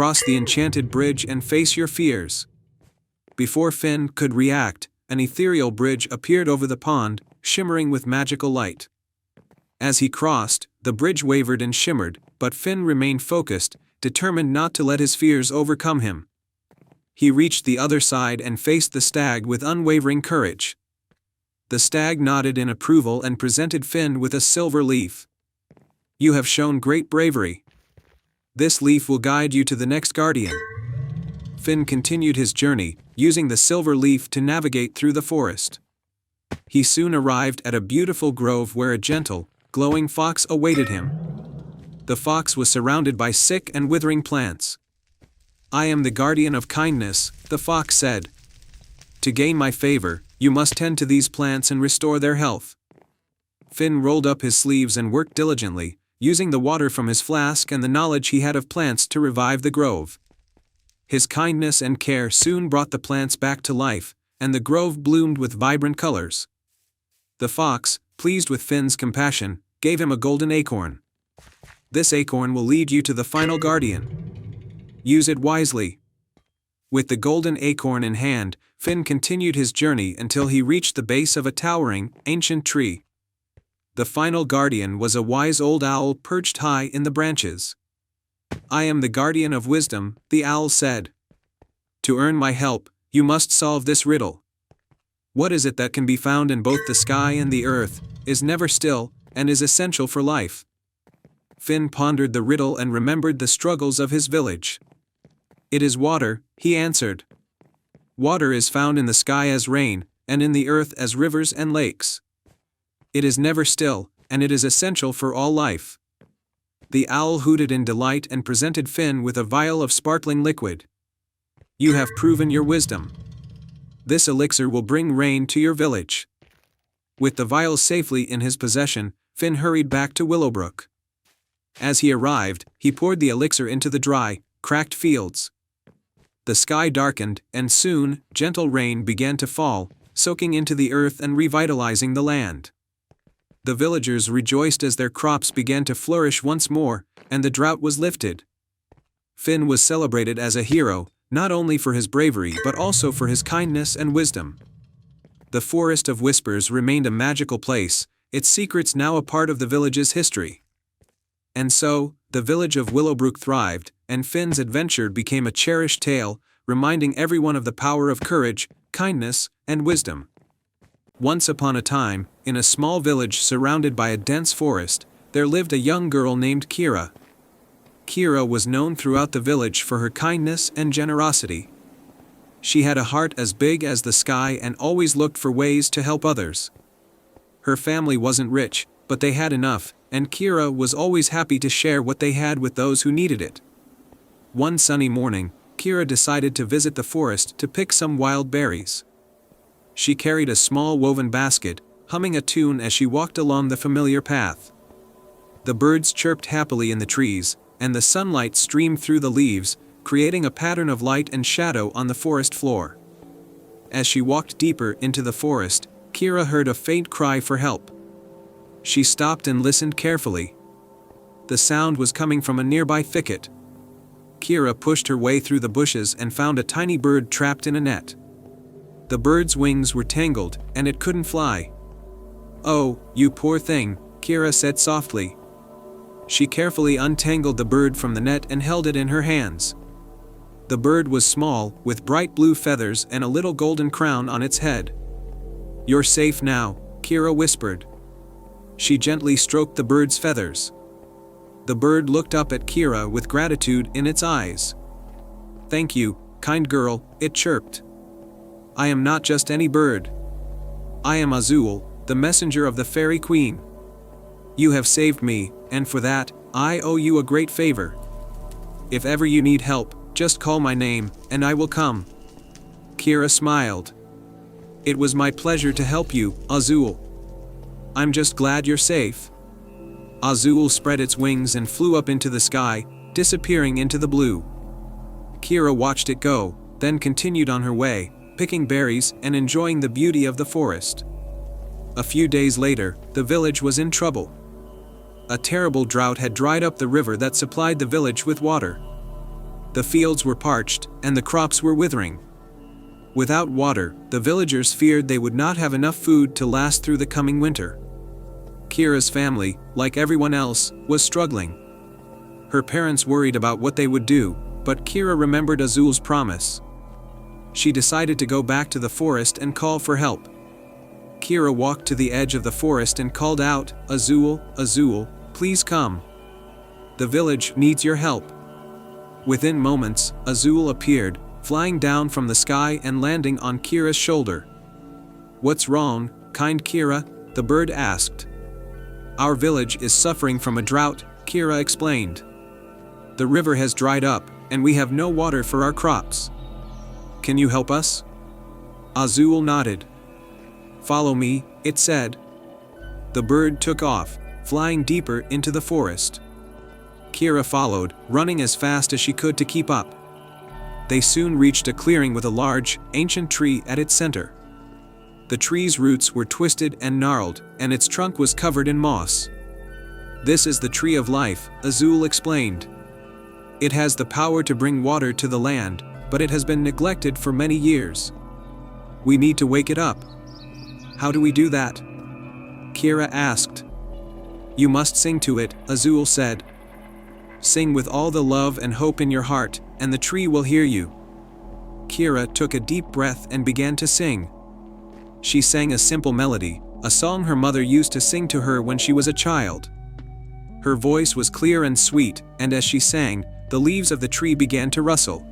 cross the enchanted bridge and face your fears." Before Finn could react, an ethereal bridge appeared over the pond, shimmering with magical light. As he crossed, the bridge wavered and shimmered, but Finn remained focused, determined not to let his fears overcome him. He reached the other side and faced the stag with unwavering courage. The stag nodded in approval and presented Finn with a silver leaf. "You have shown great bravery. This leaf will guide you to the next guardian." Finn continued his journey, using the silver leaf to navigate through the forest. He soon arrived at a beautiful grove where a gentle, glowing fox awaited him. The fox was surrounded by sick and withering plants. "I am the guardian of kindness," the fox said. "To gain my favor, you must tend to these plants and restore their health." Finn rolled up his sleeves and worked diligently, using the water from his flask and the knowledge he had of plants to revive the grove. His kindness and care soon brought the plants back to life, and the grove bloomed with vibrant colors. The fox, pleased with Finn's compassion, gave him a golden acorn. "This acorn will lead you to the final guardian. Use it wisely." With the golden acorn in hand, Finn continued his journey until he reached the base of a towering, ancient tree. The final guardian was a wise old owl perched high in the branches. "I am the guardian of wisdom," the owl said. "To earn my help, you must solve this riddle. What is it that can be found in both the sky and the earth, is never still, and is essential for life?" Finn pondered the riddle and remembered the struggles of his village. "It is water," he answered. "Water is found in the sky as rain, and in the earth as rivers and lakes. It is never still, and it is essential for all life." The owl hooted in delight and presented Finn with a vial of sparkling liquid. "You have proven your wisdom. This elixir will bring rain to your village." With the vial safely in his possession, Finn hurried back to Willowbrook. As he arrived, he poured the elixir into the dry, cracked fields. The sky darkened, and soon, gentle rain began to fall, soaking into the earth and revitalizing the land. The villagers rejoiced as their crops began to flourish once more, and the drought was lifted. Finn was celebrated as a hero, not only for his bravery but also for his kindness and wisdom. The Forest of Whispers remained a magical place, its secrets now a part of the village's history. And so, the village of Willowbrook thrived, and Finn's adventure became a cherished tale, reminding everyone of the power of courage, kindness, and wisdom. Once upon a time, in a small village surrounded by a dense forest, there lived a young girl named Kira. Kira was known throughout the village for her kindness and generosity. She had a heart as big as the sky and always looked for ways to help others. Her family wasn't rich, but they had enough, and Kira was always happy to share what they had with those who needed it. One sunny morning, Kira decided to visit the forest to pick some wild berries. She carried a small woven basket, humming a tune as she walked along the familiar path. The birds chirped happily in the trees, and the sunlight streamed through the leaves, creating a pattern of light and shadow on the forest floor. As she walked deeper into the forest, Kira heard a faint cry for help. She stopped and listened carefully. The sound was coming from a nearby thicket. Kira pushed her way through the bushes and found a tiny bird trapped in a net. The bird's wings were tangled, and it couldn't fly. "Oh, you poor thing," Kira said softly. She carefully untangled the bird from the net and held it in her hands. The bird was small, with bright blue feathers and a little golden crown on its head. "You're safe now," Kira whispered. She gently stroked the bird's feathers. The bird looked up at Kira with gratitude in its eyes. "Thank you, kind girl," it chirped. "I am not just any bird. I am Azul, the messenger of the Fairy Queen. You have saved me, and for that, I owe you a great favor. If ever you need help, just call my name, and I will come." Kira smiled. "It was my pleasure to help you, Azul. I'm just glad you're safe." Azul spread its wings and flew up into the sky, disappearing into the blue. Kira watched it go, then continued on her way, picking berries and enjoying the beauty of the forest. A few days later, the village was in trouble. A terrible drought had dried up the river that supplied the village with water. The fields were parched, and the crops were withering. Without water, the villagers feared they would not have enough food to last through the coming winter. Kira's family, like everyone else, was struggling. Her parents worried about what they would do, but Kira remembered Azul's promise. She decided to go back to the forest and call for help. Kira walked to the edge of the forest and called out, "Azul, Azul, please come. The village needs your help." Within moments, Azul appeared, flying down from the sky and landing on Kira's shoulder. "What's wrong, kind Kira?" the bird asked. "Our village is suffering from a drought," Kira explained. "The river has dried up, and we have no water for our crops. Can you help us?" Azul nodded. "Follow me," it said. The bird took off, flying deeper into the forest. Kira followed, running as fast as she could to keep up. They soon reached a clearing with a large, ancient tree at its center. The tree's roots were twisted and gnarled, and its trunk was covered in moss. "This is the tree of life," Azul explained. "It has the power to bring water to the land, but it has been neglected for many years. We need to wake it up." "How do we do that?" Kira asked. "You must sing to it," Azul said. "Sing with all the love and hope in your heart, and the tree will hear you." Kira took a deep breath and began to sing. She sang a simple melody, a song her mother used to sing to her when she was a child. Her voice was clear and sweet, and as she sang, the leaves of the tree began to rustle.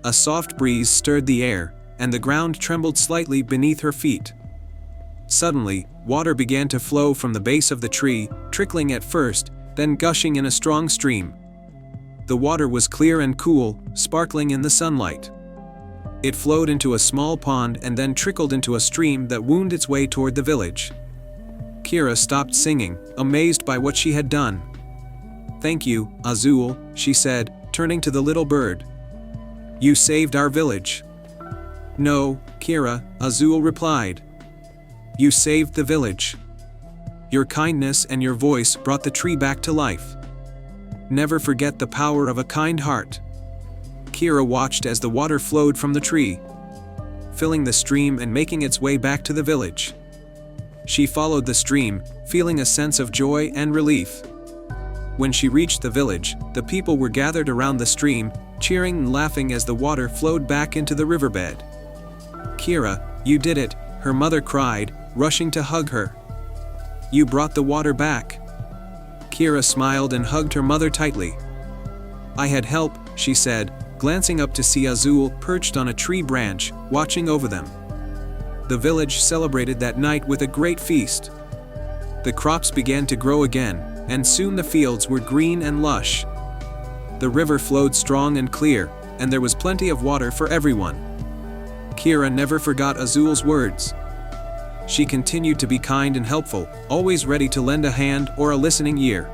A soft breeze stirred the air, and the ground trembled slightly beneath her feet. Suddenly, water began to flow from the base of the tree, trickling at first, then gushing in a strong stream. The water was clear and cool, sparkling in the sunlight. It flowed into a small pond and then trickled into a stream that wound its way toward the village. Kira stopped singing, amazed by what she had done. "Thank you, Azul," she said, turning to the little bird. "You saved our village." "No, Kira," Azul replied. "You saved the village. Your kindness and your voice brought the tree back to life. Never forget the power of a kind heart." Kira watched as the water flowed from the tree, filling the stream and making its way back to the village. She followed the stream, feeling a sense of joy and relief. When she reached the village, the people were gathered around the stream, cheering and laughing as the water flowed back into the riverbed. "Kira, you did it," her mother cried, rushing to hug her. "You brought the water back." Kira smiled and hugged her mother tightly. "I had help," she said, glancing up to see Azul perched on a tree branch, watching over them. The village celebrated that night with a great feast. The crops began to grow again, and soon the fields were green and lush. The river flowed strong and clear, and there was plenty of water for everyone. Kira never forgot Azul's words. She continued to be kind and helpful, always ready to lend a hand or a listening ear.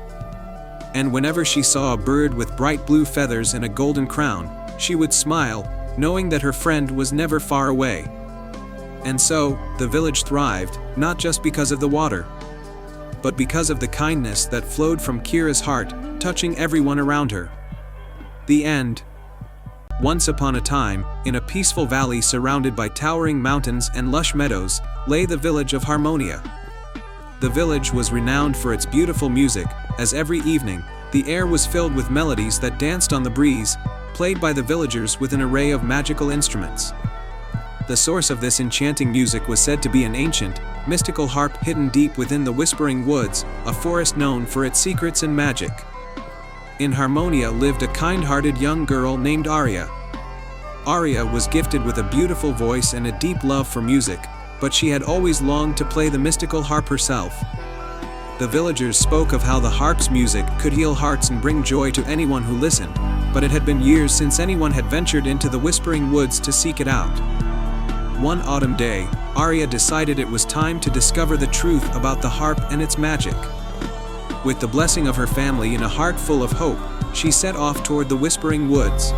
And whenever she saw a bird with bright blue feathers and a golden crown, she would smile, knowing that her friend was never far away. And so, the village thrived, not just because of the water, but because of the kindness that flowed from Kira's heart, touching everyone around her. The end. Once upon a time, in a peaceful valley surrounded by towering mountains and lush meadows, lay the village of Harmonia. The village was renowned for its beautiful music, as every evening, the air was filled with melodies that danced on the breeze, played by the villagers with an array of magical instruments. The source of this enchanting music was said to be an ancient, mystical harp hidden deep within the Whispering Woods, a forest known for its secrets and magic. In Harmonia lived a kind-hearted young girl named Arya. Arya was gifted with a beautiful voice and a deep love for music, but she had always longed to play the mystical harp herself. The villagers spoke of how the harp's music could heal hearts and bring joy to anyone who listened, but it had been years since anyone had ventured into the Whispering Woods to seek it out. One autumn day, Arya decided it was time to discover the truth about the harp and its magic. With the blessing of her family and a heart full of hope, she set off toward the Whispering Woods.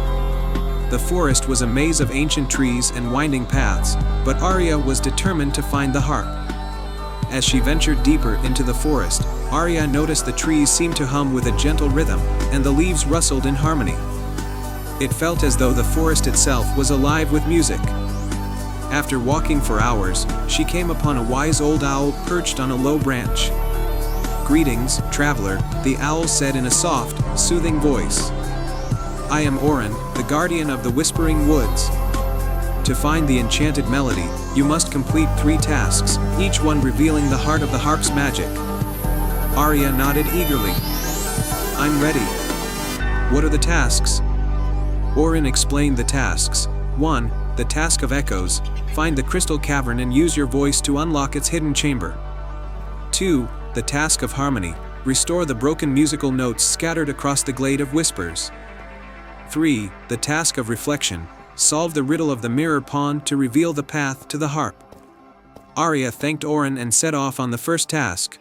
The forest was a maze of ancient trees and winding paths, but Arya was determined to find the harp. As she ventured deeper into the forest, Arya noticed the trees seemed to hum with a gentle rhythm, and the leaves rustled in harmony. It felt as though the forest itself was alive with music. After walking for hours, she came upon a wise old owl perched on a low branch. "Greetings, traveler," the owl said in a soft, soothing voice. "I am Orin, the guardian of the Whispering Woods. To find the enchanted melody, you must complete 3 tasks, each one revealing the heart of the harp's magic." Arya nodded eagerly. "I'm ready." "What are the tasks?" Orin explained the tasks. 1. The task of echoes. Find the crystal cavern and use your voice to unlock its hidden chamber. 2. The task of harmony. Restore the broken musical notes scattered across the glade of whispers. 3. The task of reflection. Solve the riddle of the mirror pond to reveal the path to the harp. Arya thanked Orin and set off on the first task.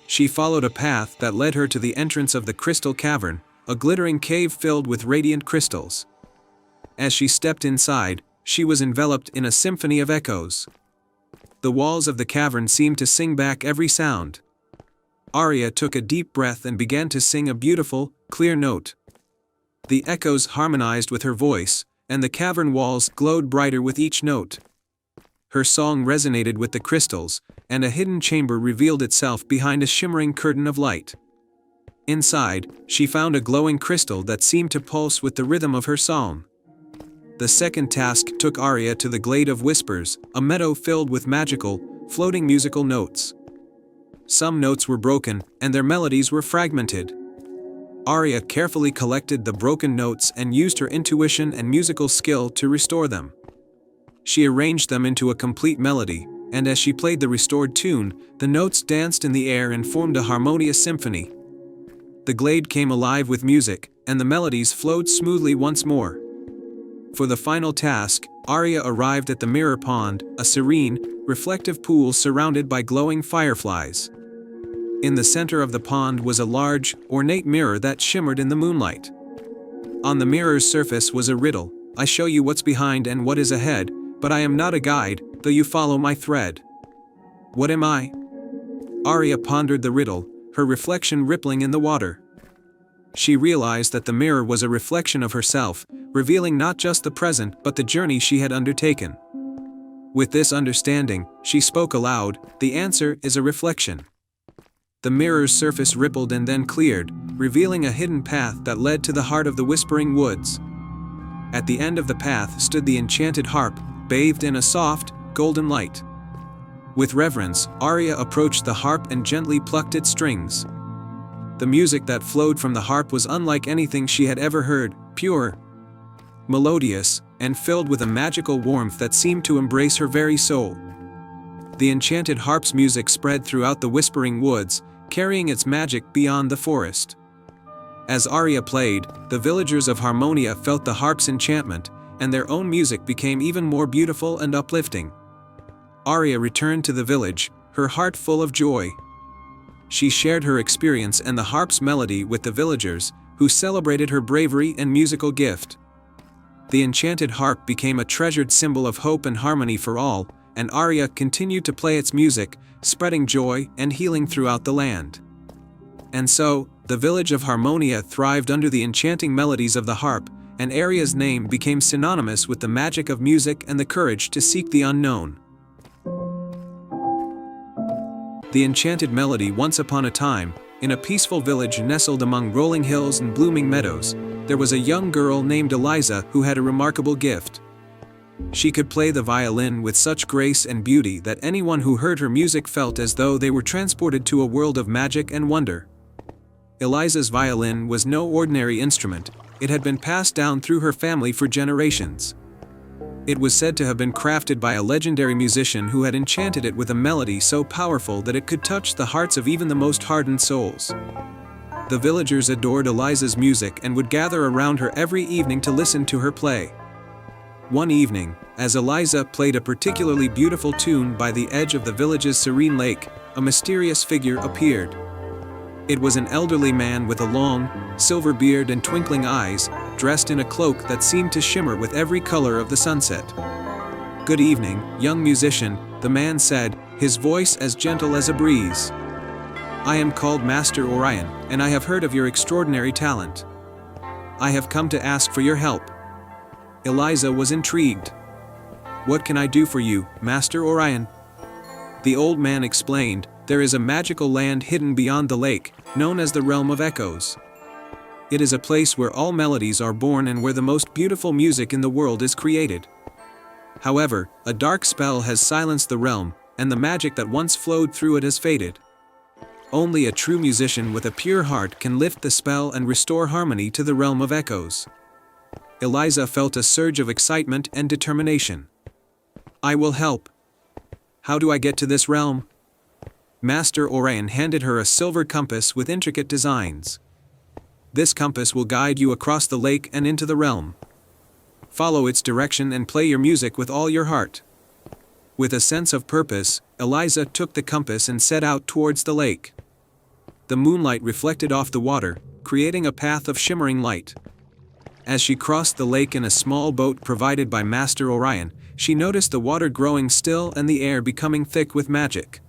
She followed a path that led her to the entrance of the crystal cavern, a glittering cave filled with radiant crystals. As she stepped inside, she was enveloped in a symphony of echoes. The walls of the cavern seemed to sing back every sound. Arya took a deep breath and began to sing a beautiful, clear note. The echoes harmonized with her voice, and the cavern walls glowed brighter with each note. Her song resonated with the crystals, and a hidden chamber revealed itself behind a shimmering curtain of light. Inside, she found a glowing crystal that seemed to pulse with the rhythm of her song. The second task took Arya to the Glade of Whispers, a meadow filled with magical, floating musical notes. Some notes were broken, and their melodies were fragmented. Arya carefully collected the broken notes and used her intuition and musical skill to restore them. She arranged them into a complete melody, and as she played the restored tune, the notes danced in the air and formed a harmonious symphony. The glade came alive with music, and the melodies flowed smoothly once more. For the final task, Arya arrived at the mirror pond, a serene, reflective pool surrounded by glowing fireflies. In the center of the pond was a large, ornate mirror that shimmered in the moonlight. On the mirror's surface was a riddle: "I show you what's behind and what is ahead, but I am not a guide, though you follow my thread." What am I? Arya pondered the riddle, her reflection rippling in the water. She realized that the mirror was a reflection of herself, revealing not just the present but the journey she had undertaken. With this understanding, she spoke aloud, "The answer is a reflection." The mirror's surface rippled and then cleared, revealing a hidden path that led to the heart of the Whispering Woods. At the end of the path stood the enchanted harp, bathed in a soft, golden light. With reverence, Arya approached the harp and gently plucked its strings. The music that flowed from the harp was unlike anything she had ever heard, pure, melodious, and filled with a magical warmth that seemed to embrace her very soul. The enchanted harp's music spread throughout the Whispering Woods, carrying its magic beyond the forest. As Arya played, the villagers of Harmonia felt the harp's enchantment, and their own music became even more beautiful and uplifting. Arya returned to the village, her heart full of joy. She shared her experience and the harp's melody with the villagers, who celebrated her bravery and musical gift. The enchanted harp became a treasured symbol of hope and harmony for all, and Arya continued to play its music, spreading joy and healing throughout the land. And so, the village of Harmonia thrived under the enchanting melodies of the harp, and Arya's name became synonymous with the magic of music and the courage to seek the unknown. The enchanted melody. Once upon a time, in a peaceful village nestled among rolling hills and blooming meadows, there was a young girl named Eliza who had a remarkable gift. She could play the violin with such grace and beauty that anyone who heard her music felt as though they were transported to a world of magic and wonder. Eliza's violin was no ordinary instrument. It had been passed down through her family for generations. It was said to have been crafted by a legendary musician who had enchanted it with a melody so powerful that it could touch the hearts of even the most hardened souls. The villagers adored Eliza's music and would gather around her every evening to listen to her play. One evening, as Eliza played a particularly beautiful tune by the edge of the village's serene lake, a mysterious figure appeared. It was an elderly man with a long, silver beard and twinkling eyes, dressed in a cloak that seemed to shimmer with every color of the sunset. "Good evening, young musician," the man said, his voice as gentle as a breeze. "I am called Master Orion, and I have heard of your extraordinary talent." I have come to ask for your help." Eliza was intrigued. "What can I do for you, Master Orion?" The old man explained, "There is a magical land hidden beyond the lake, known as the Realm of Echoes. It is a place where all melodies are born and where the most beautiful music in the world is created. However, a dark spell has silenced the realm, and the magic that once flowed through it has faded. Only a true musician with a pure heart can lift the spell and restore harmony to the Realm of Echoes." Eliza felt a surge of excitement and determination. "I will help. How do I get to this realm?" Master Orion handed her a silver compass with intricate designs. "This compass will guide you across the lake and into the realm. Follow its direction and play your music with all your heart." With a sense of purpose, Eliza took the compass and set out towards the lake. The moonlight reflected off the water, creating a path of shimmering light. As she crossed the lake in a small boat provided by Master Orion, she noticed the water growing still and the air becoming thick with magic.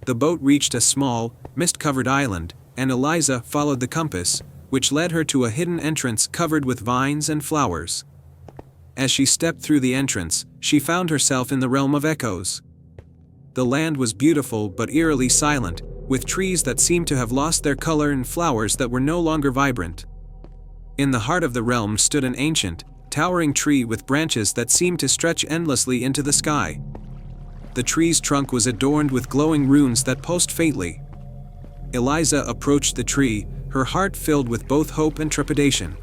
The boat reached a small, mist-covered island, and Eliza followed the compass, which led her to a hidden entrance covered with vines and flowers. As she stepped through the entrance, she found herself in the Realm of Echoes. The land was beautiful but eerily silent, with trees that seemed to have lost their color and flowers that were no longer vibrant. In the heart of the realm stood an ancient, towering tree with branches that seemed to stretch endlessly into the sky. The tree's trunk was adorned with glowing runes that pulsed faintly. Eliza approached the tree, her heart filled with both hope and trepidation.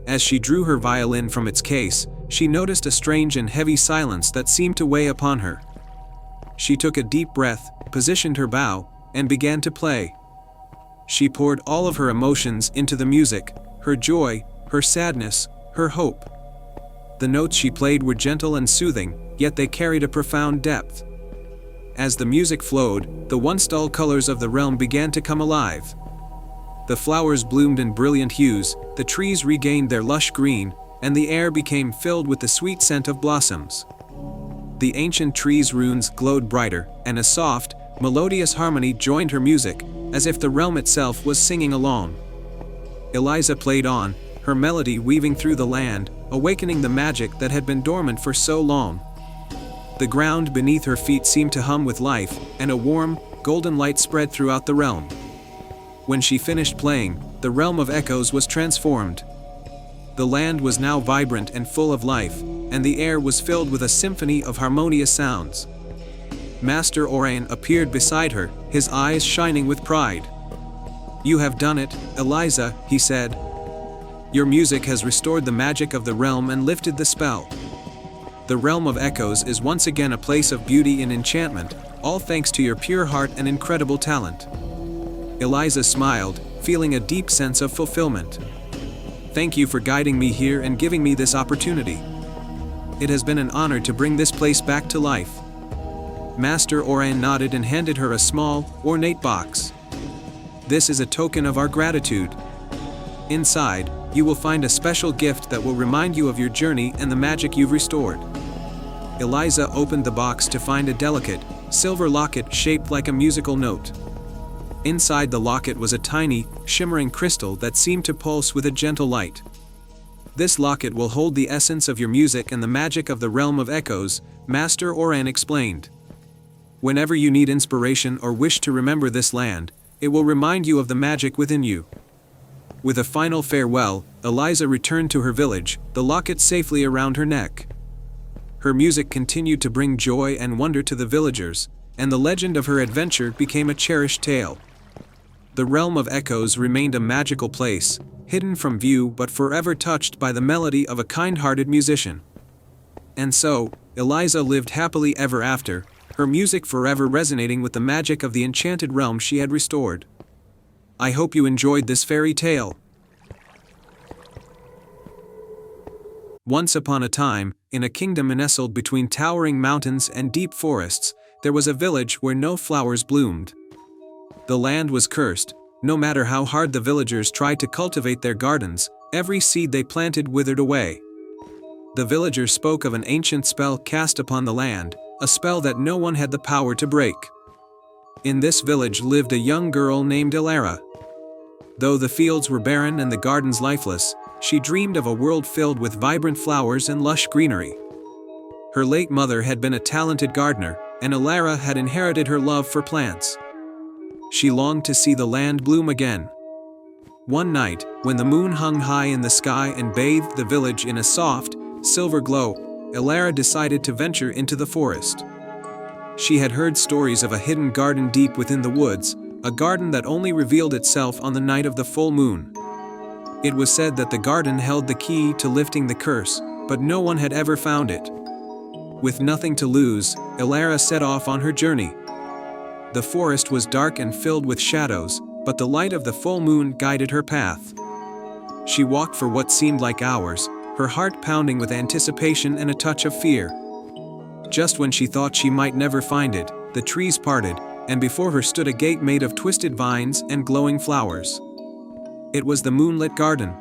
As she drew her violin from its case, she noticed a strange and heavy silence that seemed to weigh upon her. She took a deep breath, positioned her bow, and began to play. She poured all of her emotions into the music, her joy, her sadness, her hope. The notes she played were gentle and soothing, yet they carried a profound depth. As the music flowed, the once dull colors of the realm began to come alive. The flowers bloomed in brilliant hues, the trees regained their lush green, and the air became filled with the sweet scent of blossoms. The ancient tree's runes glowed brighter, and a soft, melodious harmony joined her music, as if the realm itself was singing along. Eliza played on, her melody weaving through the land, awakening the magic that had been dormant for so long. The ground beneath her feet seemed to hum with life, and a warm, golden light spread throughout the realm. When she finished playing, the Realm of Echoes was transformed. The land was now vibrant and full of life, and the air was filled with a symphony of harmonious sounds. Master Orion appeared beside her, his eyes shining with pride. "You have done it, Eliza," he said. "Your music has restored the magic of the realm and lifted the spell. The Realm of Echoes is once again a place of beauty and enchantment, all thanks to your pure heart and incredible talent." Eliza smiled, feeling a deep sense of fulfillment. "Thank you for guiding me here and giving me this opportunity. It has been an honor to bring this place back to life." Master Orion nodded and handed her a small, ornate box. "This is a token of our gratitude. Inside, you will find a special gift that will remind you of your journey and the magic you've restored." Eliza opened the box to find a delicate, silver locket shaped like a musical note. Inside the locket was a tiny, shimmering crystal that seemed to pulse with a gentle light. "This locket will hold the essence of your music and the magic of the Realm of Echoes," Master Orion explained. "Whenever you need inspiration or wish to remember this land, it will remind you of the magic within you." With a final farewell, Eliza returned to her village, the locket safely around her neck. Her music continued to bring joy and wonder to the villagers, and the legend of her adventure became a cherished tale. The Realm of Echoes remained a magical place, hidden from view but forever touched by the melody of a kind-hearted musician. And so, Eliza lived happily ever after, her music forever resonating with the magic of the enchanted realm she had restored. I hope you enjoyed this fairy tale. Once upon a time, in a kingdom nestled between towering mountains and deep forests, there was a village where no flowers bloomed. The land was cursed. No matter how hard the villagers tried to cultivate their gardens, every seed they planted withered away. The villagers spoke of an ancient spell cast upon the land, a spell that no one had the power to break. In this village lived a young girl named Elara. Though the fields were barren and the gardens lifeless, she dreamed of a world filled with vibrant flowers and lush greenery. Her late mother had been a talented gardener, and Elara had inherited her love for plants. She longed to see the land bloom again. One night, when the moon hung high in the sky and bathed the village in a soft, silver glow, Elara decided to venture into the forest. She had heard stories of a hidden garden deep within the woods, a garden that only revealed itself on the night of the full moon. It was said that the garden held the key to lifting the curse, but no one had ever found it. With nothing to lose, Elara set off on her journey. The forest was dark and filled with shadows, but the light of the full moon guided her path. She walked for what seemed like hours, her heart pounding with anticipation and a touch of fear. Just when she thought she might never find it, the trees parted, and before her stood a gate made of twisted vines and glowing flowers. It was the moonlit garden.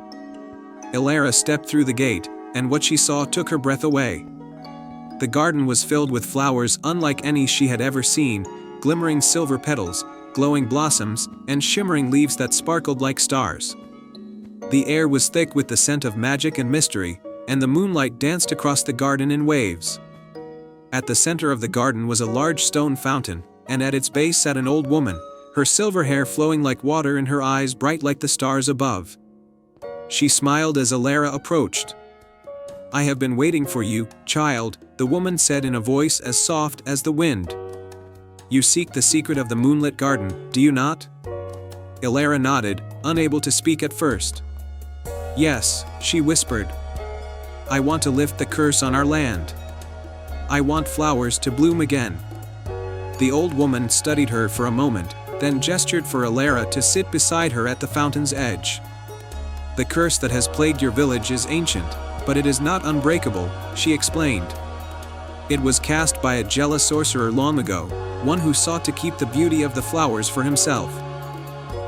Elara stepped through the gate, and what she saw took her breath away. The garden was filled with flowers unlike any she had ever seen, glimmering silver petals, glowing blossoms, and shimmering leaves that sparkled like stars. The air was thick with the scent of magic and mystery, and the moonlight danced across the garden in waves. At the center of the garden was a large stone fountain, and at its base sat an old woman, her silver hair flowing like water and her eyes bright like the stars above. She smiled as Elara approached. "I have been waiting for you, child," the woman said in a voice as soft as the wind. "You seek the secret of the moonlit garden, do you not?" Elara nodded, unable to speak at first. "Yes," she whispered. "I want to lift the curse on our land. I want flowers to bloom again." The old woman studied her for a moment, then gestured for Elara to sit beside her at the fountain's edge. "The curse that has plagued your village is ancient, but it is not unbreakable," she explained. "It was cast by a jealous sorcerer long ago, one who sought to keep the beauty of the flowers for himself.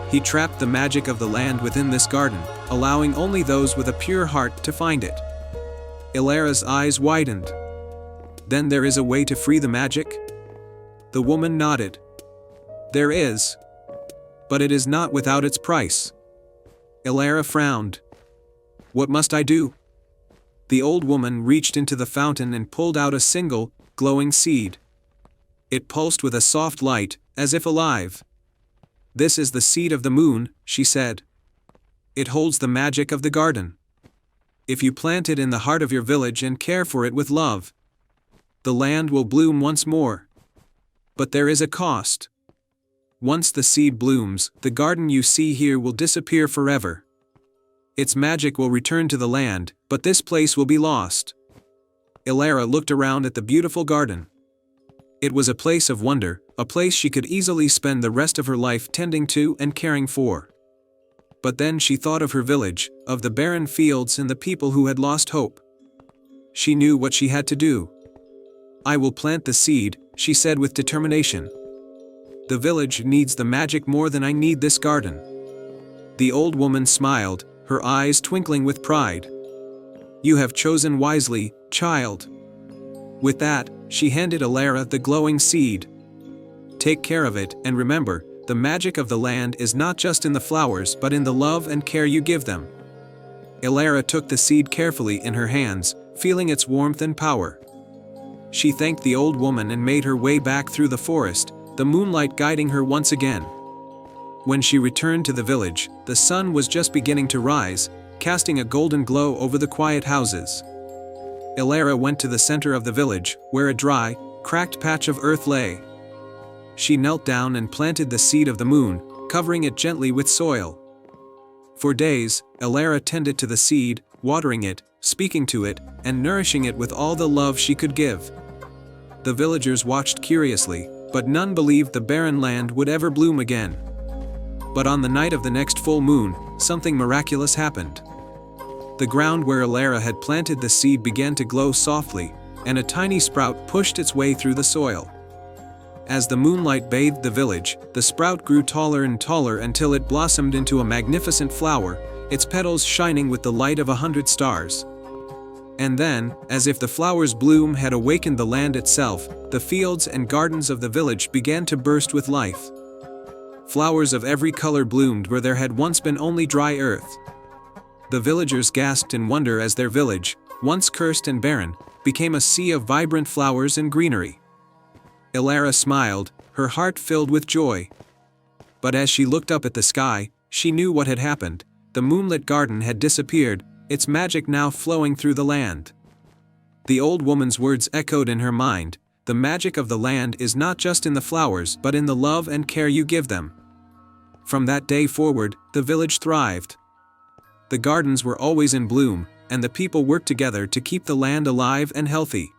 He trapped the magic of the land within this garden, allowing only those with a pure heart to find it." Elara's eyes widened. "Then there is a way to free the magic?" The woman nodded. "There is. But it is not without its price." Elara frowned. "What must I do?" The old woman reached into the fountain and pulled out a single, glowing seed. It pulsed with a soft light, as if alive. "This is the seed of the moon," she said. "It holds the magic of the garden. If you plant it in the heart of your village and care for it with love, the land will bloom once more. But there is a cost. Once the seed blooms, the garden you see here will disappear forever. Its magic will return to the land, but this place will be lost." Elara looked around at the beautiful garden. It was a place of wonder, a place she could easily spend the rest of her life tending to and caring for. But then she thought of her village, of the barren fields and the people who had lost hope. She knew what she had to do. "I will plant the seed," she said with determination. "The village needs the magic more than I need this garden." The old woman smiled, her eyes twinkling with pride. "You have chosen wisely, child." With that, she handed Elara the glowing seed. "Take care of it, and remember, the magic of the land is not just in the flowers but in the love and care you give them." Elara took the seed carefully in her hands, feeling its warmth and power. She thanked the old woman and made her way back through the forest, the moonlight guiding her once again. When she returned to the village, the sun was just beginning to rise, casting a golden glow over the quiet houses. Elara went to the center of the village, where a dry, cracked patch of earth lay. She knelt down and planted the seed of the moon, covering it gently with soil. For days, Elara tended to the seed, watering it, speaking to it, and nourishing it with all the love she could give. The villagers watched curiously, but none believed the barren land would ever bloom again. But on the night of the next full moon, something miraculous happened. The ground where Elara had planted the seed began to glow softly, and a tiny sprout pushed its way through the soil. As the moonlight bathed the village, the sprout grew taller and taller until it blossomed into a magnificent flower, its petals shining with the light of 100 stars. And then, as if the flower's bloom had awakened the land itself, the fields and gardens of the village began to burst with life. Flowers of every color bloomed where there had once been only dry earth. The villagers gasped in wonder as their village, once cursed and barren, became a sea of vibrant flowers and greenery. Elara smiled, her heart filled with joy. But as she looked up at the sky, she knew what had happened. The moonlit garden had disappeared, its magic now flowing through the land. The old woman's words echoed in her mind. The magic of the land is not just in the flowers but in the love and care you give them. From that day forward, the village thrived. The gardens were always in bloom, and the people worked together to keep the land alive and healthy.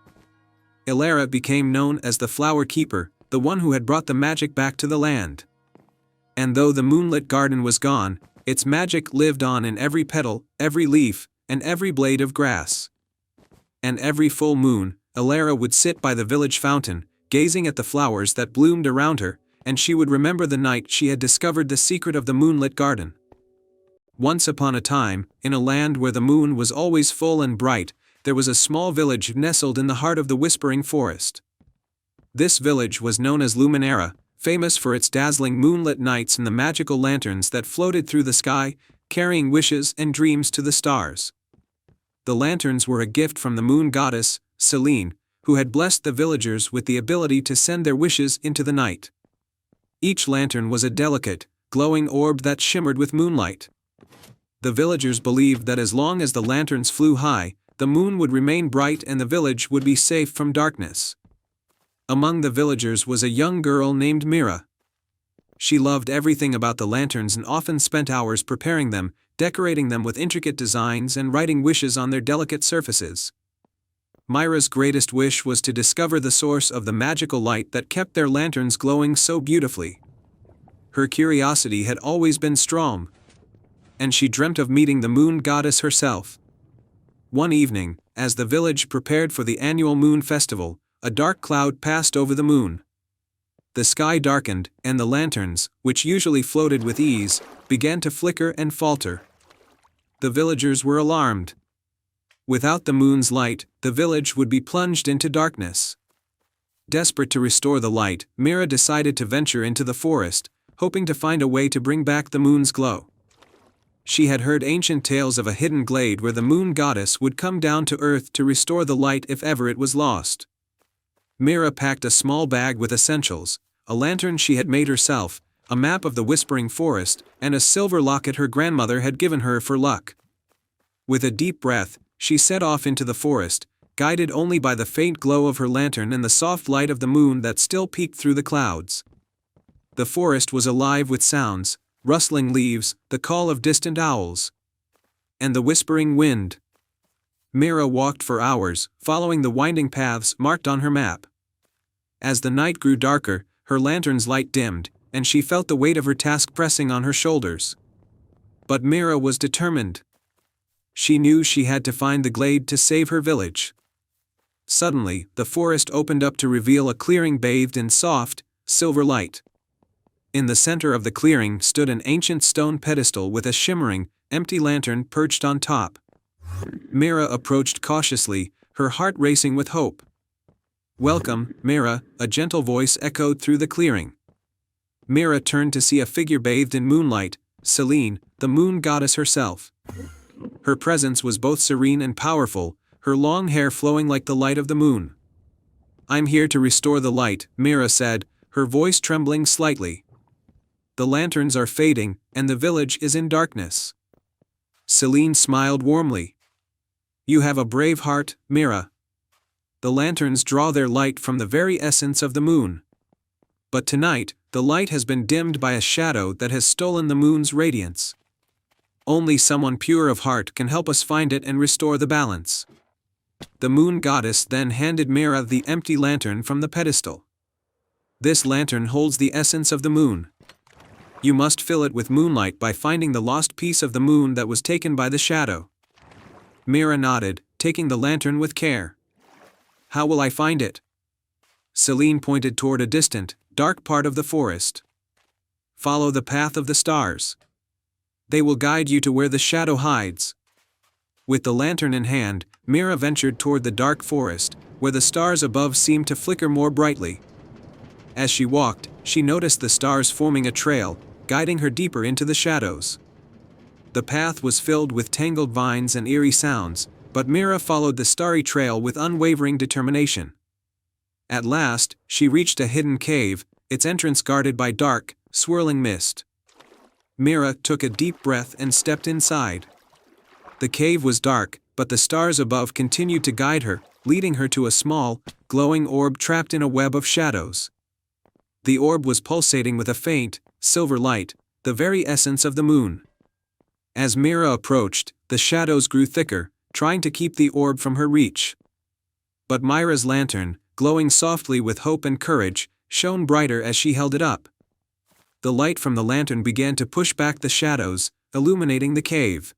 Elara became known as the Flower Keeper, the one who had brought the magic back to the land. And though the moonlit garden was gone, its magic lived on in every petal, every leaf, and every blade of grass. And every full moon, Elara would sit by the village fountain, gazing at the flowers that bloomed around her, and she would remember the night she had discovered the secret of the moonlit garden. Once upon a time, in a land where the moon was always full and bright, there was a small village nestled in the heart of the Whispering Forest. This village was known as Luminera, famous for its dazzling moonlit nights and the magical lanterns that floated through the sky, carrying wishes and dreams to the stars. The lanterns were a gift from the moon goddess, Selene, who had blessed the villagers with the ability to send their wishes into the night. Each lantern was a delicate, glowing orb that shimmered with moonlight. The villagers believed that as long as the lanterns flew high, the moon would remain bright and the village would be safe from darkness. Among the villagers was a young girl named Mira. She loved everything about the lanterns and often spent hours preparing them, decorating them with intricate designs and writing wishes on their delicate surfaces. Mira's greatest wish was to discover the source of the magical light that kept their lanterns glowing so beautifully. Her curiosity had always been strong, and she dreamt of meeting the moon goddess herself. One evening, as the village prepared for the annual moon festival, a dark cloud passed over the moon. The sky darkened, and the lanterns, which usually floated with ease, began to flicker and falter. The villagers were alarmed. Without the moon's light, the village would be plunged into darkness. Desperate to restore the light, Mira decided to venture into the forest, hoping to find a way to bring back the moon's glow. She had heard ancient tales of a hidden glade where the moon goddess would come down to earth to restore the light if ever it was lost. Mira packed a small bag with essentials, a lantern she had made herself, a map of the Whispering Forest, and a silver locket her grandmother had given her for luck. With a deep breath, she set off into the forest, guided only by the faint glow of her lantern and the soft light of the moon that still peeked through the clouds. The forest was alive with sounds, rustling leaves, the call of distant owls, and the whispering wind. Mira walked for hours, following the winding paths marked on her map. As the night grew darker, her lantern's light dimmed, and she felt the weight of her task pressing on her shoulders. But Mira was determined. She knew she had to find the glade to save her village. Suddenly, the forest opened up to reveal a clearing bathed in soft, silver light. In the center of the clearing stood an ancient stone pedestal with a shimmering, empty lantern perched on top. Mira approached cautiously, her heart racing with hope. "Welcome, Mira," a gentle voice echoed through the clearing. Mira turned to see a figure bathed in moonlight, Selene, the moon goddess herself. Her presence was both serene and powerful, her long hair flowing like the light of the moon. "I'm here to restore the light," Mira said, her voice trembling slightly. "The lanterns are fading, and the village is in darkness." Selene smiled warmly. "You have a brave heart, Mira. The lanterns draw their light from the very essence of the moon. But tonight, the light has been dimmed by a shadow that has stolen the moon's radiance. Only someone pure of heart can help us find it and restore the balance." The moon goddess then handed Mira the empty lantern from the pedestal. "This lantern holds the essence of the moon. You must fill it with moonlight by finding the lost piece of the moon that was taken by the shadow." Mira nodded, taking the lantern with care. "How will I find it?" Selene pointed toward a distant, dark part of the forest. "Follow the path of the stars. They will guide you to where the shadow hides." With the lantern in hand, Mira ventured toward the dark forest, where the stars above seemed to flicker more brightly. As she walked, she noticed the stars forming a trail, guiding her deeper into the shadows. The path was filled with tangled vines and eerie sounds, but Mira followed the starry trail with unwavering determination. At last, she reached a hidden cave, its entrance guarded by dark, swirling mist. Mira took a deep breath and stepped inside. The cave was dark, but the stars above continued to guide her, leading her to a small, glowing orb trapped in a web of shadows. The orb was pulsating with a faint, silver light, the very essence of the moon. As Mira approached, the shadows grew thicker, trying to keep the orb from her reach. But Mira's lantern, glowing softly with hope and courage, shone brighter as she held it up. The light from the lantern began to push back the shadows, illuminating the cave.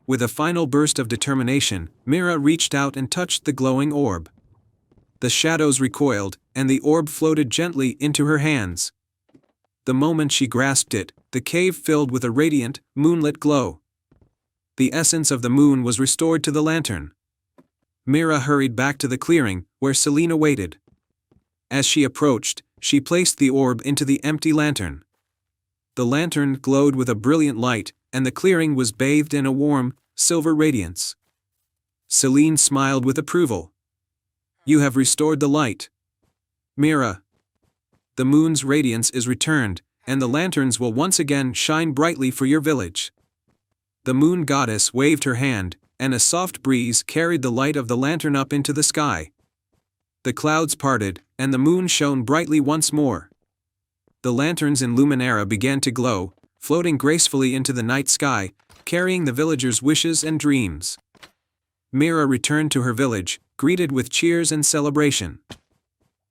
With a final burst of determination, Mira reached out and touched the glowing orb. The shadows recoiled, and the orb floated gently into her hands. The moment she grasped it, the cave filled with a radiant, moonlit glow. The essence of the moon was restored to the lantern. Mira hurried back to the clearing, where Selena waited. As she approached, she placed the orb into the empty lantern. The lantern glowed with a brilliant light, and the clearing was bathed in a warm, silver radiance. Selene smiled with approval. "You have restored the light, Mira. The moon's radiance is returned, and the lanterns will once again shine brightly for your village." The moon goddess waved her hand, and a soft breeze carried the light of the lantern up into the sky. The clouds parted, and the moon shone brightly once more. The lanterns in Luminara began to glow, floating gracefully into the night sky, carrying the villagers' wishes and dreams. Mira returned to her village, greeted with cheers and celebration.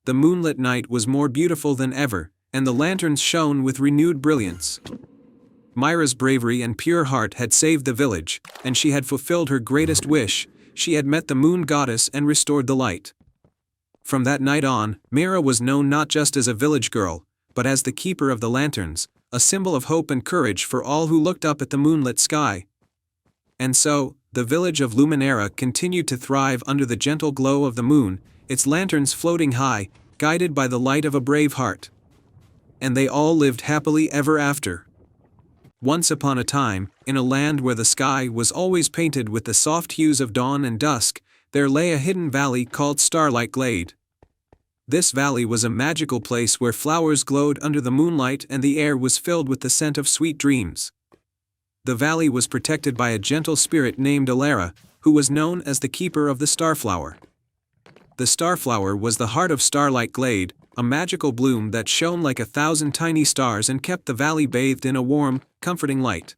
The moonlit night was more beautiful than ever, and the lanterns shone with renewed brilliance. Mira's bravery and pure heart had saved the village, and she had fulfilled her greatest wish. She had met the moon goddess and restored the light. From that night on, Mira was known not just as a village girl, but as the keeper of the lanterns, a symbol of hope and courage for all who looked up at the moonlit sky. And so, the village of Luminara continued to thrive under the gentle glow of the moon, its lanterns floating high, guided by the light of a brave heart. And they all lived happily ever after. Once upon a time, in a land where the sky was always painted with the soft hues of dawn and dusk, there lay a hidden valley called Starlight Glade. This valley was a magical place where flowers glowed under the moonlight and the air was filled with the scent of sweet dreams. The valley was protected by a gentle spirit named Elara, who was known as the keeper of the starflower. The starflower was the heart of Starlight Glade, a magical bloom that shone like 1,000 tiny stars and kept the valley bathed in a warm, comforting light.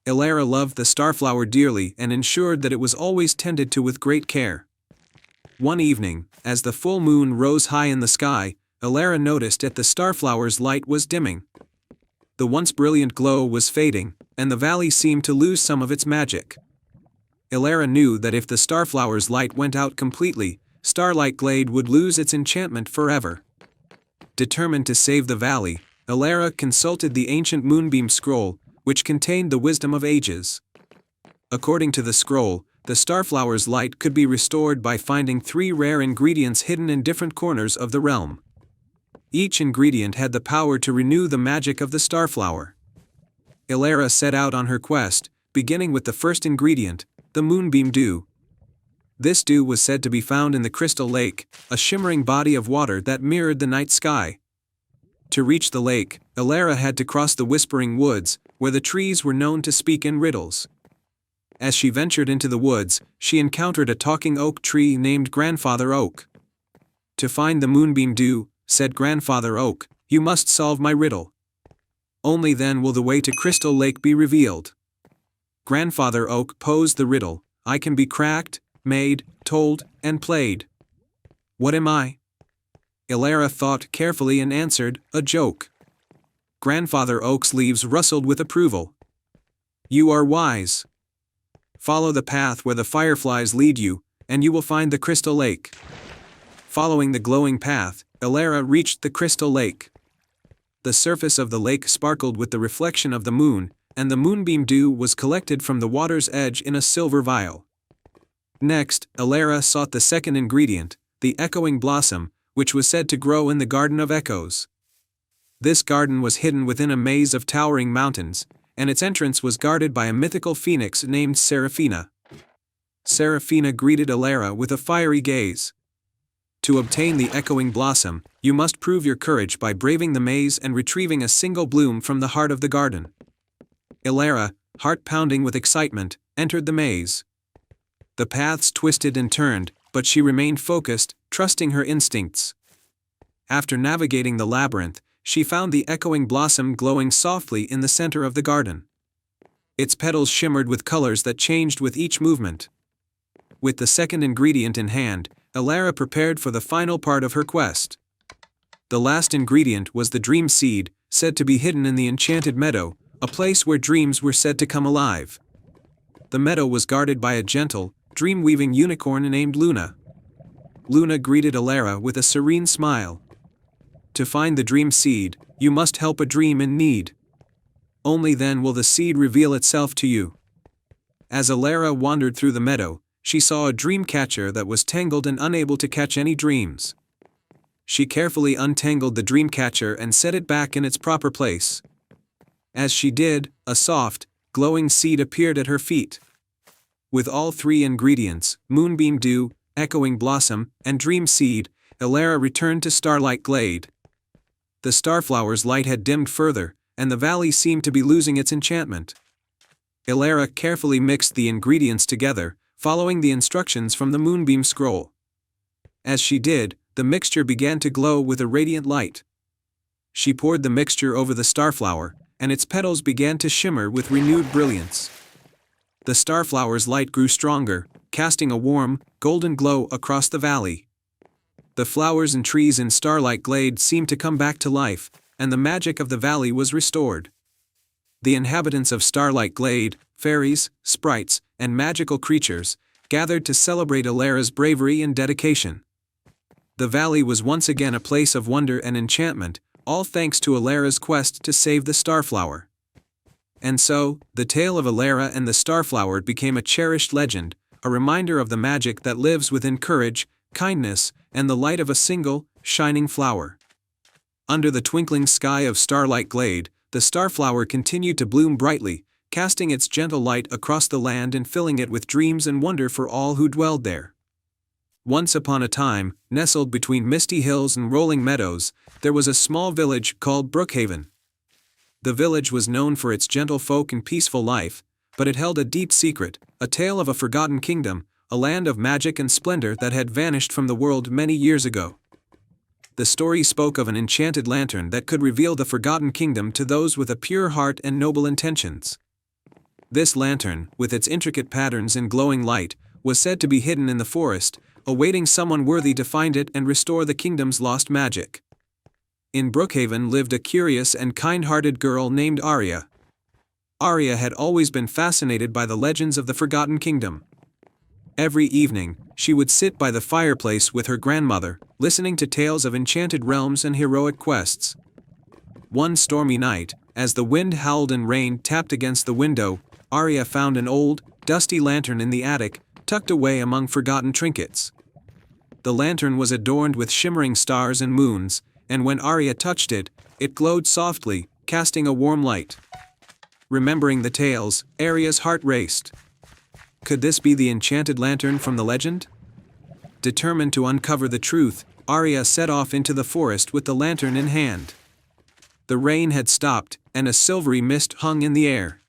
Elara loved the starflower dearly and ensured that it was always tended to with great care. One evening, as the full moon rose high in the sky, Elara noticed that the starflower's light was dimming. The once brilliant glow was fading, and the valley seemed to lose some of its magic. Elara knew that if the starflower's light went out completely, Starlight Glade would lose its enchantment forever. Determined to save the valley, Elara consulted the ancient Moonbeam Scroll, which contained the wisdom of ages. According to the scroll, the starflower's light could be restored by finding 3 rare ingredients hidden in different corners of the realm. Each ingredient had the power to renew the magic of the starflower. Elara set out on her quest, beginning with the first ingredient, the Moonbeam Dew. This dew was said to be found in the Crystal Lake, a shimmering body of water that mirrored the night sky. To reach the lake, Elara had to cross the Whispering Woods, where the trees were known to speak in riddles. As she ventured into the woods, she encountered a talking oak tree named Grandfather Oak. "To find the Moonbeam Dew," said Grandfather Oak, "you must solve my riddle. Only then will the way to Crystal Lake be revealed." Grandfather Oak posed the riddle: "I can be cracked, made, told, and played. What am I?" Elara thought carefully and answered, "A joke." Grandfather Oak's leaves rustled with approval. "You are wise. Follow the path where the fireflies lead you, and you will find the Crystal Lake." Following the glowing path, Elara reached the Crystal Lake. The surface of the lake sparkled with the reflection of the moon, and the Moonbeam Dew was collected from the water's edge in a silver vial. Next, Elara sought the second ingredient, the Echoing Blossom, which was said to grow in the Garden of Echoes. This garden was hidden within a maze of towering mountains, and its entrance was guarded by a mythical phoenix named Seraphina. Seraphina greeted Alara with a fiery gaze. To obtain the echoing blossom, you must prove your courage by braving the maze and retrieving a single bloom from the heart of the garden. Alara, heart pounding with excitement, entered the maze. The paths twisted and turned, but she remained focused, trusting her instincts. After navigating the labyrinth, she found the echoing blossom glowing softly in the center of the garden. Its petals shimmered with colors that changed with each movement. With the second ingredient in hand, Alara prepared for the final part of her quest. The last ingredient was the dream seed, said to be hidden in the enchanted meadow, a place where dreams were said to come alive. The meadow was guarded by a gentle, dream-weaving unicorn named Luna. Luna greeted Alara with a serene smile. To find the dream seed, you must help a dream in need. Only then will the seed reveal itself to you. As Alara wandered through the meadow, she saw a dream catcher that was tangled and unable to catch any dreams. She carefully untangled the dream catcher and set it back in its proper place. As she did, a soft, glowing seed appeared at her feet. With all three ingredients, moonbeam dew, echoing blossom, and dream seed, Alara returned to Starlight Glade. The starflower's light had dimmed further, and the valley seemed to be losing its enchantment. Alara carefully mixed the ingredients together, following the instructions from the moonbeam scroll. As she did, the mixture began to glow with a radiant light. She poured the mixture over the starflower, and its petals began to shimmer with renewed brilliance. The starflower's light grew stronger, casting a warm, golden glow across the valley. The flowers and trees in Starlight Glade seemed to come back to life, and the magic of the valley was restored. The inhabitants of Starlight Glade, fairies, sprites, and magical creatures, gathered to celebrate Alara's bravery and dedication. The valley was once again a place of wonder and enchantment, all thanks to Alara's quest to save the starflower. And so, the tale of Alara and the starflower became a cherished legend, a reminder of the magic that lives within courage, kindness, and the light of a single, shining flower. Under the twinkling sky of Starlight Glade, the starflower continued to bloom brightly, casting its gentle light across the land and filling it with dreams and wonder for all who dwelled there. Once upon a time, nestled between misty hills and rolling meadows, there was a small village called Brookhaven. The village was known for its gentle folk and peaceful life, but it held a deep secret, a tale of a forgotten kingdom, a land of magic and splendor that had vanished from the world many years ago. The story spoke of an enchanted lantern that could reveal the forgotten kingdom to those with a pure heart and noble intentions. This lantern, with its intricate patterns and glowing light, was said to be hidden in the forest, awaiting someone worthy to find it and restore the kingdom's lost magic. In Brookhaven lived a curious and kind-hearted girl named Arya. Arya had always been fascinated by the legends of the Forgotten Kingdom. Every evening, she would sit by the fireplace with her grandmother, listening to tales of enchanted realms and heroic quests. One stormy night, as the wind howled and rain tapped against the window, Arya found an old, dusty lantern in the attic, tucked away among forgotten trinkets. The lantern was adorned with shimmering stars and moons, and when Arya touched it, it glowed softly, casting a warm light. Remembering the tales, Arya's heart raced. Could this be the enchanted lantern from the legend? Determined to uncover the truth, Arya set off into the forest with the lantern in hand. The rain had stopped, and a silvery mist hung in the air.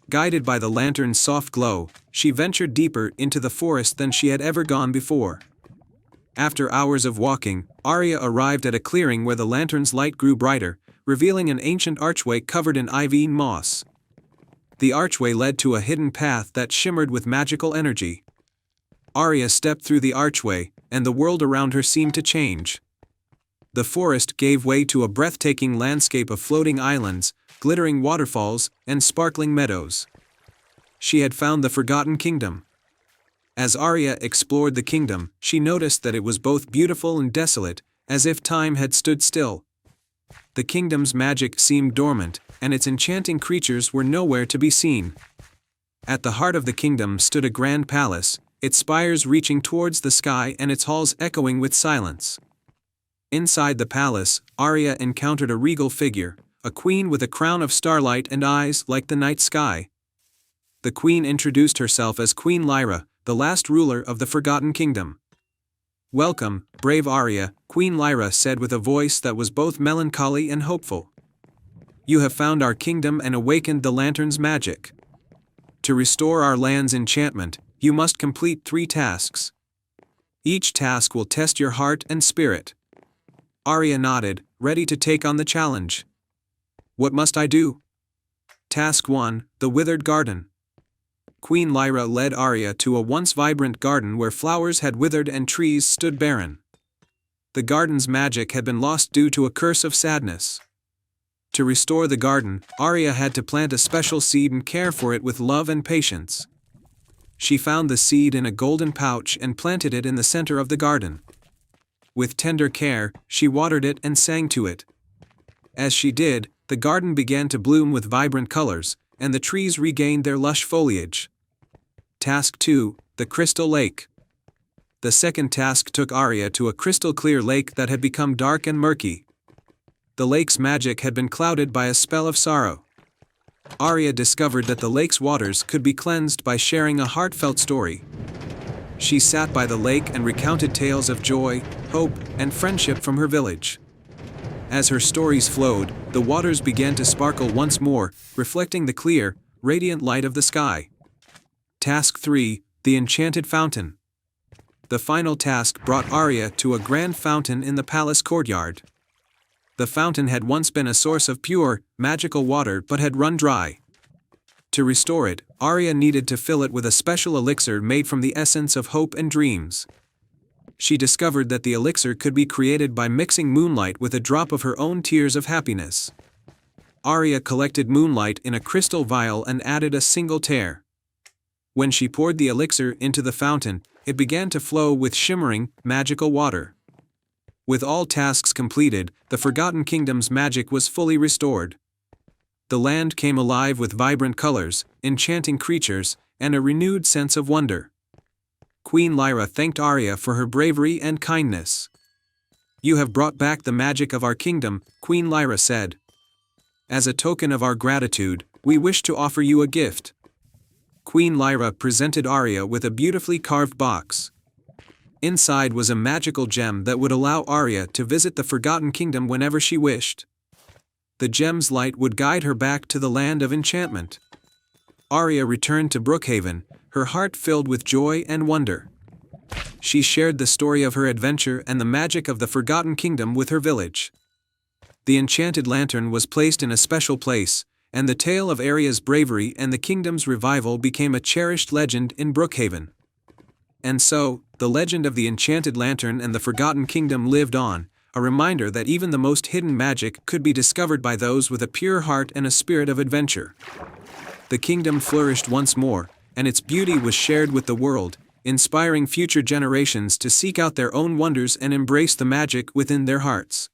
Guided by the lantern's soft glow, she ventured deeper into the forest than she had ever gone before. After hours of walking, Arya arrived at a clearing where the lantern's light grew brighter, revealing an ancient archway covered in ivy and moss. The archway led to a hidden path that shimmered with magical energy. Arya stepped through the archway, and the world around her seemed to change. The forest gave way to a breathtaking landscape of floating islands, glittering waterfalls, and sparkling meadows. She had found the Forgotten Kingdom. As Arya explored the kingdom, she noticed that it was both beautiful and desolate, as if time had stood still. The kingdom's magic seemed dormant, and its enchanting creatures were nowhere to be seen. At the heart of the kingdom stood a grand palace, its spires reaching towards the sky and its halls echoing with silence. Inside the palace, Arya encountered a regal figure, a queen with a crown of starlight and eyes like the night sky. The queen introduced herself as Queen Lyra, the last ruler of the Forgotten Kingdom. "Welcome, brave Arya," Queen Lyra said with a voice that was both melancholy and hopeful. "You have found our kingdom and awakened the lantern's magic. To restore our land's enchantment, you must complete 3 tasks. Each task will test your heart and spirit." Arya nodded, ready to take on the challenge. "What must I do?" Task 1, the Withered Garden. Queen Lyra led Arya to a once vibrant garden where flowers had withered and trees stood barren. The garden's magic had been lost due to a curse of sadness. To restore the garden, Arya had to plant a special seed and care for it with love and patience. She found the seed in a golden pouch and planted it in the center of the garden. With tender care, she watered it and sang to it. As she did, the garden began to bloom with vibrant colors, and the trees regained their lush foliage. Task 2, the Crystal Lake. The second task took Arya to a crystal-clear lake that had become dark and murky. The lake's magic had been clouded by a spell of sorrow. Arya discovered that the lake's waters could be cleansed by sharing a heartfelt story. She sat by the lake and recounted tales of joy, hope, and friendship from her village. As her stories flowed, the waters began to sparkle once more, reflecting the clear, radiant light of the sky. Task 3, the Enchanted Fountain. The final task brought Arya to a grand fountain in the palace courtyard. The fountain had once been a source of pure, magical water but had run dry. To restore it, Arya needed to fill it with a special elixir made from the essence of hope and dreams. She discovered that the elixir could be created by mixing moonlight with a drop of her own tears of happiness. Arya collected moonlight in a crystal vial and added a single tear. When she poured the elixir into the fountain, it began to flow with shimmering, magical water. With all tasks completed, the Forgotten Kingdom's magic was fully restored. The land came alive with vibrant colors, enchanting creatures, and a renewed sense of wonder. Queen Lyra thanked Arya for her bravery and kindness. "You have brought back the magic of our kingdom," Queen Lyra said. "As a token of our gratitude, we wish to offer you a gift." Queen Lyra presented Arya with a beautifully carved box. Inside was a magical gem that would allow Arya to visit the Forgotten Kingdom whenever she wished. The gem's light would guide her back to the land of enchantment. Arya returned to Brookhaven, her heart filled with joy and wonder. She shared the story of her adventure and the magic of the Forgotten Kingdom with her village. The enchanted lantern was placed in a special place, and the tale of Arya's bravery and the kingdom's revival became a cherished legend in Brookhaven. And so, the legend of the Enchanted Lantern and the Forgotten Kingdom lived on, a reminder that even the most hidden magic could be discovered by those with a pure heart and a spirit of adventure. The kingdom flourished once more, and its beauty was shared with the world, inspiring future generations to seek out their own wonders and embrace the magic within their hearts.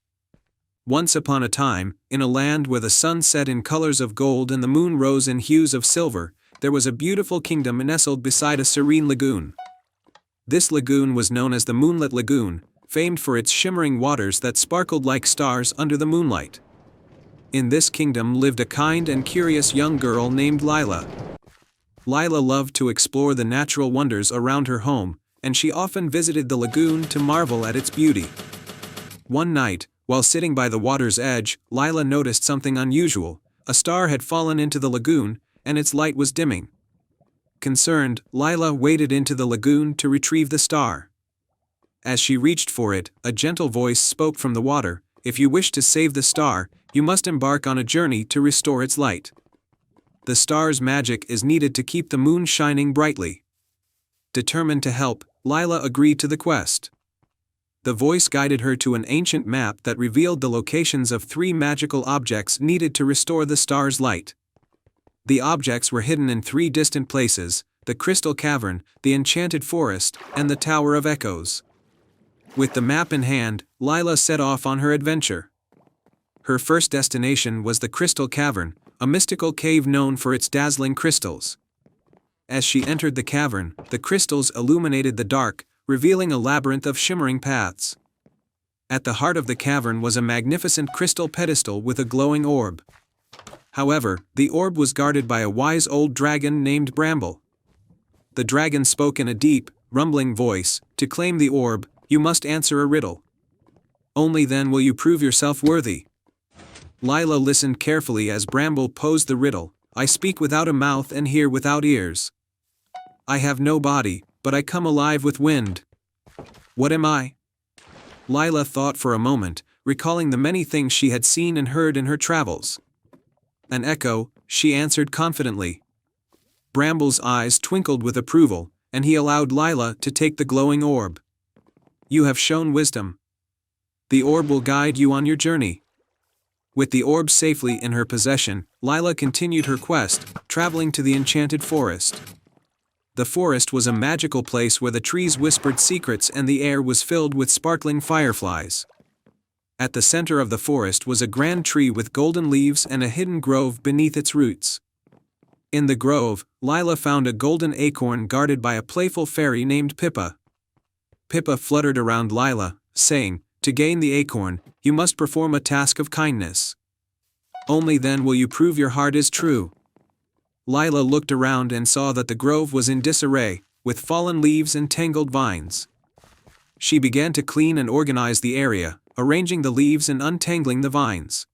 Once upon a time, in a land where the sun set in colors of gold and the moon rose in hues of silver, there was a beautiful kingdom nestled beside a serene lagoon. This lagoon was known as the Moonlit Lagoon, famed for its shimmering waters that sparkled like stars under the moonlight. In this kingdom lived a kind and curious young girl named Lila. Lila loved to explore the natural wonders around her home, and she often visited the lagoon to marvel at its beauty. One night, while sitting by the water's edge, Lila noticed something unusual. A star had fallen into the lagoon, and its light was dimming. Concerned, Lila waded into the lagoon to retrieve the star. As she reached for it, a gentle voice spoke from the water. "If you wish to save the star, you must embark on a journey to restore its light. The star's magic is needed to keep the moon shining brightly." Determined to help, Lila agreed to the quest. The voice guided her to an ancient map that revealed the locations of 3 magical objects needed to restore the star's light. The objects were hidden in 3 distant places: the Crystal Cavern, the Enchanted Forest, and the Tower of Echoes. With the map in hand, Lila set off on her adventure. Her first destination was the Crystal Cavern, a mystical cave known for its dazzling crystals. As she entered the cavern, the crystals illuminated the dark, revealing a labyrinth of shimmering paths. At the heart of the cavern was a magnificent crystal pedestal with a glowing orb. However, the orb was guarded by a wise old dragon named Bramble. The dragon spoke in a deep, rumbling voice, "To claim the orb, you must answer a riddle. Only then will you prove yourself worthy." Lila listened carefully as Bramble posed the riddle. "I speak without a mouth and hear without ears. I have no body, but I come alive with wind. What am I?" Lila thought for a moment, recalling the many things she had seen and heard in her travels. "An echo," she answered confidently. Bramble's eyes twinkled with approval, and he allowed Lila to take the glowing orb. "You have shown wisdom. The orb will guide you on your journey." With the orb safely in her possession, Lila continued her quest, traveling to the enchanted forest. The forest was a magical place where the trees whispered secrets and the air was filled with sparkling fireflies. At the center of the forest was a grand tree with golden leaves and a hidden grove beneath its roots. In the grove, Lila found a golden acorn guarded by a playful fairy named Pippa. Pippa fluttered around Lila, saying, "To gain the acorn, you must perform a task of kindness. Only then will you prove your heart is true." Lila looked around and saw that the grove was in disarray, with fallen leaves and tangled vines. She began to clean and organize the area, arranging the leaves and untangling the vines.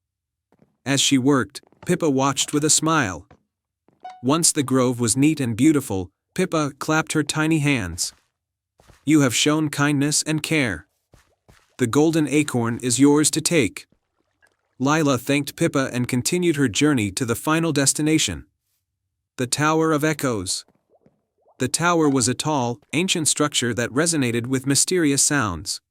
As she worked, Pippa watched with a smile. Once the grove was neat and beautiful, Pippa clapped her tiny hands. "You have shown kindness and care. The golden acorn is yours to take." Lila thanked Pippa and continued her journey to the final destination. The Tower of Echoes. The tower was a tall, ancient structure that resonated with mysterious sounds.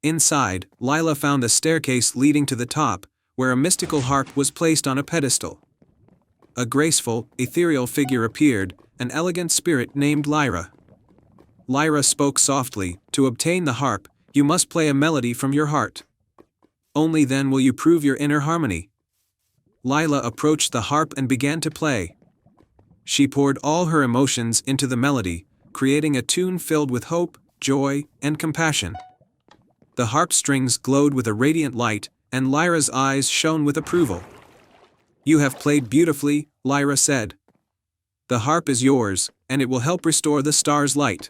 Inside, Lila found a staircase leading to the top, where a mystical harp was placed on a pedestal. A graceful, ethereal figure appeared, an elegant spirit named Lyra. Lyra spoke softly, "To obtain the harp, you must play a melody from your heart. Only then will you prove your inner harmony." Lila approached the harp and began to play. She poured all her emotions into the melody, creating a tune filled with hope, joy, and compassion. The harp strings glowed with a radiant light, and Lyra's eyes shone with approval. "You have played beautifully," Lyra said. "The harp is yours, and it will help restore the star's light."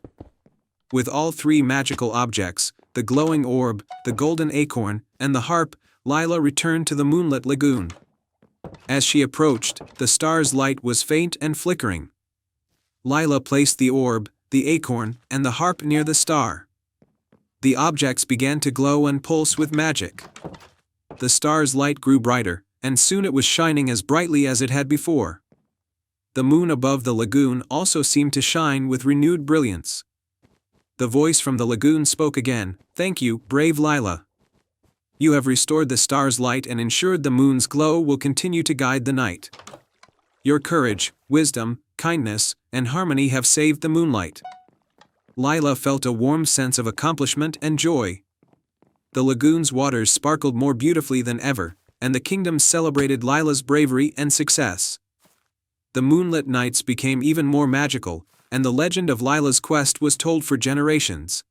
With all three magical objects, the glowing orb, the golden acorn, and the harp, Lila returned to the moonlit lagoon. As she approached, the star's light was faint and flickering. Lila placed the orb, the acorn, and the harp near the star. The objects began to glow and pulse with magic. The star's light grew brighter, and soon it was shining as brightly as it had before. The moon above the lagoon also seemed to shine with renewed brilliance. The voice from the lagoon spoke again, "Thank you, brave Lila. You have restored the star's light and ensured the moon's glow will continue to guide the night. Your courage, wisdom, kindness, and harmony have saved the moonlight." Lila felt a warm sense of accomplishment and joy. The lagoon's waters sparkled more beautifully than ever, and the kingdom celebrated Lila's bravery and success. The moonlit nights became even more magical, and the legend of Lila's quest was told for generations.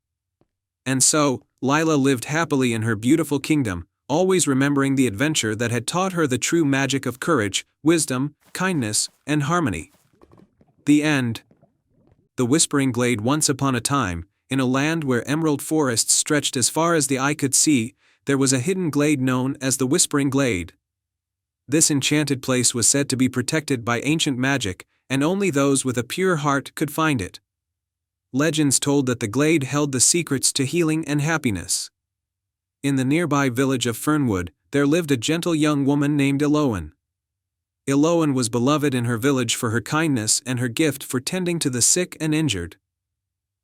And so, Lila lived happily in her beautiful kingdom, always remembering the adventure that had taught her the true magic of courage, wisdom, kindness, and harmony. The end. The Whispering Glade. Once upon a time, in a land where emerald forests stretched as far as the eye could see, there was a hidden glade known as the Whispering Glade. This enchanted place was said to be protected by ancient magic, and only those with a pure heart could find it. Legends told that the glade held the secrets to healing and happiness. In the nearby village of Fernwood, there lived a gentle young woman named Eloan. Eloan was beloved in her village for her kindness and her gift for tending to the sick and injured.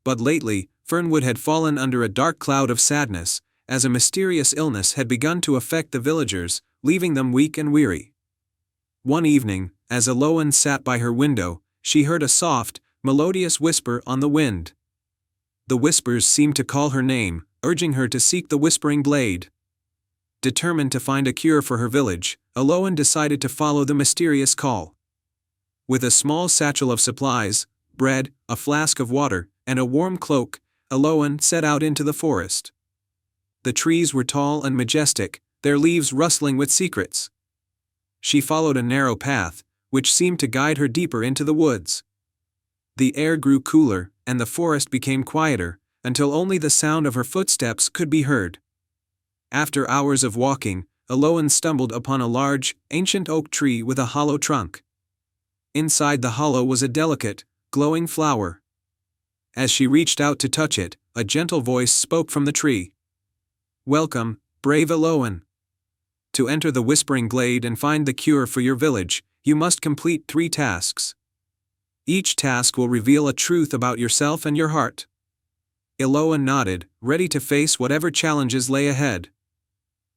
But lately, Fernwood had fallen under a dark cloud of sadness, as a mysterious illness had begun to affect the villagers, leaving them weak and weary. One evening, as Eloan sat by her window, she heard a soft, melodious whisper on the wind. The whispers seemed to call her name, urging her to seek the Whispering Glade. Determined to find a cure for her village, Eloan decided to follow the mysterious call. With a small satchel of supplies, bread, a flask of water, and a warm cloak, Eloan set out into the forest. The trees were tall and majestic, their leaves rustling with secrets. She followed a narrow path, which seemed to guide her deeper into the woods. The air grew cooler, and the forest became quieter, until only the sound of her footsteps could be heard. After hours of walking, Eloan stumbled upon a large, ancient oak tree with a hollow trunk. Inside the hollow was a delicate, glowing flower. As she reached out to touch it, a gentle voice spoke from the tree. "Welcome, brave Eloan. To enter the Whispering Glade and find the cure for your village, you must complete 3 tasks. Each task will reveal a truth about yourself and your heart." Eloan nodded, ready to face whatever challenges lay ahead.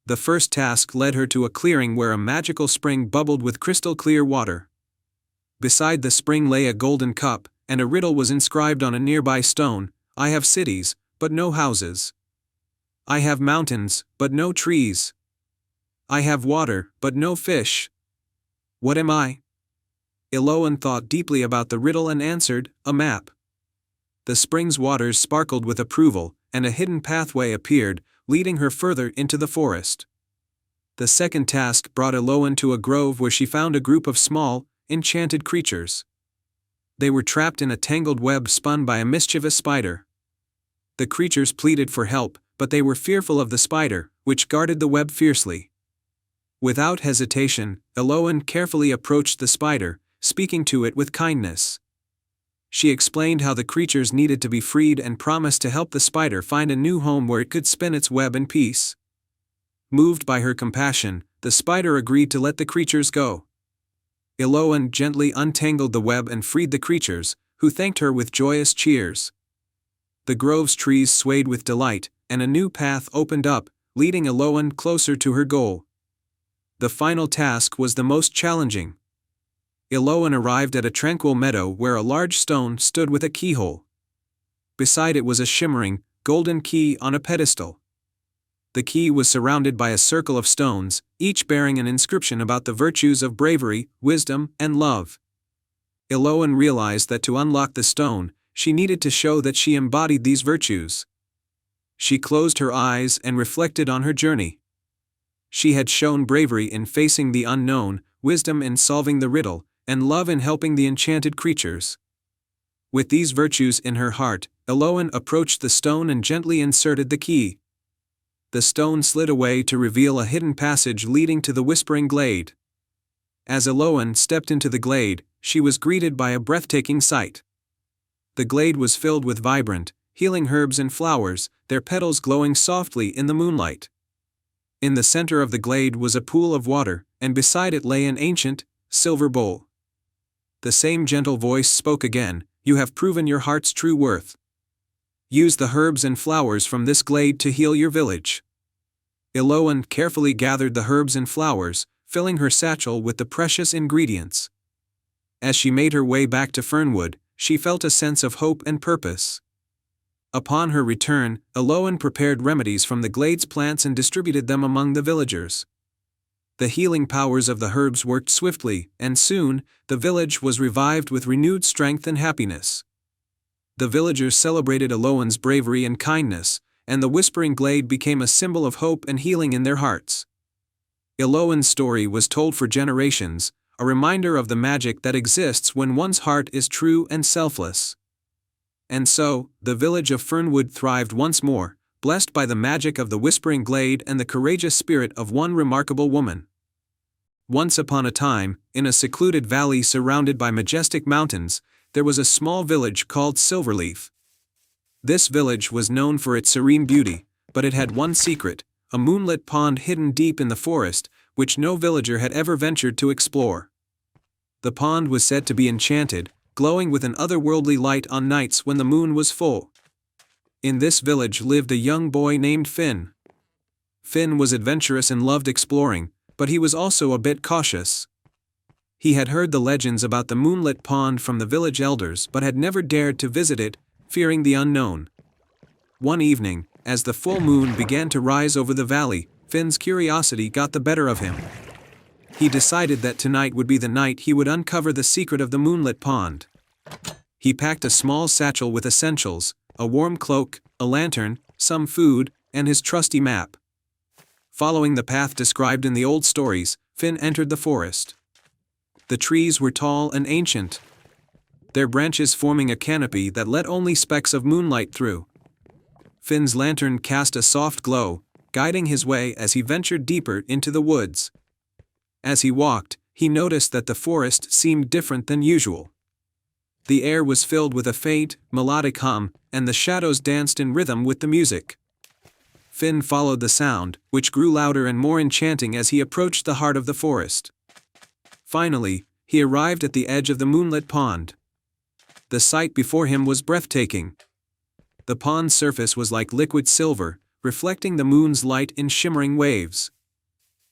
The first task led her to a clearing where a magical spring bubbled with crystal-clear water. Beside the spring lay a golden cup, and a riddle was inscribed on a nearby stone: "I have cities, but no houses. I have mountains, but no trees. I have water, but no fish. What am I?" Eloan thought deeply about the riddle and answered, "A map." The spring's waters sparkled with approval, and a hidden pathway appeared, leading her further into the forest. The second task brought Eloan to a grove where she found a group of small, enchanted creatures. They were trapped in a tangled web spun by a mischievous spider. The creatures pleaded for help, but they were fearful of the spider, which guarded the web fiercely. Without hesitation, Eloan carefully approached the spider, speaking to it with kindness. She explained how the creatures needed to be freed and promised to help the spider find a new home where it could spin its web in peace. Moved by her compassion, the spider agreed to let the creatures go. Eloan gently untangled the web and freed the creatures, who thanked her with joyous cheers. The grove's trees swayed with delight, and a new path opened up, leading Eloan closer to her goal. The final task was the most challenging. Eloan arrived at a tranquil meadow where a large stone stood with a keyhole. Beside it was a shimmering, golden key on a pedestal. The key was surrounded by a circle of stones, each bearing an inscription about the virtues of bravery, wisdom, and love. Eloan realized that to unlock the stone, she needed to show that she embodied these virtues. She closed her eyes and reflected on her journey. She had shown bravery in facing the unknown, wisdom in solving the riddle, and love in helping the enchanted creatures. With these virtues in her heart, Eloan approached the stone and gently inserted the key. The stone slid away to reveal a hidden passage leading to the Whispering Glade. As Eloan stepped into the glade, she was greeted by a breathtaking sight. The glade was filled with vibrant, healing herbs and flowers, their petals glowing softly in the moonlight. In the center of the glade was a pool of water, and beside it lay an ancient, silver bowl. The same gentle voice spoke again: "You have proven your heart's true worth. Use the herbs and flowers from this glade to heal your village." Eloan carefully gathered the herbs and flowers, filling her satchel with the precious ingredients. As she made her way back to Fernwood, she felt a sense of hope and purpose. Upon her return, Eloan prepared remedies from the glade's plants and distributed them among the villagers. The healing powers of the herbs worked swiftly, and soon, the village was revived with renewed strength and happiness. The villagers celebrated Eloan's bravery and kindness, and the Whispering Glade became a symbol of hope and healing in their hearts. Eloan's story was told for generations, a reminder of the magic that exists when one's heart is true and selfless. And so, the village of Fernwood thrived once more, blessed by the magic of the Whispering Glade and the courageous spirit of one remarkable woman. Once upon a time, in a secluded valley surrounded by majestic mountains, there was a small village called Silverleaf. This village was known for its serene beauty, but it had one secret: a moonlit pond hidden deep in the forest, which no villager had ever ventured to explore. The pond was said to be enchanted, glowing with an otherworldly light on nights when the moon was full. In this village lived a young boy named Finn. Finn was adventurous and loved exploring, but he was also a bit cautious. He had heard the legends about the moonlit pond from the village elders but had never dared to visit it, fearing the unknown. One evening, as the full moon began to rise over the valley, Finn's curiosity got the better of him. He decided that tonight would be the night he would uncover the secret of the moonlit pond. He packed a small satchel with essentials: a warm cloak, a lantern, some food, and his trusty map. Following the path described in the old stories, Finn entered the forest. The trees were tall and ancient, their branches forming a canopy that let only specks of moonlight through. Finn's lantern cast a soft glow, guiding his way as he ventured deeper into the woods. As he walked, he noticed that the forest seemed different than usual. The air was filled with a faint, melodic hum, and the shadows danced in rhythm with the music. Finn followed the sound, which grew louder and more enchanting as he approached the heart of the forest. Finally, he arrived at the edge of the moonlit pond. The sight before him was breathtaking. The pond's surface was like liquid silver, reflecting the moon's light in shimmering waves.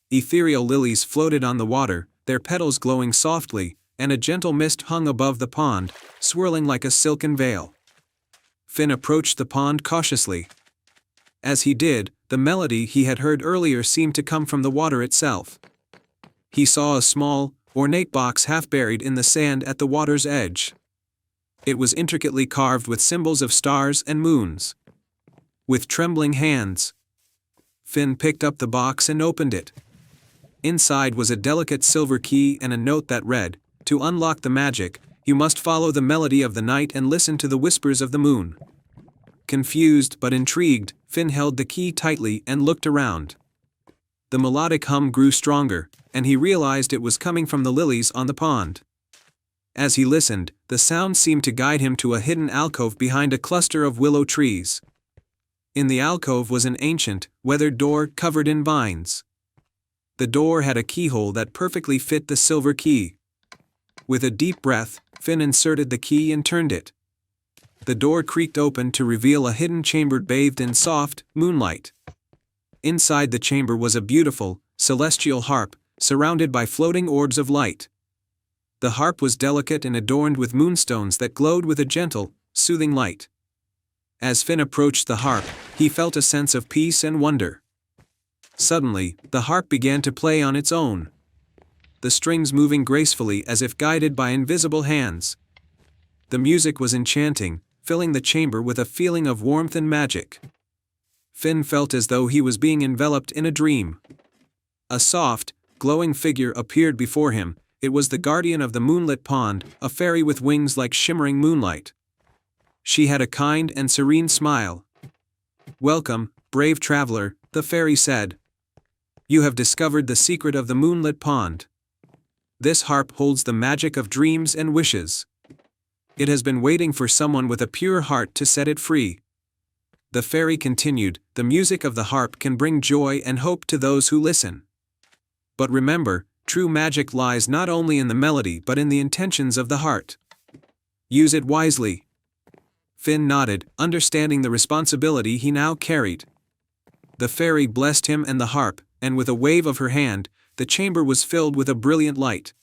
Ethereal lilies floated on the water, their petals glowing softly, and a gentle mist hung above the pond, swirling like a silken veil. Finn approached the pond cautiously. As he did, the melody he had heard earlier seemed to come from the water itself. He saw a small, ornate box half buried in the sand at the water's edge. It was intricately carved with symbols of stars and moons. With trembling hands, Finn picked up the box and opened it. Inside was a delicate silver key and a note that read, "To unlock the magic, you must follow the melody of the night and listen to the whispers of the moon." Confused but intrigued, Finn held the key tightly and looked around. The melodic hum grew stronger, and he realized it was coming from the lilies on the pond. As he listened, the sound seemed to guide him to a hidden alcove behind a cluster of willow trees. In the alcove was an ancient, weathered door covered in vines. The door had a keyhole that perfectly fit the silver key. With a deep breath, Finn inserted the key and turned it. The door creaked open to reveal a hidden chamber bathed in soft moonlight. Inside the chamber was a beautiful, celestial harp, surrounded by floating orbs of light. The harp was delicate and adorned with moonstones that glowed with a gentle, soothing light. As Finn approached the harp, he felt a sense of peace and wonder. Suddenly, the harp began to play on its own, the strings moving gracefully as if guided by invisible hands. The music was enchanting, filling the chamber with a feeling of warmth and magic. Finn felt as though he was being enveloped in a dream. A soft, glowing figure appeared before him. It was the guardian of the moonlit pond, a fairy with wings like shimmering moonlight. She had a kind and serene smile. "Welcome, brave traveler," the fairy said. "You have discovered the secret of the moonlit pond. This harp holds the magic of dreams and wishes. It has been waiting for someone with a pure heart to set it free." The fairy continued, "The music of the harp can bring joy and hope to those who listen. But remember, true magic lies not only in the melody but in the intentions of the heart. Use it wisely." Finn nodded, understanding the responsibility he now carried. The fairy blessed him and the harp, and with a wave of her hand, the chamber was filled with a brilliant light.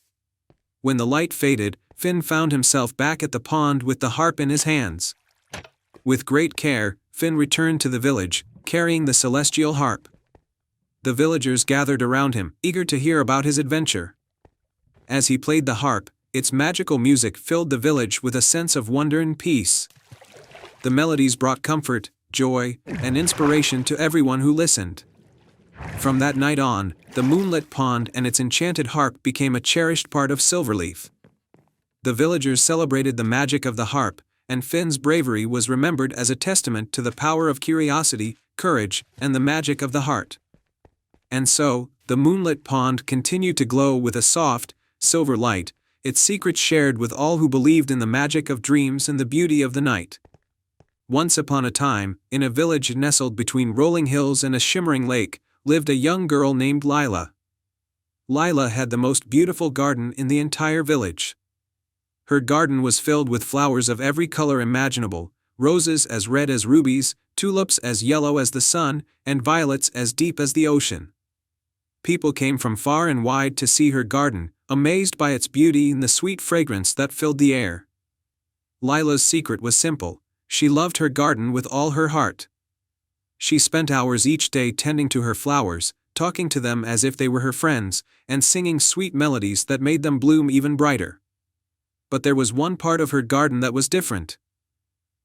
When the light faded, Finn found himself back at the pond with the harp in his hands. With great care, Finn returned to the village, carrying the celestial harp. The villagers gathered around him, eager to hear about his adventure. As he played the harp, its magical music filled the village with a sense of wonder and peace. The melodies brought comfort, joy, and inspiration to everyone who listened. From that night on, the moonlit pond and its enchanted harp became a cherished part of Silverleaf. The villagers celebrated the magic of the harp, and Finn's bravery was remembered as a testament to the power of curiosity, courage, and the magic of the heart. And so, the moonlit pond continued to glow with a soft, silver light, its secrets shared with all who believed in the magic of dreams and the beauty of the night. Once upon a time, in a village nestled between rolling hills and a shimmering lake, lived a young girl named Lila. Lila had the most beautiful garden in the entire village. Her garden was filled with flowers of every color imaginable, roses as red as rubies, tulips as yellow as the sun, and violets as deep as the ocean. People came from far and wide to see her garden, amazed by its beauty and the sweet fragrance that filled the air. Lila's secret was simple: she loved her garden with all her heart. She spent hours each day tending to her flowers, talking to them as if they were her friends, and singing sweet melodies that made them bloom even brighter. But there was one part of her garden that was different.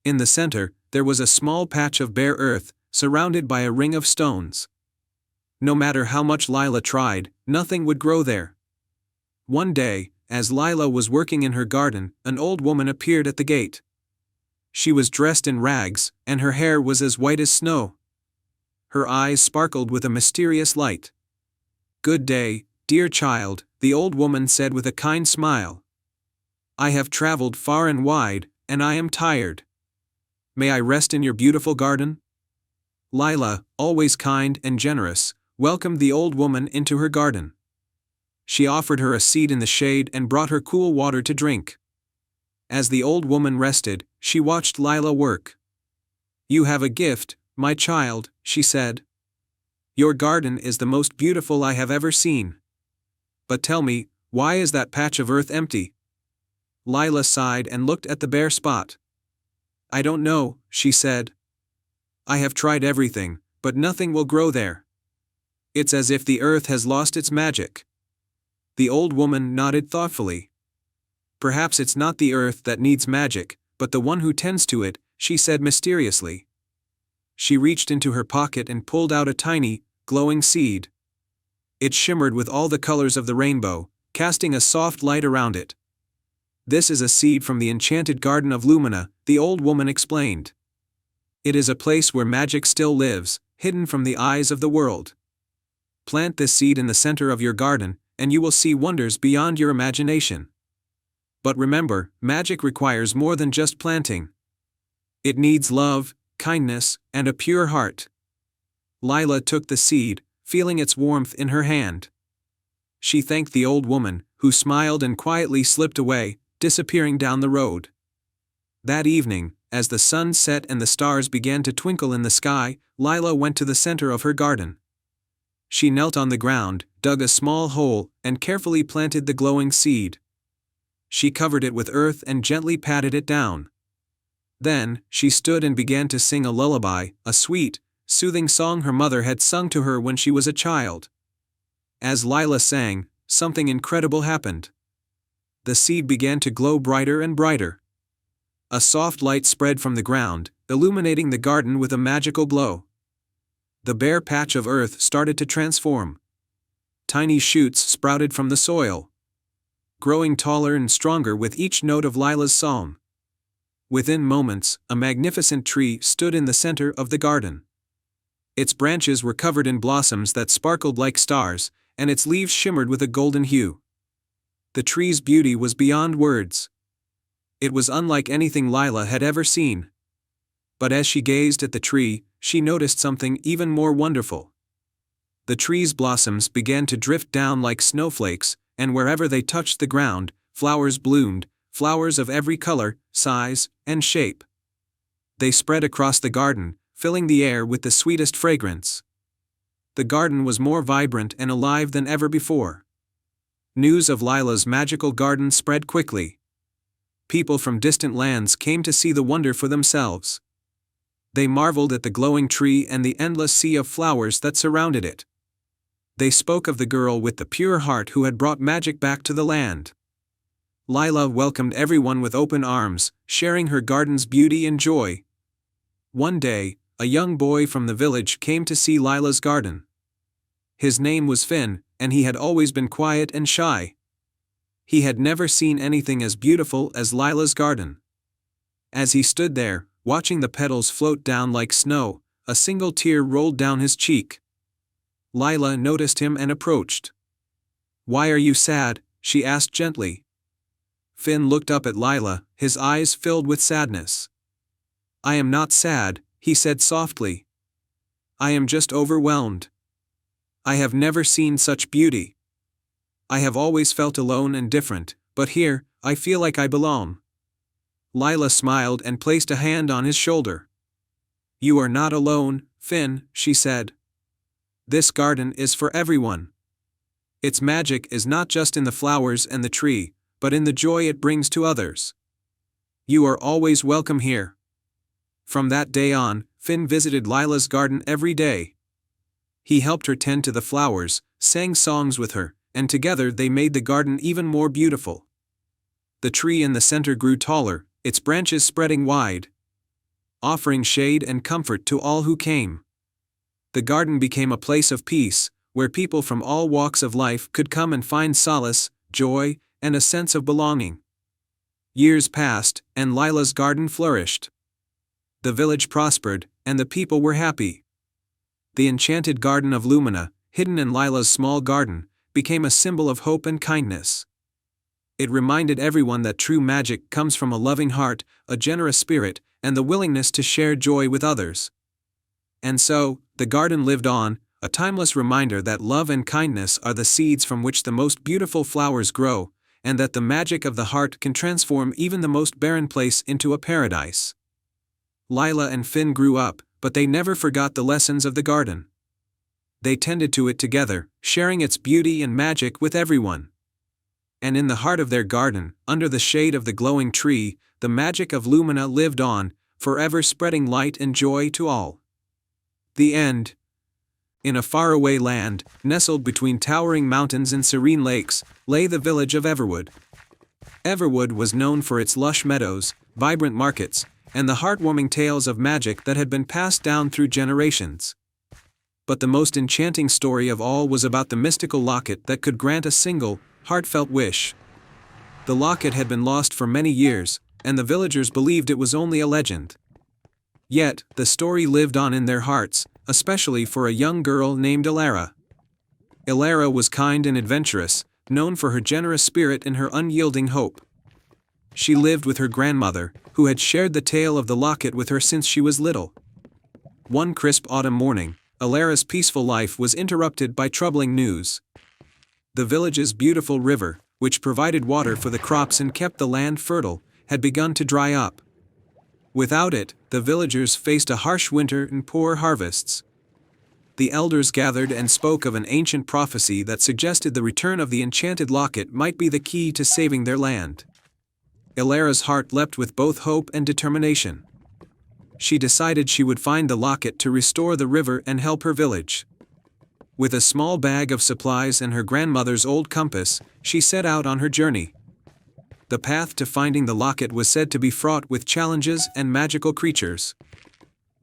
In the center, there was a small patch of bare earth, surrounded by a ring of stones. No matter how much Lila tried, nothing would grow there. One day, as Lila was working in her garden, an old woman appeared at the gate. She was dressed in rags, and her hair was as white as snow. Her eyes sparkled with a mysterious light. "Good day, dear child," the old woman said with a kind smile. "I have traveled far and wide, and I am tired. May I rest in your beautiful garden?" Lila, always kind and generous, welcomed the old woman into her garden. She offered her a seat in the shade and brought her cool water to drink. As the old woman rested, she watched Lila work. "You have a gift, my child," she said. "Your garden is the most beautiful I have ever seen. But tell me, why is that patch of earth empty?" Lila sighed and looked at the bare spot. "I don't know," she said. "I have tried everything, but nothing will grow there. It's as if the earth has lost its magic." The old woman nodded thoughtfully. "Perhaps it's not the earth that needs magic, but the one who tends to it," she said mysteriously. She reached into her pocket and pulled out a tiny, glowing seed. It shimmered with all the colors of the rainbow, casting a soft light around it. "This is a seed from the enchanted garden of Lumina," the old woman explained. "It is a place where magic still lives, hidden from the eyes of the world. Plant this seed in the center of your garden, and you will see wonders beyond your imagination. But remember, magic requires more than just planting. It needs love, kindness, and a pure heart." Lila took the seed, feeling its warmth in her hand. She thanked the old woman, who smiled and quietly slipped away, disappearing down the road. That evening, as the sun set and the stars began to twinkle in the sky, Lila went to the center of her garden. She knelt on the ground, dug a small hole, and carefully planted the glowing seed. She covered it with earth and gently patted it down. Then, she stood and began to sing a lullaby, a sweet, soothing song her mother had sung to her when she was a child. As Lila sang, something incredible happened. The seed began to glow brighter and brighter. A soft light spread from the ground, illuminating the garden with a magical glow. The bare patch of earth started to transform. Tiny shoots sprouted from the soil, growing taller and stronger with each note of Lila's song. Within moments, a magnificent tree stood in the center of the garden. Its branches were covered in blossoms that sparkled like stars, and its leaves shimmered with a golden hue. The tree's beauty was beyond words. It was unlike anything Lila had ever seen. But as she gazed at the tree, she noticed something even more wonderful. The tree's blossoms began to drift down like snowflakes, and wherever they touched the ground, flowers bloomed, flowers of every color, size, and shape. They spread across the garden, filling the air with the sweetest fragrance. The garden was more vibrant and alive than ever before. News of Lila's magical garden spread quickly. People from distant lands came to see the wonder for themselves. They marveled at the glowing tree and the endless sea of flowers that surrounded it. They spoke of the girl with the pure heart who had brought magic back to the land. Lila welcomed everyone with open arms, sharing her garden's beauty and joy. One day, a young boy from the village came to see Lila's garden. His name was Finn, and he had always been quiet and shy. He had never seen anything as beautiful as Lila's garden. As he stood there, watching the petals float down like snow, a single tear rolled down his cheek. Lila noticed him and approached. "Why are you sad?" she asked gently. Finn looked up at Lila, his eyes filled with sadness. "I am not sad," he said softly. "I am just overwhelmed. I have never seen such beauty. I have always felt alone and different, but here, I feel like I belong." Lila smiled and placed a hand on his shoulder. "You are not alone, Finn," she said. "This garden is for everyone. Its magic is not just in the flowers and the tree, but in the joy it brings to others. You are always welcome here." From that day on, Finn visited Lila's garden every day. He helped her tend to the flowers, sang songs with her, and together they made the garden even more beautiful. The tree in the center grew taller, its branches spreading wide. offering shade and comfort to all who came. The garden became a place of peace, where people from all walks of life could come and find solace, joy, and a sense of belonging. Years passed, and Lila's garden flourished. The village prospered, and the people were happy. The enchanted garden of Lumina, hidden in Lila's small garden, became a symbol of hope and kindness. It reminded everyone that true magic comes from a loving heart, a generous spirit, and the willingness to share joy with others. And so, the garden lived on, a timeless reminder that love and kindness are the seeds from which the most beautiful flowers grow, and that the magic of the heart can transform even the most barren place into a paradise. Lila and Finn grew up, but they never forgot the lessons of the garden. They tended to it together, sharing its beauty and magic with everyone. And in the heart of their garden, under the shade of the glowing tree, the magic of Lumina lived on, forever spreading light and joy to all. The end. In a faraway land, nestled between towering mountains and serene lakes, lay the village of Everwood. Everwood was known for its lush meadows, vibrant markets, and the heartwarming tales of magic that had been passed down through generations. But the most enchanting story of all was about the mystical locket that could grant a single, heartfelt wish. The locket had been lost for many years, and the villagers believed it was only a legend. Yet, the story lived on in their hearts, especially for a young girl named Elara. Elara was kind and adventurous, known for her generous spirit and her unyielding hope. She lived with her grandmother, who had shared the tale of the locket with her since she was little. One crisp autumn morning, Elara's peaceful life was interrupted by troubling news. The village's beautiful river, which provided water for the crops and kept the land fertile, had begun to dry up. Without it, the villagers faced a harsh winter and poor harvests. The elders gathered and spoke of an ancient prophecy that suggested the return of the enchanted locket might be the key to saving their land. Elara's heart leapt with both hope and determination. She decided she would find the locket to restore the river and help her village. With a small bag of supplies and her grandmother's old compass, she set out on her journey. The path to finding the locket was said to be fraught with challenges and magical creatures.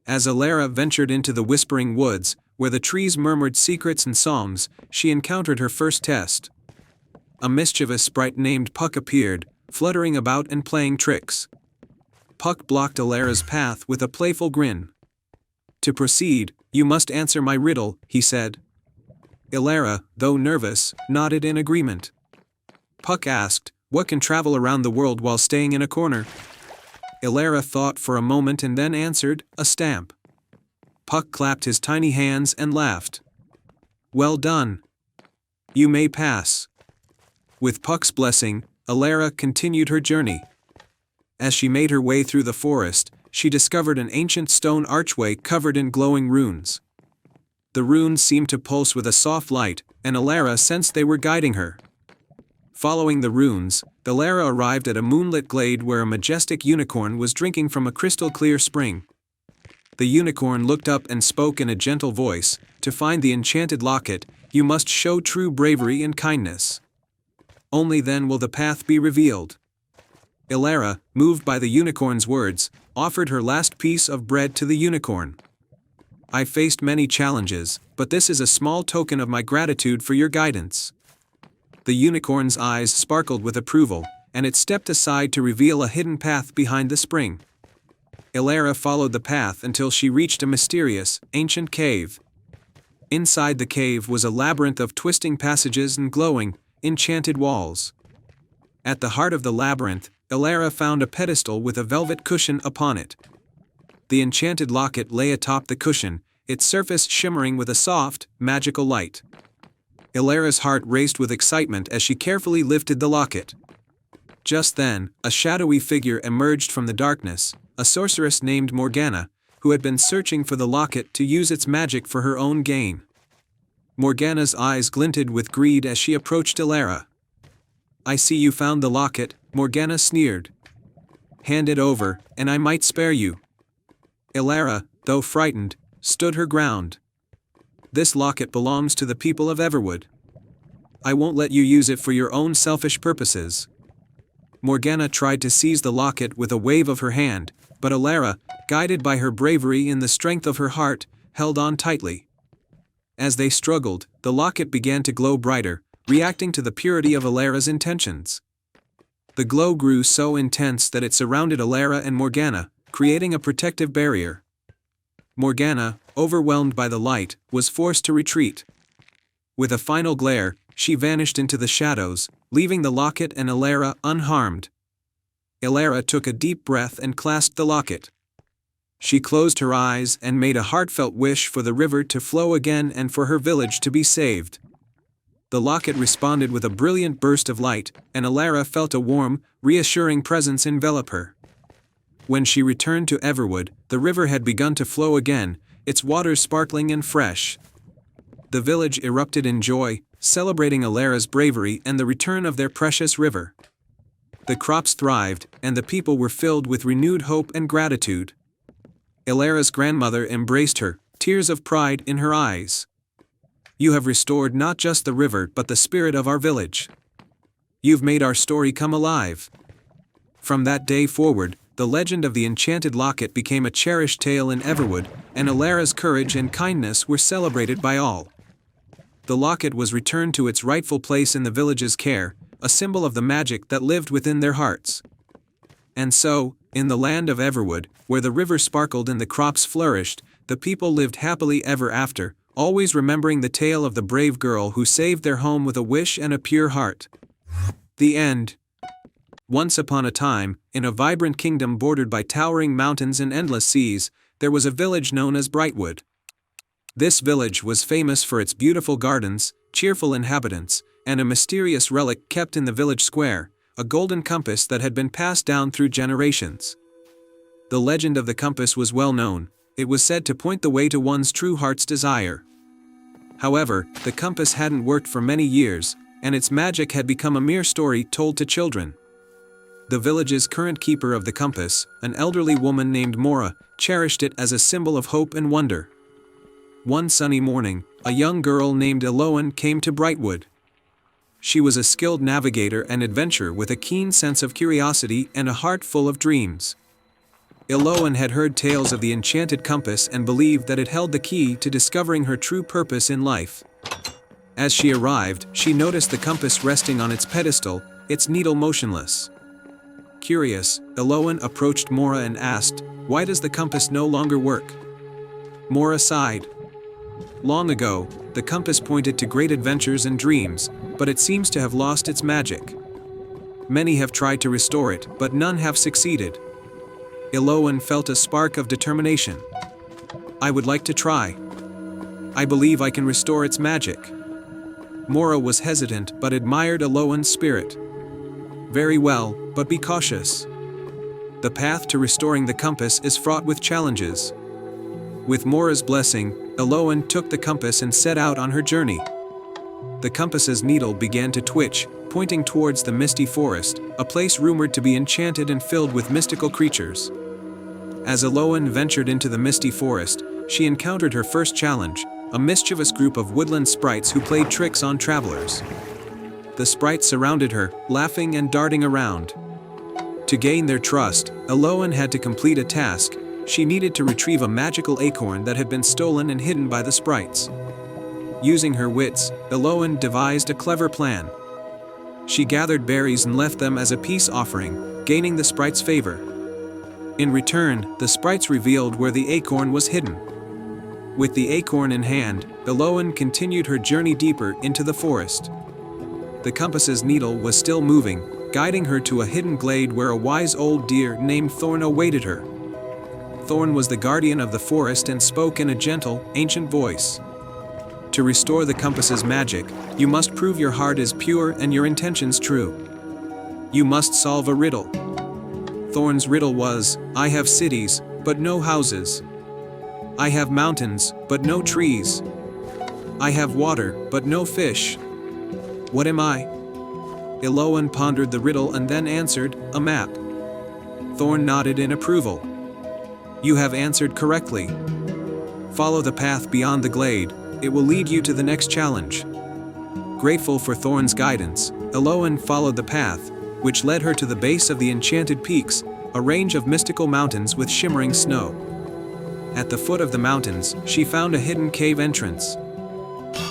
As Elara ventured into the Whispering Woods, where the trees murmured secrets and songs, she encountered her first test. A mischievous sprite named Puck appeared, fluttering about and playing tricks. Puck blocked Elara's path with a playful grin. "To proceed, you must answer my riddle," he said. Elara, though nervous, nodded in agreement. Puck asked, "What can travel around the world while staying in a corner?" Elara thought for a moment and then answered, "A stamp." Puck clapped his tiny hands and laughed. "Well done. You may pass." With Puck's blessing, Elara continued her journey. As she made her way through the forest, she discovered an ancient stone archway covered in glowing runes. The runes seemed to pulse with a soft light, and Elara sensed they were guiding her. Following the runes, Elara arrived at a moonlit glade where a majestic unicorn was drinking from a crystal-clear spring. The unicorn looked up and spoke in a gentle voice, "To find the enchanted locket, you must show true bravery and kindness. Only then will the path be revealed." Elara, moved by the unicorn's words, offered her last piece of bread to the unicorn. "I faced many challenges, but this is a small token of my gratitude for your guidance." The unicorn's eyes sparkled with approval, and it stepped aside to reveal a hidden path behind the spring. Elara followed the path until she reached a mysterious, ancient cave. Inside the cave was a labyrinth of twisting passages and glowing, enchanted walls. At the heart of the labyrinth, Elara found a pedestal with a velvet cushion upon it. The enchanted locket lay atop the cushion, its surface shimmering with a soft, magical light. Elara's heart raced with excitement as she carefully lifted the locket. Just then, a shadowy figure emerged from the darkness, a sorceress named Morgana, who had been searching for the locket to use its magic for her own gain. Morgana's eyes glinted with greed as she approached Elara. "I see you found the locket," Morgana sneered. "Hand it over, and I might spare you." Elara, though frightened, stood her ground. "This locket belongs to the people of Everwood. I won't let you use it for your own selfish purposes." Morgana tried to seize the locket with a wave of her hand, But Alara, guided by her bravery and the strength of her heart, held on tightly. As they struggled, the locket began to glow brighter, reacting to the purity of Alara's intentions. The glow grew so intense that it surrounded Alara and Morgana, creating a protective barrier. Morgana, overwhelmed by the light, was forced to retreat. With a final glare, she vanished into the shadows, leaving the locket and Alara unharmed. Alara took a deep breath and clasped the locket. She closed her eyes and made a heartfelt wish for the river to flow again and for her village to be saved. The locket responded with a brilliant burst of light, and Alara felt a warm, reassuring presence envelop her. When she returned to Everwood, the river had begun to flow again, its waters sparkling and fresh. The village erupted in joy, celebrating Alara's bravery and the return of their precious river. The crops thrived, and the people were filled with renewed hope and gratitude. Alara's grandmother embraced her, tears of pride in her eyes. "You have restored not just the river but the spirit of our village. You've made our story come alive." From that day forward, the legend of the enchanted locket became a cherished tale in Everwood, and Alara's courage and kindness were celebrated by all. The locket was returned to its rightful place in the village's care, a symbol of the magic that lived within their hearts. And so, in the land of Everwood, where the river sparkled and the crops flourished, the people lived happily ever after, always remembering the tale of the brave girl who saved their home with a wish and a pure heart. The end. Once upon a time, in a vibrant kingdom bordered by towering mountains and endless seas, there was a village known as Brightwood. This village was famous for its beautiful gardens, cheerful inhabitants, and a mysterious relic kept in the village square, a golden compass that had been passed down through generations. The legend of the compass was well known. It was said to point the way to one's true heart's desire. However, the compass hadn't worked for many years, and its magic had become a mere story told to children. The village's current keeper of the compass, an elderly woman named Mora, cherished it as a symbol of hope and wonder. One sunny morning, a young girl named Eloan came to Brightwood. She was a skilled navigator and adventurer with a keen sense of curiosity and a heart full of dreams. Eloan had heard tales of the enchanted compass and believed that it held the key to discovering her true purpose in life. As she arrived, she noticed the compass resting on its pedestal, its needle motionless. Curious, Eloan approached Mora and asked, "Why does the compass no longer work?" Mora sighed. Long ago, the compass pointed to great adventures and dreams, but it seems to have lost its magic. Many have tried to restore it, but none have succeeded. Eloan felt a spark of determination. "I would like to try. I believe I can restore its magic." Mora was hesitant but admired Eloan's spirit. "Very well, but be cautious. The path to restoring the compass is fraught with challenges." With Mora's blessing, Eloan took the compass and set out on her journey. The compass's needle began to twitch, pointing towards the misty forest, a place rumored to be enchanted and filled with mystical creatures. As Eloan ventured into the misty forest, she encountered her first challenge, a mischievous group of woodland sprites who played tricks on travelers. The sprites surrounded her, laughing and darting around. To gain their trust, Eloan had to complete a task. She needed to retrieve a magical acorn that had been stolen and hidden by the sprites. Using her wits, Eloan devised a clever plan. She gathered berries and left them as a peace offering, gaining the sprites' favor. In return, the sprites revealed where the acorn was hidden. With the acorn in hand, Eloan continued her journey deeper into the forest. The compass's needle was still moving, guiding her to a hidden glade where a wise old deer named Thorn awaited her. Thorn was the guardian of the forest and spoke in a gentle, ancient voice. "To restore the compass's magic, you must prove your heart is pure and your intentions true. You must solve a riddle." Thorn's riddle was, "I have cities, but no houses. I have mountains, but no trees. I have water, but no fish. What am I?" Eloan pondered the riddle and then answered, "A map." Thorn nodded in approval. "You have answered correctly. Follow the path beyond the glade. It will lead you to the next challenge." Grateful for Thorn's guidance, Eloan followed the path, which led her to the base of the enchanted peaks, a range of mystical mountains with shimmering snow. At the foot of the mountains, she found a hidden cave entrance.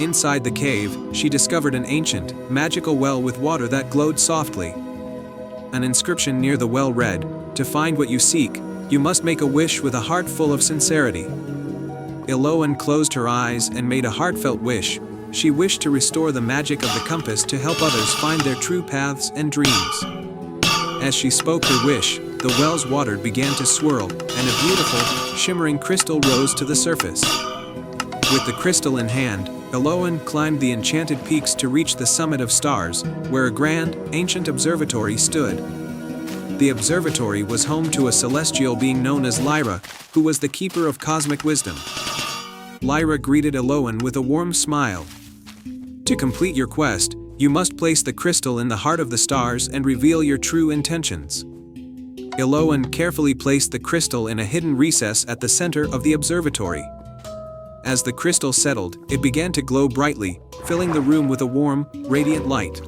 Inside the cave, she discovered an ancient, magical well with water that glowed softly. An inscription near the well read, "To find what you seek, you must make a wish with a heart full of sincerity." Eloan closed her eyes and made a heartfelt wish. She wished to restore the magic of the compass to help others find their true paths and dreams. As she spoke her wish, the well's water began to swirl, and a beautiful, shimmering crystal rose to the surface. With the crystal in hand, Eloan climbed the enchanted peaks to reach the summit of stars, where a grand, ancient observatory stood. The observatory was home to a celestial being known as Lyra, who was the keeper of cosmic wisdom. Lyra greeted Eloan with a warm smile. "To complete your quest, you must place the crystal in the heart of the stars and reveal your true intentions." Eloan carefully placed the crystal in a hidden recess at the center of the observatory. As the crystal settled, it began to glow brightly, filling the room with a warm, radiant light.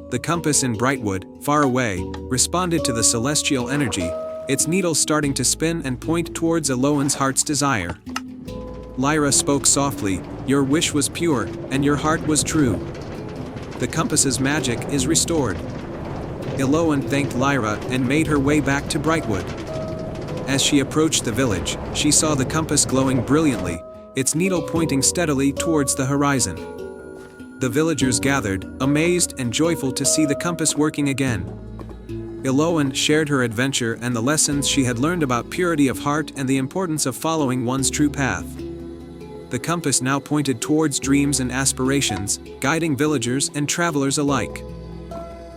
The compass in Brightwood, far away, responded to the celestial energy, its needle starting to spin and point towards Eloan's heart's desire. Lyra spoke softly, "Your wish was pure, and your heart was true. The compass's magic is restored." Eloan thanked Lyra and made her way back to Brightwood. As she approached the village, she saw the compass glowing brilliantly, its needle pointing steadily towards the horizon. The villagers gathered, amazed and joyful to see the compass working again. Eloan shared her adventure and the lessons she had learned about purity of heart and the importance of following one's true path. The compass now pointed towards dreams and aspirations, guiding villagers and travelers alike.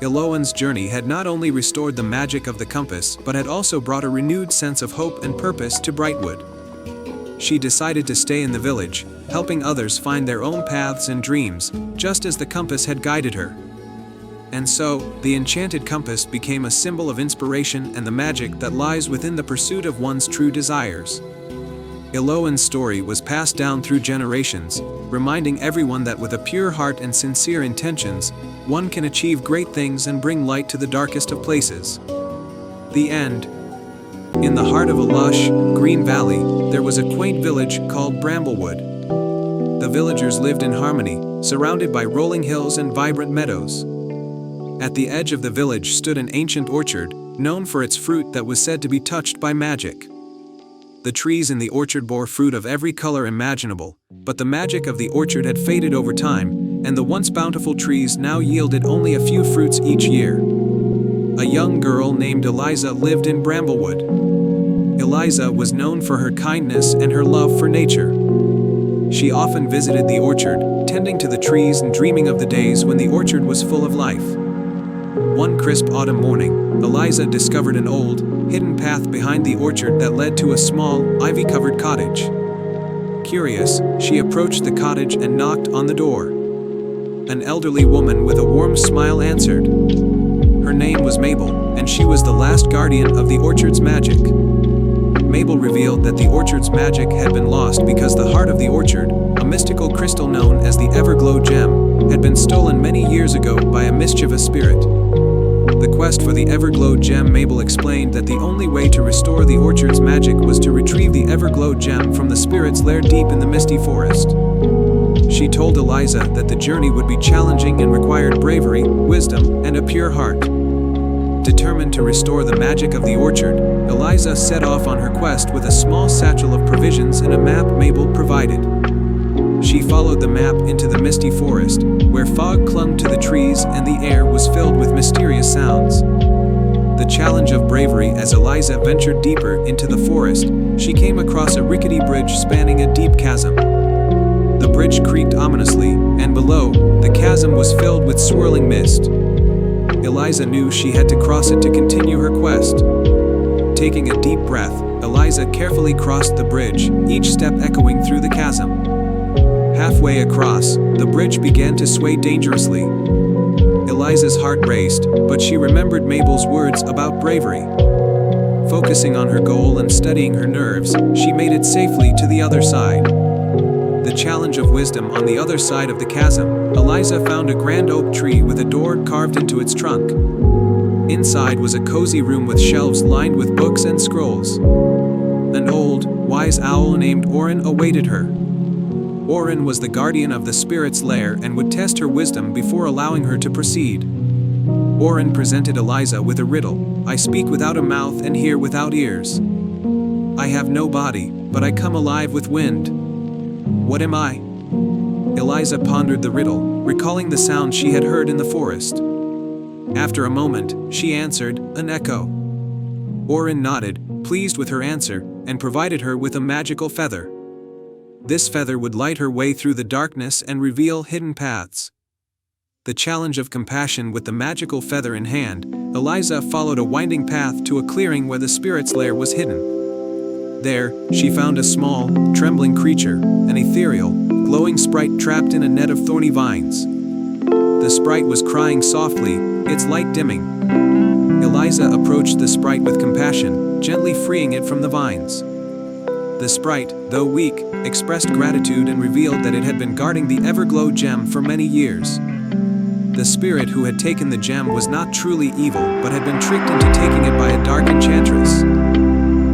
Eloan's journey had not only restored the magic of the compass but had also brought a renewed sense of hope and purpose to Brightwood. She decided to stay in the village, helping others find their own paths and dreams, just as the compass had guided her. And so, the enchanted compass became a symbol of inspiration and the magic that lies within the pursuit of one's true desires. Eloan's story was passed down through generations, reminding everyone that with a pure heart and sincere intentions, one can achieve great things and bring light to the darkest of places. The end. In the heart of a lush, green valley, there was a quaint village called Bramblewood. The villagers lived in harmony, surrounded by rolling hills and vibrant meadows. At the edge of the village stood an ancient orchard, known for its fruit that was said to be touched by magic. The trees in the orchard bore fruit of every color imaginable, but the magic of the orchard had faded over time, and the once bountiful trees now yielded only a few fruits each year. A young girl named Eliza lived in Bramblewood. Eliza was known for her kindness and her love for nature. She often visited the orchard, tending to the trees and dreaming of the days when the orchard was full of life. One crisp autumn morning, Eliza discovered an old, hidden path behind the orchard that led to a small, ivy-covered cottage. Curious, she approached the cottage and knocked on the door. An elderly woman with a warm smile answered. Her name was Mabel, and she was the last guardian of the orchard's magic. Mabel revealed that the orchard's magic had been lost because the heart of the orchard, a mystical crystal known as the Everglow Gem, had been stolen many years ago by a mischievous spirit. The quest for the Everglow Gem. Mabel explained that the only way to restore the orchard's magic was to retrieve the Everglow Gem from the spirit's lair deep in the misty forest. She told Eliza that the journey would be challenging and required bravery, wisdom, and a pure heart. Determined to restore the magic of the orchard, Eliza set off on her quest with a small satchel of provisions and a map Mabel provided. She followed the map into the misty forest, where fog clung to the trees and the air was filled with mysterious sounds. The challenge of bravery. As Eliza ventured deeper into the forest, she came across a rickety bridge spanning a deep chasm. The bridge creaked ominously, and below, the chasm was filled with swirling mist. Eliza knew she had to cross it to continue her quest. Taking a deep breath, Eliza carefully crossed the bridge, each step echoing through the chasm. Halfway across, the bridge began to sway dangerously. Eliza's heart raced, but she remembered Mabel's words about bravery. Focusing on her goal and steadying her nerves, she made it safely to the other side. The challenge of wisdom. On the other side of the chasm, Eliza found a grand oak tree with a door carved into its trunk. Inside was a cozy room with shelves lined with books and scrolls. An old, wise owl named Orin awaited her. Orin was the guardian of the spirit's lair and would test her wisdom before allowing her to proceed. Orin presented Eliza with a riddle. I speak without a mouth and hear without ears. I have no body, but I come alive with wind. What am I? Eliza pondered the riddle, recalling the sound she had heard in the forest. After a moment, she answered, an echo. Orin nodded, pleased with her answer, and provided her with a magical feather. This feather would light her way through the darkness and reveal hidden paths. The challenge of compassion with the magical feather in hand, Eliza followed a winding path to a clearing where the spirit's lair was hidden. There, she found a small, trembling creature, an ethereal, glowing sprite trapped in a net of thorny vines. The sprite was crying softly, its light dimming. Eliza approached the sprite with compassion, gently freeing it from the vines. The sprite, though weak, expressed gratitude and revealed that it had been guarding the Everglow gem for many years. The spirit who had taken the gem was not truly evil, but had been tricked into taking it by a dark enchantress.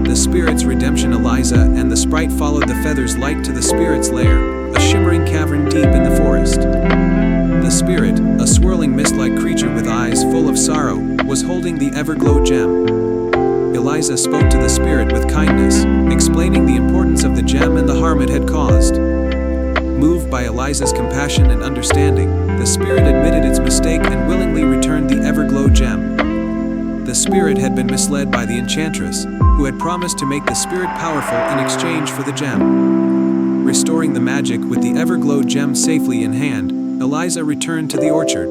The spirit's redemption. Eliza and the sprite followed the feather's light to the spirit's lair, a shimmering cavern deep in the forest. The spirit, a swirling mist-like creature with eyes full of sorrow, was holding the Everglow gem. Eliza spoke to the spirit with kindness, explaining the importance of the gem and the harm it had caused. Moved by Eliza's compassion and understanding, the spirit admitted its mistake and willingly returned the Everglow gem. The spirit had been misled by the enchantress, who had promised to make the spirit powerful in exchange for the gem. Restoring the magic with the Everglow gem safely in hand, Eliza returned to the orchard.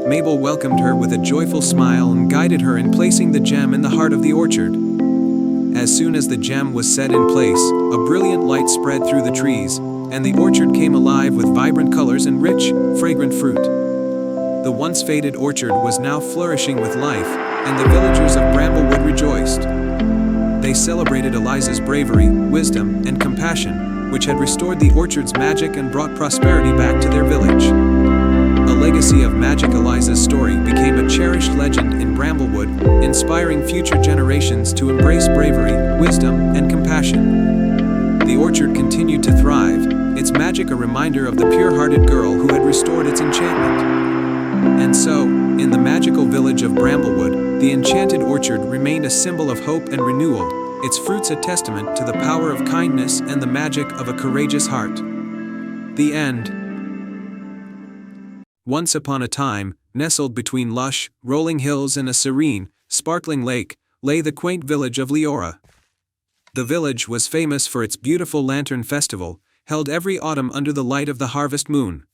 Mabel welcomed her with a joyful smile and guided her in placing the gem in the heart of the orchard. As soon as the gem was set in place, a brilliant light spread through the trees, and the orchard came alive with vibrant colors and rich, fragrant fruit. The once faded orchard was now flourishing with life, and the villagers of Bramblewood rejoiced. They celebrated Eliza's bravery, wisdom, and compassion, which had restored the orchard's magic and brought prosperity back to their village. A legacy of magic. Eliza's story became a cherished legend in Bramblewood, inspiring future generations to embrace bravery, wisdom, and compassion. The orchard continued to thrive, its magic a reminder of the pure-hearted girl who had restored its enchantment. And so, in the magical village of Bramblewood, the enchanted orchard remained a symbol of hope and renewal, its fruits a testament to the power of kindness and the magic of a courageous heart. The end. Once upon a time, nestled between lush, rolling hills and a serene, sparkling lake, lay the quaint village of Leora. The village was famous for its beautiful lantern festival, held every autumn under the light of the harvest moon.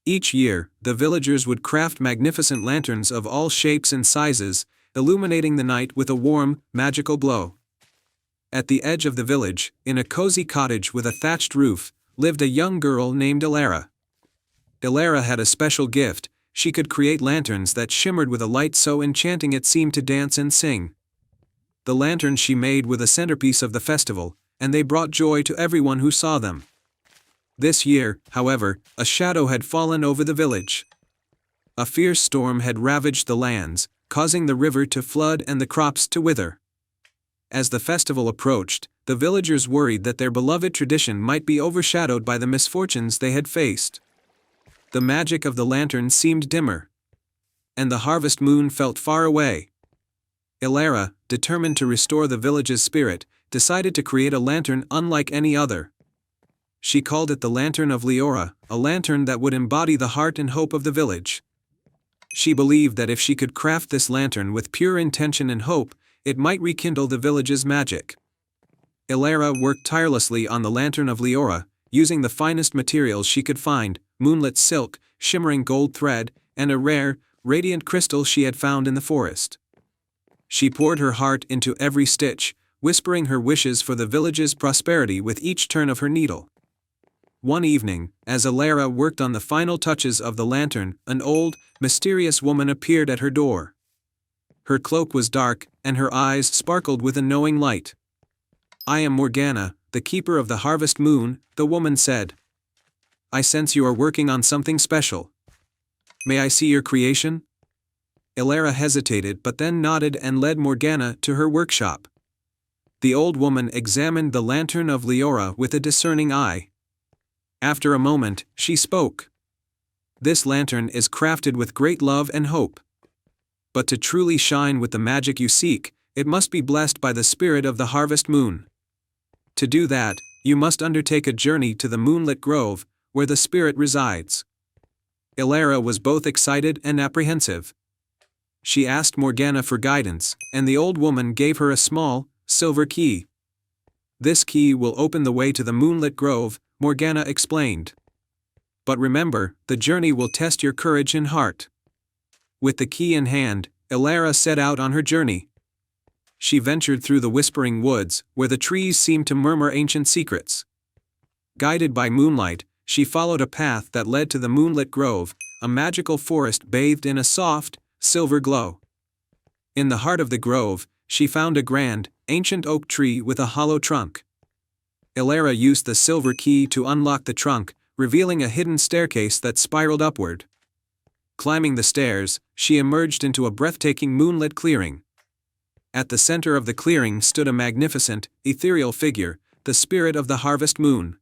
Each year, the villagers would craft magnificent lanterns of all shapes and sizes, illuminating the night with a warm, magical glow. At the edge of the village, in a cozy cottage with a thatched roof, lived a young girl named Elara. Elara had a special gift. She could create lanterns that shimmered with a light so enchanting it seemed to dance and sing. The lanterns she made were the centerpiece of the festival, and they brought joy to everyone who saw them. This year, however, a shadow had fallen over the village. A fierce storm had ravaged the lands, causing the river to flood and the crops to wither. As the festival approached, the villagers worried that their beloved tradition might be overshadowed by the misfortunes they had faced. The magic of the lantern seemed dimmer, and the harvest moon felt far away. Elara, determined to restore the village's spirit, decided to create a lantern unlike any other. She called it the Lantern of Leora, a lantern that would embody the heart and hope of the village. She believed that if she could craft this lantern with pure intention and hope, it might rekindle the village's magic. Elara worked tirelessly on the Lantern of Leora, using the finest materials she could find, moonlit silk, shimmering gold thread, and a rare, radiant crystal she had found in the forest. She poured her heart into every stitch, whispering her wishes for the village's prosperity with each turn of her needle. One evening, as Elara worked on the final touches of the lantern, an old, mysterious woman appeared at her door. Her cloak was dark, and her eyes sparkled with a knowing light. "I am Morgana, the keeper of the harvest moon," the woman said. "I sense you are working on something special. May I see your creation?" Elara hesitated but then nodded and led Morgana to her workshop. The old woman examined the lantern of Leora with a discerning eye. After a moment, she spoke. "This lantern is crafted with great love and hope. But to truly shine with the magic you seek, it must be blessed by the spirit of the harvest moon. To do that, you must undertake a journey to the moonlit grove, where the spirit resides." Elara was both excited and apprehensive. She asked Morgana for guidance, and the old woman gave her a small, silver key. "This key will open the way to the moonlit grove," Morgana explained. "But remember, the journey will test your courage and heart." With the key in hand, Elara set out on her journey. She ventured through the whispering woods, where the trees seemed to murmur ancient secrets. Guided by moonlight, she followed a path that led to the moonlit grove, a magical forest bathed in a soft, silver glow. In the heart of the grove, she found a grand, ancient oak tree with a hollow trunk. Elara used the silver key to unlock the trunk, revealing a hidden staircase that spiraled upward. Climbing the stairs, she emerged into a breathtaking moonlit clearing. At the center of the clearing stood a magnificent, ethereal figure, the spirit of the harvest moon.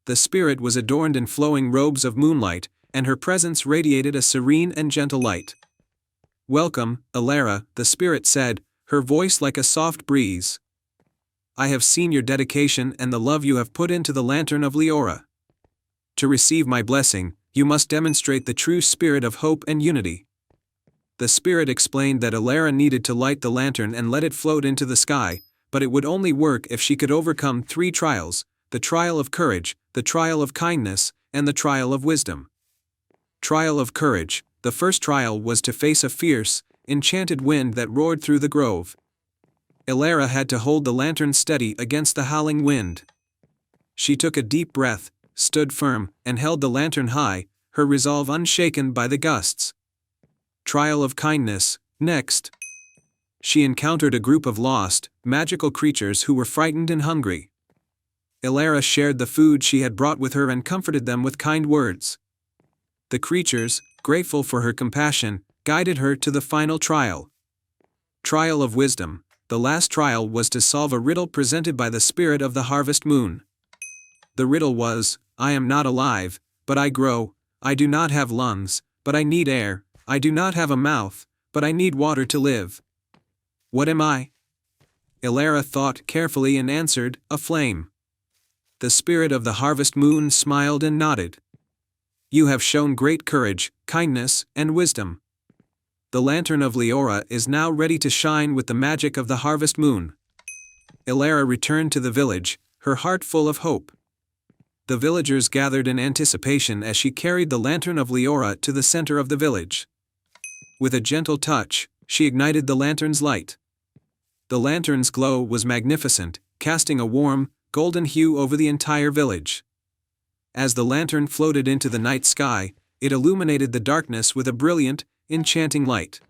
The spirit was adorned in flowing robes of moonlight, and her presence radiated a serene and gentle light. "Welcome, Elara," the spirit said, her voice like a soft breeze. "I have seen your dedication and the love you have put into the lantern of Leora. To receive my blessing, you must demonstrate the true spirit of hope and unity." The spirit explained that Elara needed to light the lantern and let it float into the sky, but it would only work if she could overcome 3 trials: the trial of courage, the trial of kindness, and the trial of wisdom. Trial of courage. The first trial was to face a fierce, enchanted wind that roared through the grove. Elara had to hold the lantern steady against the howling wind. She took a deep breath, stood firm, and held the lantern high, her resolve unshaken by the gusts. Trial of kindness. Next, she encountered a group of lost, magical creatures who were frightened and hungry. Elara shared the food she had brought with her and comforted them with kind words. The creatures, grateful for her compassion, guided her to the final trial. Trial of wisdom. The last trial was to solve a riddle presented by the spirit of the harvest moon. The riddle was, "I am not alive, but I grow. I do not have lungs, but I need air. I do not have a mouth, but I need water to live. What am I?" Elara thought carefully and answered, "A flame." The spirit of the harvest moon smiled and nodded. "You have shown great courage, kindness, and wisdom. The lantern of Leora is now ready to shine with the magic of the harvest moon." Elara returned to the village, her heart full of hope. The villagers gathered in anticipation as she carried the lantern of Leora to the center of the village. With a gentle touch, she ignited the lantern's light. The lantern's glow was magnificent, casting a warm, golden hue over the entire village. As the lantern floated into the night sky, it illuminated the darkness with a brilliant, enchanting light.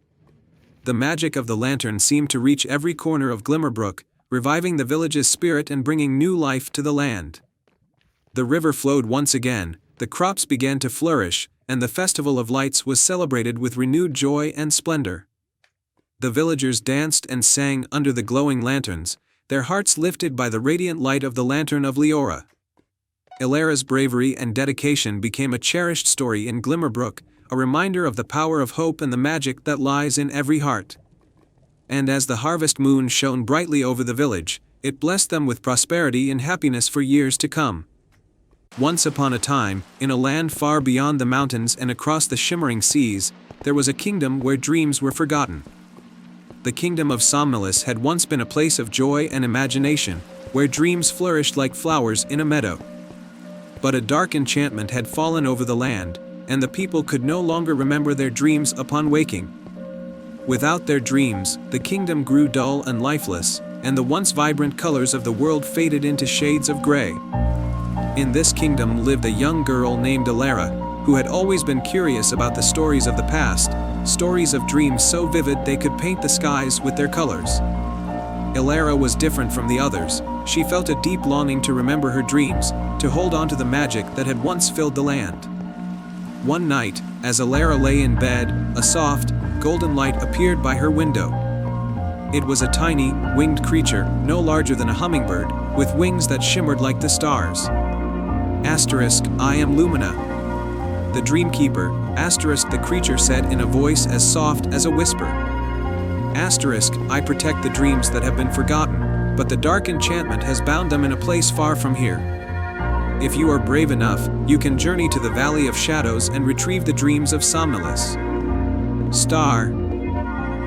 The magic of the lantern seemed to reach every corner of Glimmerbrook, reviving the village's spirit and bringing new life to the land. The river flowed once again, the crops began to flourish, and the Festival of Lights was celebrated with renewed joy and splendor. The villagers danced and sang under the glowing lanterns, their hearts lifted by the radiant light of the lantern of Leora. Elara's bravery and dedication became a cherished story in Glimmerbrook, a reminder of the power of hope and the magic that lies in every heart. And as the harvest moon shone brightly over the village, it blessed them with prosperity and happiness for years to come. Once upon a time, in a land far beyond the mountains and across the shimmering seas, there was a kingdom where dreams were forgotten. The kingdom of Somnolus had once been a place of joy and imagination, where dreams flourished like flowers in a meadow. But a dark enchantment had fallen over the land, and the people could no longer remember their dreams upon waking. Without their dreams, the kingdom grew dull and lifeless, and the once vibrant colors of the world faded into shades of gray. In this kingdom lived a young girl named Elara, who had always been curious about the stories of the past, stories of dreams so vivid they could paint the skies with their colors. Elara was different from the others. She felt a deep longing to remember her dreams, to hold on to the magic that had once filled the land. One night, as Elara lay in bed, a soft, golden light appeared by her window. It was a tiny, winged creature, no larger than a hummingbird, with wings that shimmered like the stars. I am Lumina, the Dreamkeeper. The creature said in a voice as soft as a whisper. I protect the dreams that have been forgotten, but the dark enchantment has bound them in a place far from here. If you are brave enough, you can journey to the Valley of Shadows and retrieve the dreams of Somnolus.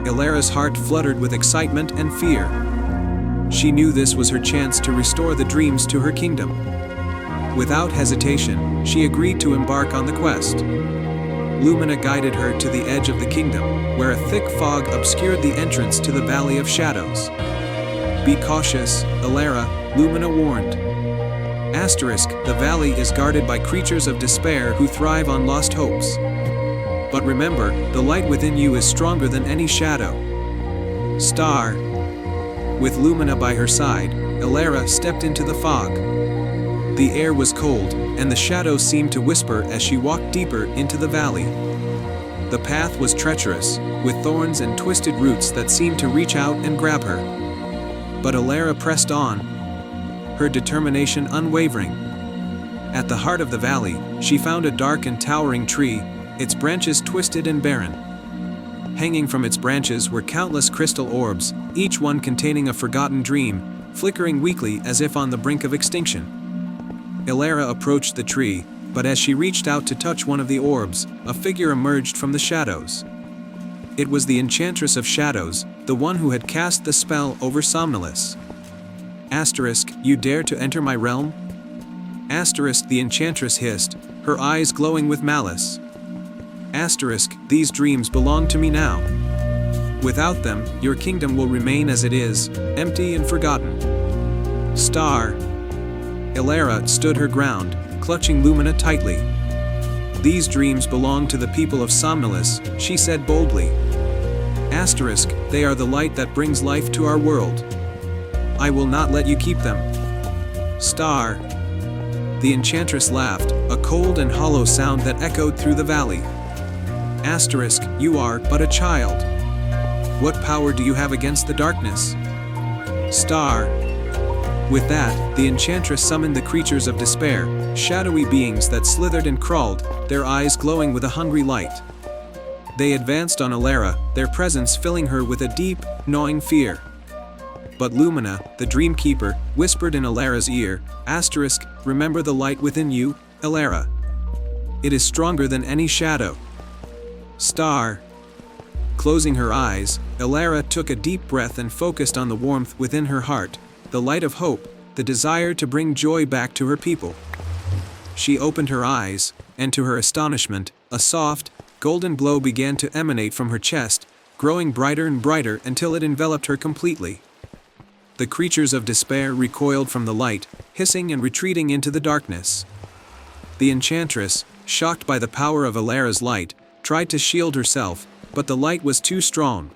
Elara's heart fluttered with excitement and fear. She knew this was her chance to restore the dreams to her kingdom. Without hesitation, she agreed to embark on the quest. Lumina guided her to the edge of the kingdom, where a thick fog obscured the entrance to the Valley of Shadows. Be cautious, Elara, Lumina warned. The valley is guarded by creatures of despair who thrive on lost hopes. But remember, the light within you is stronger than any shadow. With Lumina by her side, Elara stepped into the fog. The air was cold, and the shadows seemed to whisper as she walked deeper into the valley. The path was treacherous, with thorns and twisted roots that seemed to reach out and grab her. But Elara pressed on, her determination unwavering. At the heart of the valley, she found a dark and towering tree, its branches twisted and barren. Hanging from its branches were countless crystal orbs, each one containing a forgotten dream, flickering weakly as if on the brink of extinction. Elara approached the tree, but as she reached out to touch one of the orbs, a figure emerged from the shadows. It was the Enchantress of Shadows, the one who had cast the spell over Somnolus. You dare to enter my realm? The Enchantress hissed, her eyes glowing with malice. These dreams belong to me now. Without them, your kingdom will remain as it is, empty and forgotten. Elara stood her ground, clutching Lumina tightly. These dreams belong to the people of Somnolus, she said boldly. They are the light that brings life to our world. I will not let you keep them. The Enchantress laughed, a cold and hollow sound that echoed through the valley. You are but a child. What power do you have against the darkness? With that, the Enchantress summoned the creatures of despair, shadowy beings that slithered and crawled, their eyes glowing with a hungry light. They advanced on Elara, their presence filling her with a deep, gnawing fear. But Lumina, the Dreamkeeper, whispered in Elara's ear, remember the light within you, Elara. It is stronger than any shadow. Closing her eyes, Elara took a deep breath and focused on the warmth within her heart, the light of hope, the desire to bring joy back to her people. She opened her eyes, and to her astonishment, a soft, golden glow began to emanate from her chest, growing brighter and brighter until it enveloped her completely. The creatures of despair recoiled from the light, hissing and retreating into the darkness. The Enchantress, shocked by the power of Elara's light, tried to shield herself, but the light was too strong.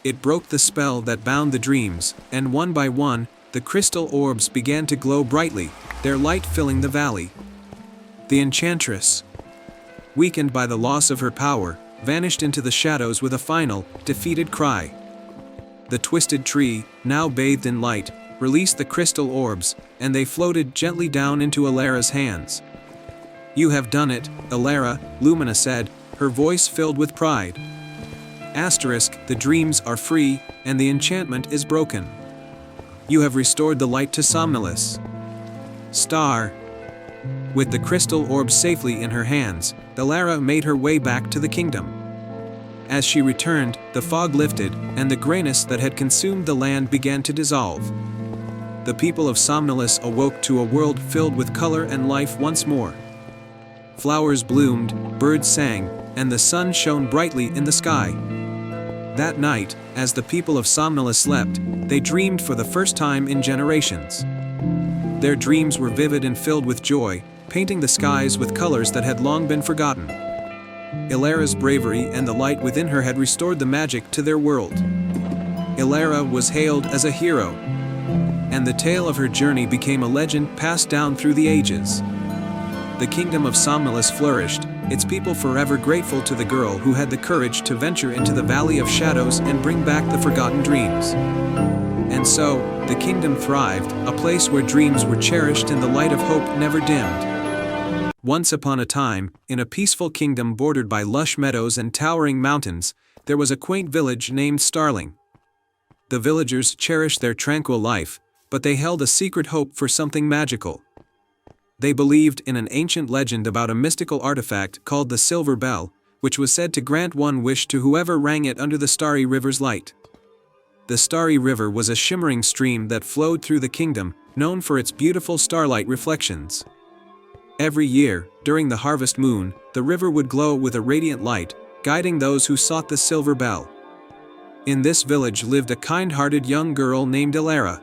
It broke the spell that bound the dreams, and one by one, the crystal orbs began to glow brightly, their light filling the valley. The Enchantress, weakened by the loss of her power, vanished into the shadows with a final, defeated cry. The twisted tree, now bathed in light, released the crystal orbs, and they floated gently down into Elara's hands. You have done it, Elara, Lumina said, her voice filled with pride. The dreams are free, and the enchantment is broken. You have restored the light to Somnolus. With the crystal orbs safely in her hands, Elara made her way back to the kingdom. As she returned, the fog lifted, and the grayness that had consumed the land began to dissolve. The people of Somnolus awoke to a world filled with color and life once more. Flowers bloomed, birds sang, and the sun shone brightly in the sky. That night, as the people of Somnolus slept, they dreamed for the first time in generations. Their dreams were vivid and filled with joy, painting the skies with colors that had long been forgotten. Elara's bravery and the light within her had restored the magic to their world. Elara was hailed as a hero, and the tale of her journey became a legend passed down through the ages. the kingdom of Somnolus flourished, its people forever grateful to the girl who had the courage to venture into the Valley of Shadows and bring back the forgotten dreams. And so, the kingdom thrived, a place where dreams were cherished and the light of hope never dimmed. Once upon a time, in a peaceful kingdom bordered by lush meadows and towering mountains, there was a quaint village named Starling. The villagers cherished their tranquil life, but they held a secret hope for something magical. They believed in an ancient legend about a mystical artifact called the Silver Bell, which was said to grant one wish to whoever rang it under the Starry River's light. The Starry River was a shimmering stream that flowed through the kingdom, known for its beautiful starlight reflections. Every year, during the harvest moon, the river would glow with a radiant light, guiding those who sought the Silver Bell. In this village lived a kind-hearted young girl named Elara.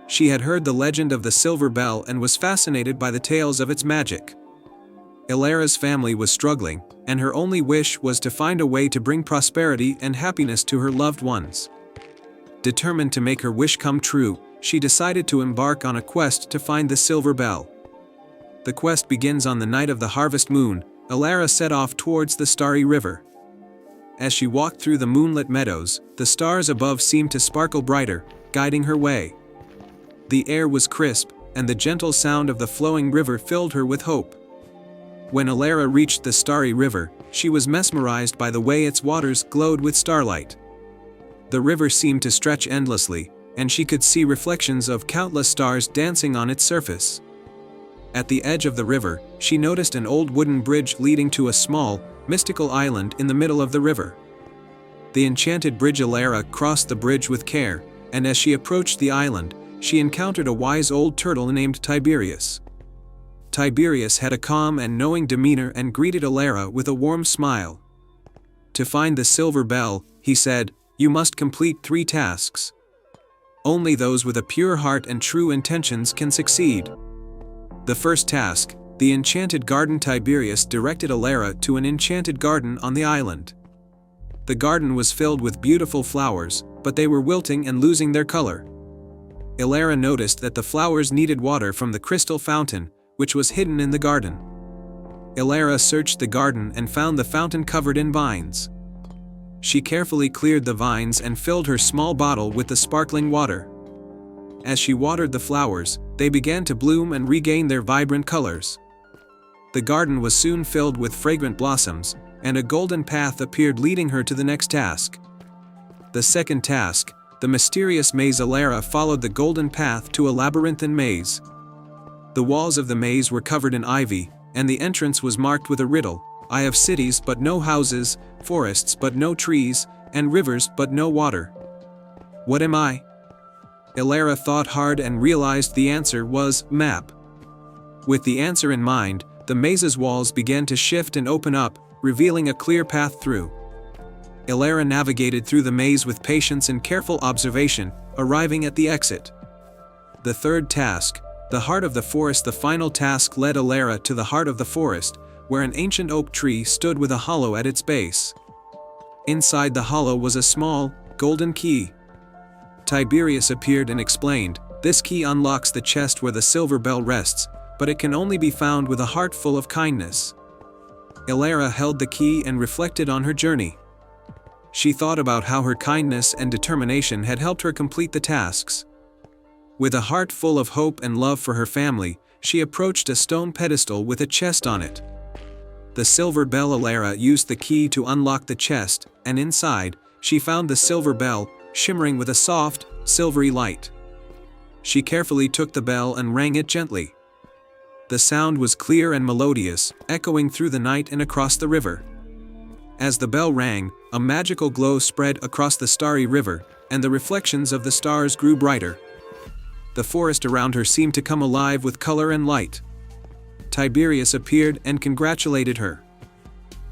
She had heard the legend of the Silver Bell and was fascinated by the tales of its magic. Elara's family was struggling, and her only wish was to find a way to bring prosperity and happiness to her loved ones. Determined to make her wish come true, she decided to embark on a quest to find the Silver Bell. The quest begins on the night of the harvest moon. Elara set off towards the Starry River. As she walked through the moonlit meadows, the stars above seemed to sparkle brighter, guiding her way. The air was crisp, and the gentle sound of the flowing river filled her with hope. When Elara reached the Starry River, she was mesmerized by the way its waters glowed with starlight. The river seemed to stretch endlessly, and she could see reflections of countless stars dancing on its surface. At the edge of the river, she noticed an old wooden bridge leading to a small, mystical island in the middle of the river. The enchanted bridge Elara crossed the bridge with care, and as she approached the island, she encountered a wise old turtle named Tiberius. Tiberius had a calm and knowing demeanor and greeted Elara with a warm smile. To find the Silver Bell, he said, you must complete 3 tasks. Only those with a pure heart and true intentions can succeed. The first task, the enchanted garden. Tiberius directed Elara to an enchanted garden on the island. The garden was filled with beautiful flowers, but they were wilting and losing their color. Elara noticed that the flowers needed water from the crystal fountain, which was hidden in the garden. Elara searched the garden and found the fountain covered in vines. She carefully cleared the vines and filled her small bottle with the sparkling water. As she watered the flowers, they began to bloom and regain their vibrant colors. The garden was soon filled with fragrant blossoms, and a golden path appeared leading her to the next task. The second task, the mysterious maze. Elara followed the golden path to a labyrinthine maze. The walls of the maze were covered in ivy, and the entrance was marked with a riddle: I have cities but no houses, forests but no trees, and rivers but no water. What am I? Elara thought hard and realized the answer was map. With the answer in mind, the maze's walls began to shift and open up, revealing a clear path through. Elara navigated through the maze with patience and careful observation, arriving at the exit. The third task, the heart of the forest. The final task led Elara to the heart of the forest, where an ancient oak tree stood with a hollow at its base. Inside the hollow was a small, golden key. Tiberius appeared and explained, this key unlocks the chest where the Silver Bell rests, but it can only be found with a heart full of kindness. Elara held the key and reflected on her journey. She thought about how her kindness and determination had helped her complete the tasks. With a heart full of hope and love for her family, she approached a stone pedestal with a chest on it. The Silver Bell. Elara used the key to unlock the chest, and inside, she found the Silver Bell, shimmering with a soft, silvery light. She carefully took the bell and rang it gently. The sound was clear and melodious, echoing through the night and across the river. As the bell rang, a magical glow spread across the Starry River, and the reflections of the stars grew brighter. The forest around her seemed to come alive with color and light. Tiberius appeared and congratulated her.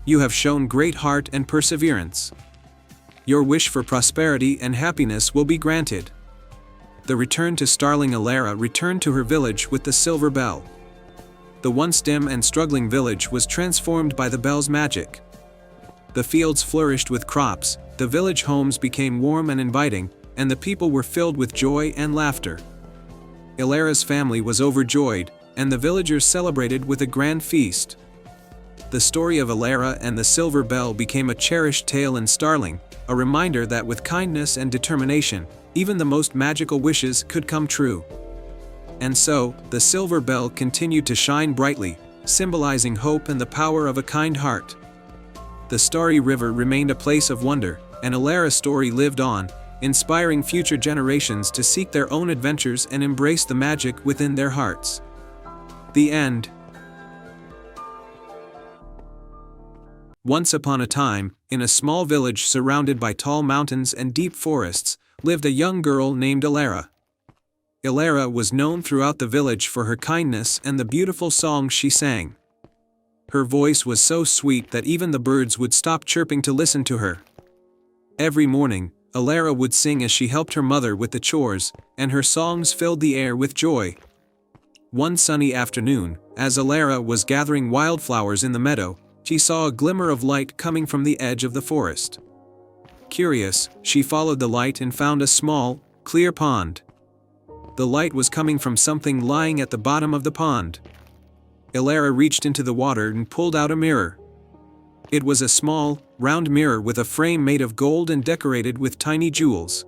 You have shown great heart and perseverance. Your wish for prosperity and happiness will be granted. The return to Starling. Elara returned to her village with the Silver Bell. The once dim and struggling village was transformed by the bell's magic. The fields flourished with crops, the village homes became warm and inviting, and the people were filled with joy and laughter. Ilara's family was overjoyed, and the villagers celebrated with a grand feast. The story of Ilara and the silver bell became a cherished tale in Starling, a reminder that with kindness and determination, even the most magical wishes could come true. And so, the silver bell continued to shine brightly, symbolizing hope and the power of a kind heart. The Starry River remained a place of wonder, and Ilara's story lived on, inspiring future generations to seek their own adventures and embrace the magic within their hearts. The end. Once upon a time, in a small village surrounded by tall mountains and deep forests, lived a young girl named Ilara. Ilara was known throughout the village for her kindness and the beautiful songs she sang. Her voice was so sweet that even the birds would stop chirping to listen to her. Every morning, Ilara would sing as she helped her mother with the chores, and her songs filled the air with joy. One sunny afternoon, as Ilara was gathering wildflowers in the meadow, she saw a glimmer of light coming from the edge of the forest. Curious, she followed the light and found a small, clear pond. The light was coming from something lying at the bottom of the pond. Ilara reached into the water and pulled out a mirror. It was a small, round mirror with a frame made of gold and decorated with tiny jewels.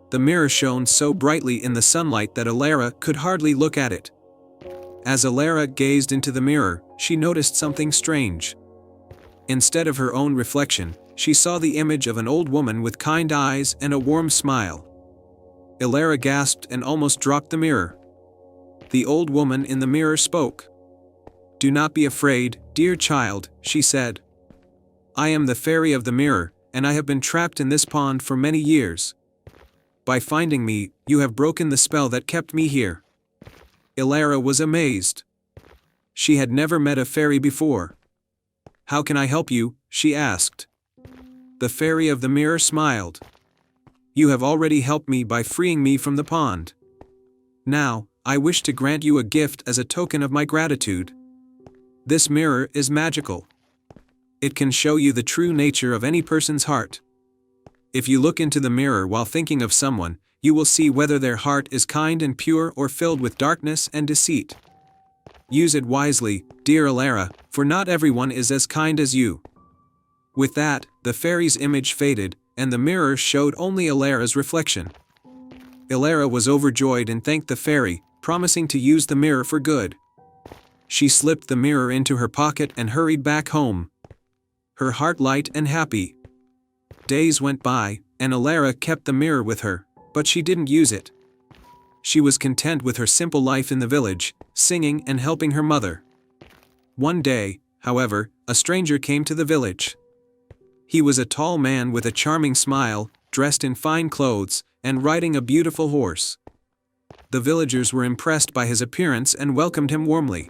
The mirror shone so brightly in the sunlight that Ilara could hardly look at it. As Ilara gazed into the mirror, she noticed something strange. Instead of her own reflection, she saw the image of an old woman with kind eyes and a warm smile. Ilara gasped and almost dropped the mirror. The old woman in the mirror spoke. "Do not be afraid, dear child," she said. "I am the fairy of the mirror, and I have been trapped in this pond for many years. By finding me, you have broken the spell that kept me here." Ilara was amazed. She had never met a fairy before. "How can I help you?" she asked. The fairy of the mirror smiled. "You have already helped me by freeing me from the pond. Now, I wish to grant you a gift as a token of my gratitude. This mirror is magical. It can show you the true nature of any person's heart. If you look into the mirror while thinking of someone, you will see whether their heart is kind and pure or filled with darkness and deceit. Use it wisely, dear Ilara, for not everyone is as kind as you." With that, the fairy's image faded, and the mirror showed only Ilara's reflection. Ilara was overjoyed and thanked the fairy, promising to use the mirror for good. She slipped the mirror into her pocket and hurried back home, her heart light and happy. Days went by, and Ilara kept the mirror with her, but she didn't use it. She was content with her simple life in the village, singing and helping her mother. One day, however, a stranger came to the village. He was a tall man with a charming smile, dressed in fine clothes, and riding a beautiful horse. The villagers were impressed by his appearance and welcomed him warmly.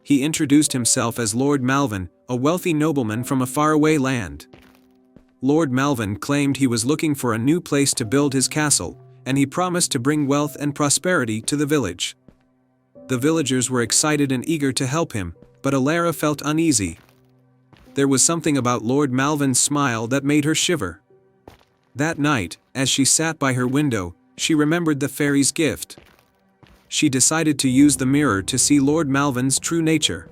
He introduced himself as Lord Malvin, a wealthy nobleman from a faraway land. Lord Malvin claimed he was looking for a new place to build his castle, and he promised to bring wealth and prosperity to the village. The villagers were excited and eager to help him, but Ilara felt uneasy. There was something about Lord Malvin's smile that made her shiver. That night, as she sat by her window, she remembered the fairy's gift. She decided to use the mirror to see Lord Malvin's true nature.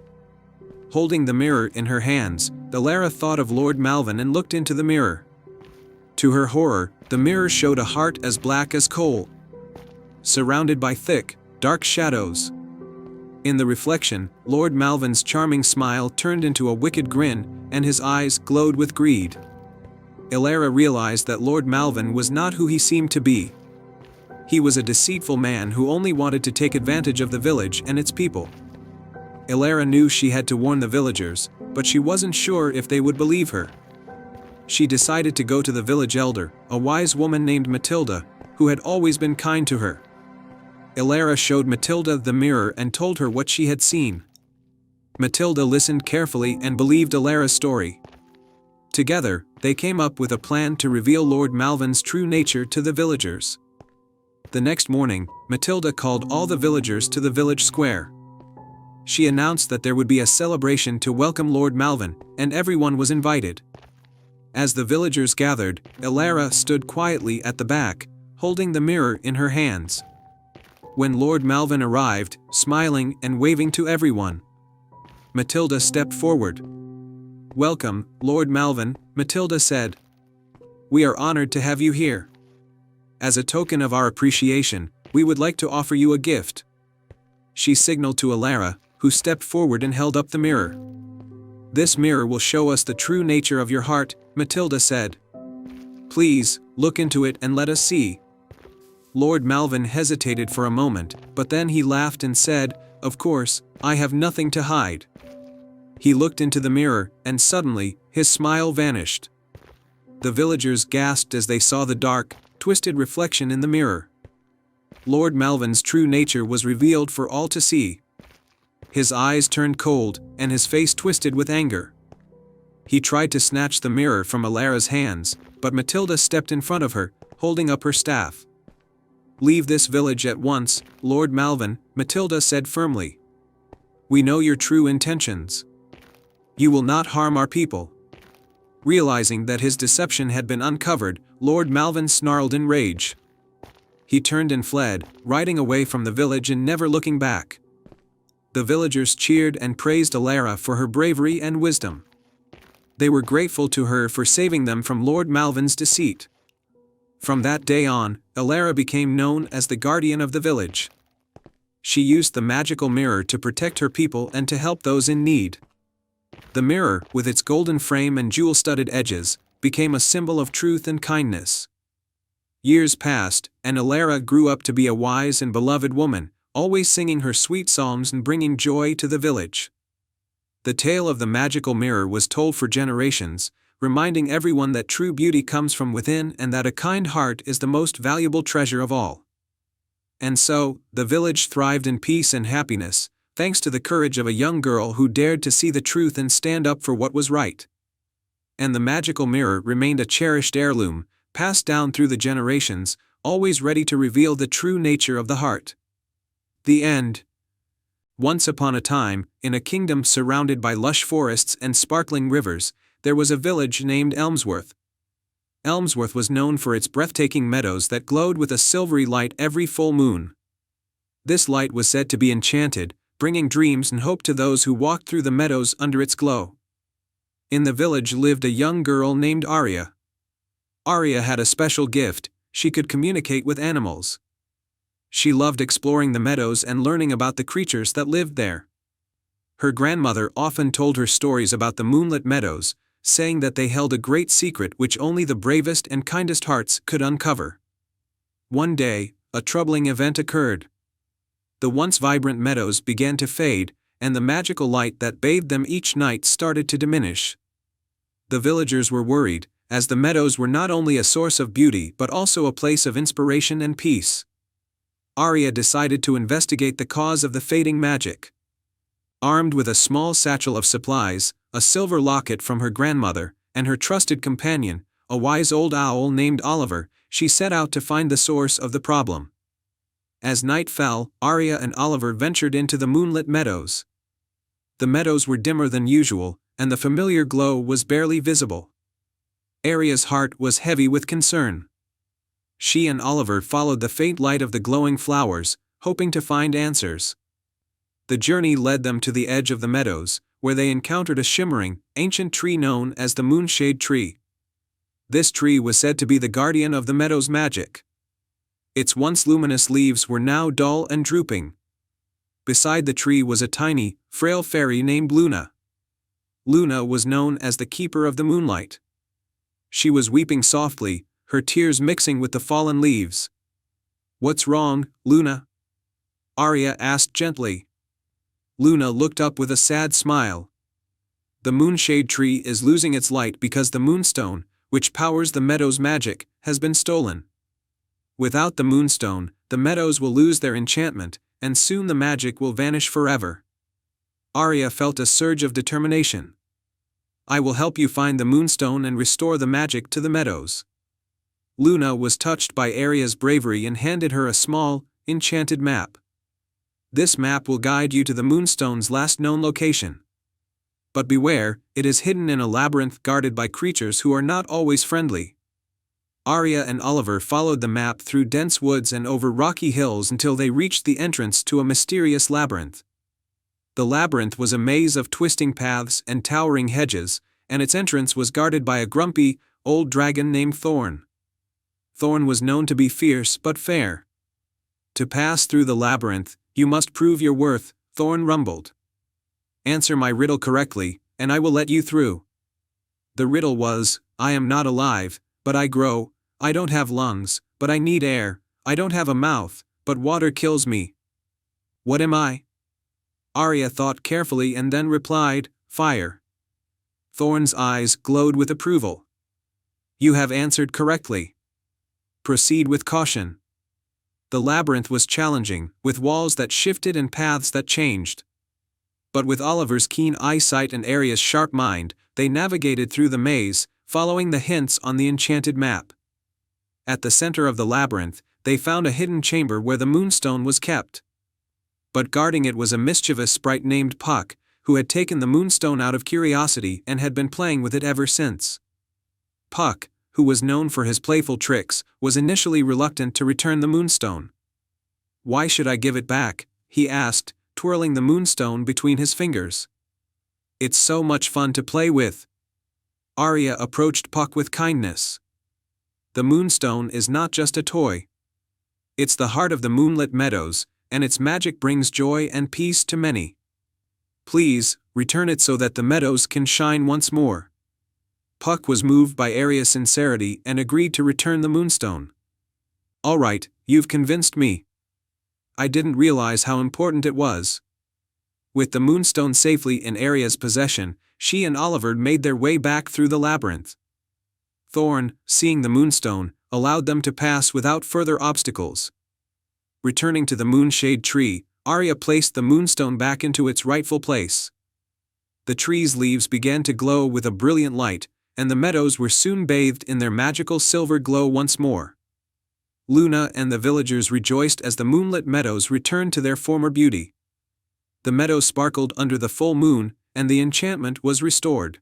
Holding the mirror in her hands, Ilara thought of Lord Malvin and looked into the mirror. To her horror, the mirror showed a heart as black as coal, surrounded by thick, dark shadows. In the reflection, Lord Malvin's charming smile turned into a wicked grin, and his eyes glowed with greed. Ilara realized that Lord Malvin was not who he seemed to be. He was a deceitful man who only wanted to take advantage of the village and its people. Ilara knew she had to warn the villagers, but she wasn't sure if they would believe her. She decided to go to the village elder, a wise woman named Matilda, who had always been kind to her. Ilara showed Matilda the mirror and told her what she had seen. Matilda listened carefully and believed Ilara's story. Together, they came up with a plan to reveal Lord Malvin's true nature to the villagers. The next morning, Matilda called all the villagers to the village square. She announced that there would be a celebration to welcome Lord Malvin, and everyone was invited. As the villagers gathered, Ilara stood quietly at the back, holding the mirror in her hands. When Lord Malvin arrived, smiling and waving to everyone, Matilda stepped forward. "Welcome, Lord Malvin," Matilda said. "We are honored to have you here. As a token of our appreciation, we would like to offer you a gift." She signaled to Alara, who stepped forward and held up the mirror. "This mirror will show us the true nature of your heart," Matilda said. "Please, look into it and let us see." Lord Malvin hesitated for a moment, but then he laughed and said, "Of course, I have nothing to hide." He looked into the mirror, and suddenly, his smile vanished. The villagers gasped as they saw the dark, twisted reflection in the mirror. Lord Malvin's true nature was revealed for all to see. His eyes turned cold, and his face twisted with anger. He tried to snatch the mirror from Alara's hands, but Matilda stepped in front of her, holding up her staff. "Leave this village at once, Lord Malvin," Matilda said firmly. "We know your true intentions. You will not harm our people." Realizing that his deception had been uncovered, Lord Malvin snarled in rage. He turned and fled, riding away from the village and never looking back. The villagers cheered and praised Alara for her bravery and wisdom. They were grateful to her for saving them from Lord Malvin's deceit. From that day on, Alara became known as the guardian of the village. She used the magical mirror to protect her people and to help those in need. The mirror, with its golden frame and jewel-studded edges, became a symbol of truth and kindness. Years passed, and Alara grew up to be a wise and beloved woman, always singing her sweet psalms and bringing joy to the village. The tale of the magical mirror was told for generations, reminding everyone that true beauty comes from within and that a kind heart is the most valuable treasure of all. And so, the village thrived in peace and happiness, thanks to the courage of a young girl who dared to see the truth and stand up for what was right. And the magical mirror remained a cherished heirloom, passed down through the generations, always ready to reveal the true nature of the heart. The end. Once upon a time, in a kingdom surrounded by lush forests and sparkling rivers, there was a village named Elmsworth. Elmsworth was known for its breathtaking meadows that glowed with a silvery light every full moon. This light was said to be enchanted, bringing dreams and hope to those who walked through the meadows under its glow. In the village lived a young girl named Arya. Arya had a special gift: she could communicate with animals. She loved exploring the meadows and learning about the creatures that lived there. Her grandmother often told her stories about the moonlit meadows, saying that they held a great secret which only the bravest and kindest hearts could uncover. One day, a troubling event occurred. The once vibrant meadows began to fade, and the magical light that bathed them each night started to diminish. The villagers were worried, as the meadows were not only a source of beauty but also a place of inspiration and peace. Arya decided to investigate the cause of the fading magic. Armed with a small satchel of supplies, a silver locket from her grandmother, and her trusted companion, a wise old owl named Oliver, she set out to find the source of the problem. As night fell, Arya and Oliver ventured into the moonlit meadows. The meadows were dimmer than usual, and the familiar glow was barely visible. Arya's heart was heavy with concern. She and Oliver followed the faint light of the glowing flowers, hoping to find answers. The journey led them to the edge of the meadows, where they encountered a shimmering, ancient tree known as the Moonshade Tree. This tree was said to be the guardian of the meadow's magic. Its once luminous leaves were now dull and drooping. Beside the tree was a tiny, frail fairy named Luna. Luna was known as the keeper of the moonlight. She was weeping softly, her tears mixing with the fallen leaves. "What's wrong, Luna?" Arya asked gently. Luna looked up with a sad smile. "The Moonshade Tree is losing its light because the Moonstone, which powers the meadow's magic, has been stolen. Without the Moonstone, the meadows will lose their enchantment, and soon the magic will vanish forever." Arya felt a surge of determination. "I will help you find the Moonstone and restore the magic to the meadows." Luna was touched by Arya's bravery and handed her a small, enchanted map. "This map will guide you to the Moonstone's last known location. But beware, it is hidden in a labyrinth guarded by creatures who are not always friendly." Arya and Oliver followed the map through dense woods and over rocky hills until they reached the entrance to a mysterious labyrinth. The labyrinth was a maze of twisting paths and towering hedges, and its entrance was guarded by a grumpy, old dragon named Thorn. Thorn was known to be fierce but fair. "To pass through the labyrinth, you must prove your worth," Thorn rumbled. "Answer my riddle correctly, and I will let you through." The riddle was, "I am not alive, but I grow, I don't have lungs, but I need air, I don't have a mouth, but water kills me. What am I?" Arya thought carefully and then replied, "Fire." Thorn's eyes glowed with approval. "You have answered correctly. Proceed with caution." The labyrinth was challenging, with walls that shifted and paths that changed. But with Oliver's keen eyesight and Arya's sharp mind, they navigated through the maze, following the hints on the enchanted map. At the center of the labyrinth, they found a hidden chamber where the moonstone was kept. But guarding it was a mischievous sprite named Puck, who had taken the moonstone out of curiosity and had been playing with it ever since. Puck, who was known for his playful tricks, was initially reluctant to return the moonstone. "Why should I give it back?" he asked, twirling the moonstone between his fingers. "It's so much fun to play with." Arya approached Puck with kindness. "The moonstone is not just a toy. It's the heart of the moonlit meadows, and its magic brings joy and peace to many. Please, return it so that the meadows can shine once more." Puck was moved by Arya's sincerity and agreed to return the moonstone. "All right, you've convinced me. I didn't realize how important it was." With the moonstone safely in Arya's possession, she and Oliver made their way back through the labyrinth. Thorn, seeing the moonstone, allowed them to pass without further obstacles. Returning to the moonshade tree, Arya placed the moonstone back into its rightful place. The tree's leaves began to glow with a brilliant light, and the meadows were soon bathed in their magical silver glow once more. Luna and the villagers rejoiced as the moonlit meadows returned to their former beauty. The meadows sparkled under the full moon, and the enchantment was restored.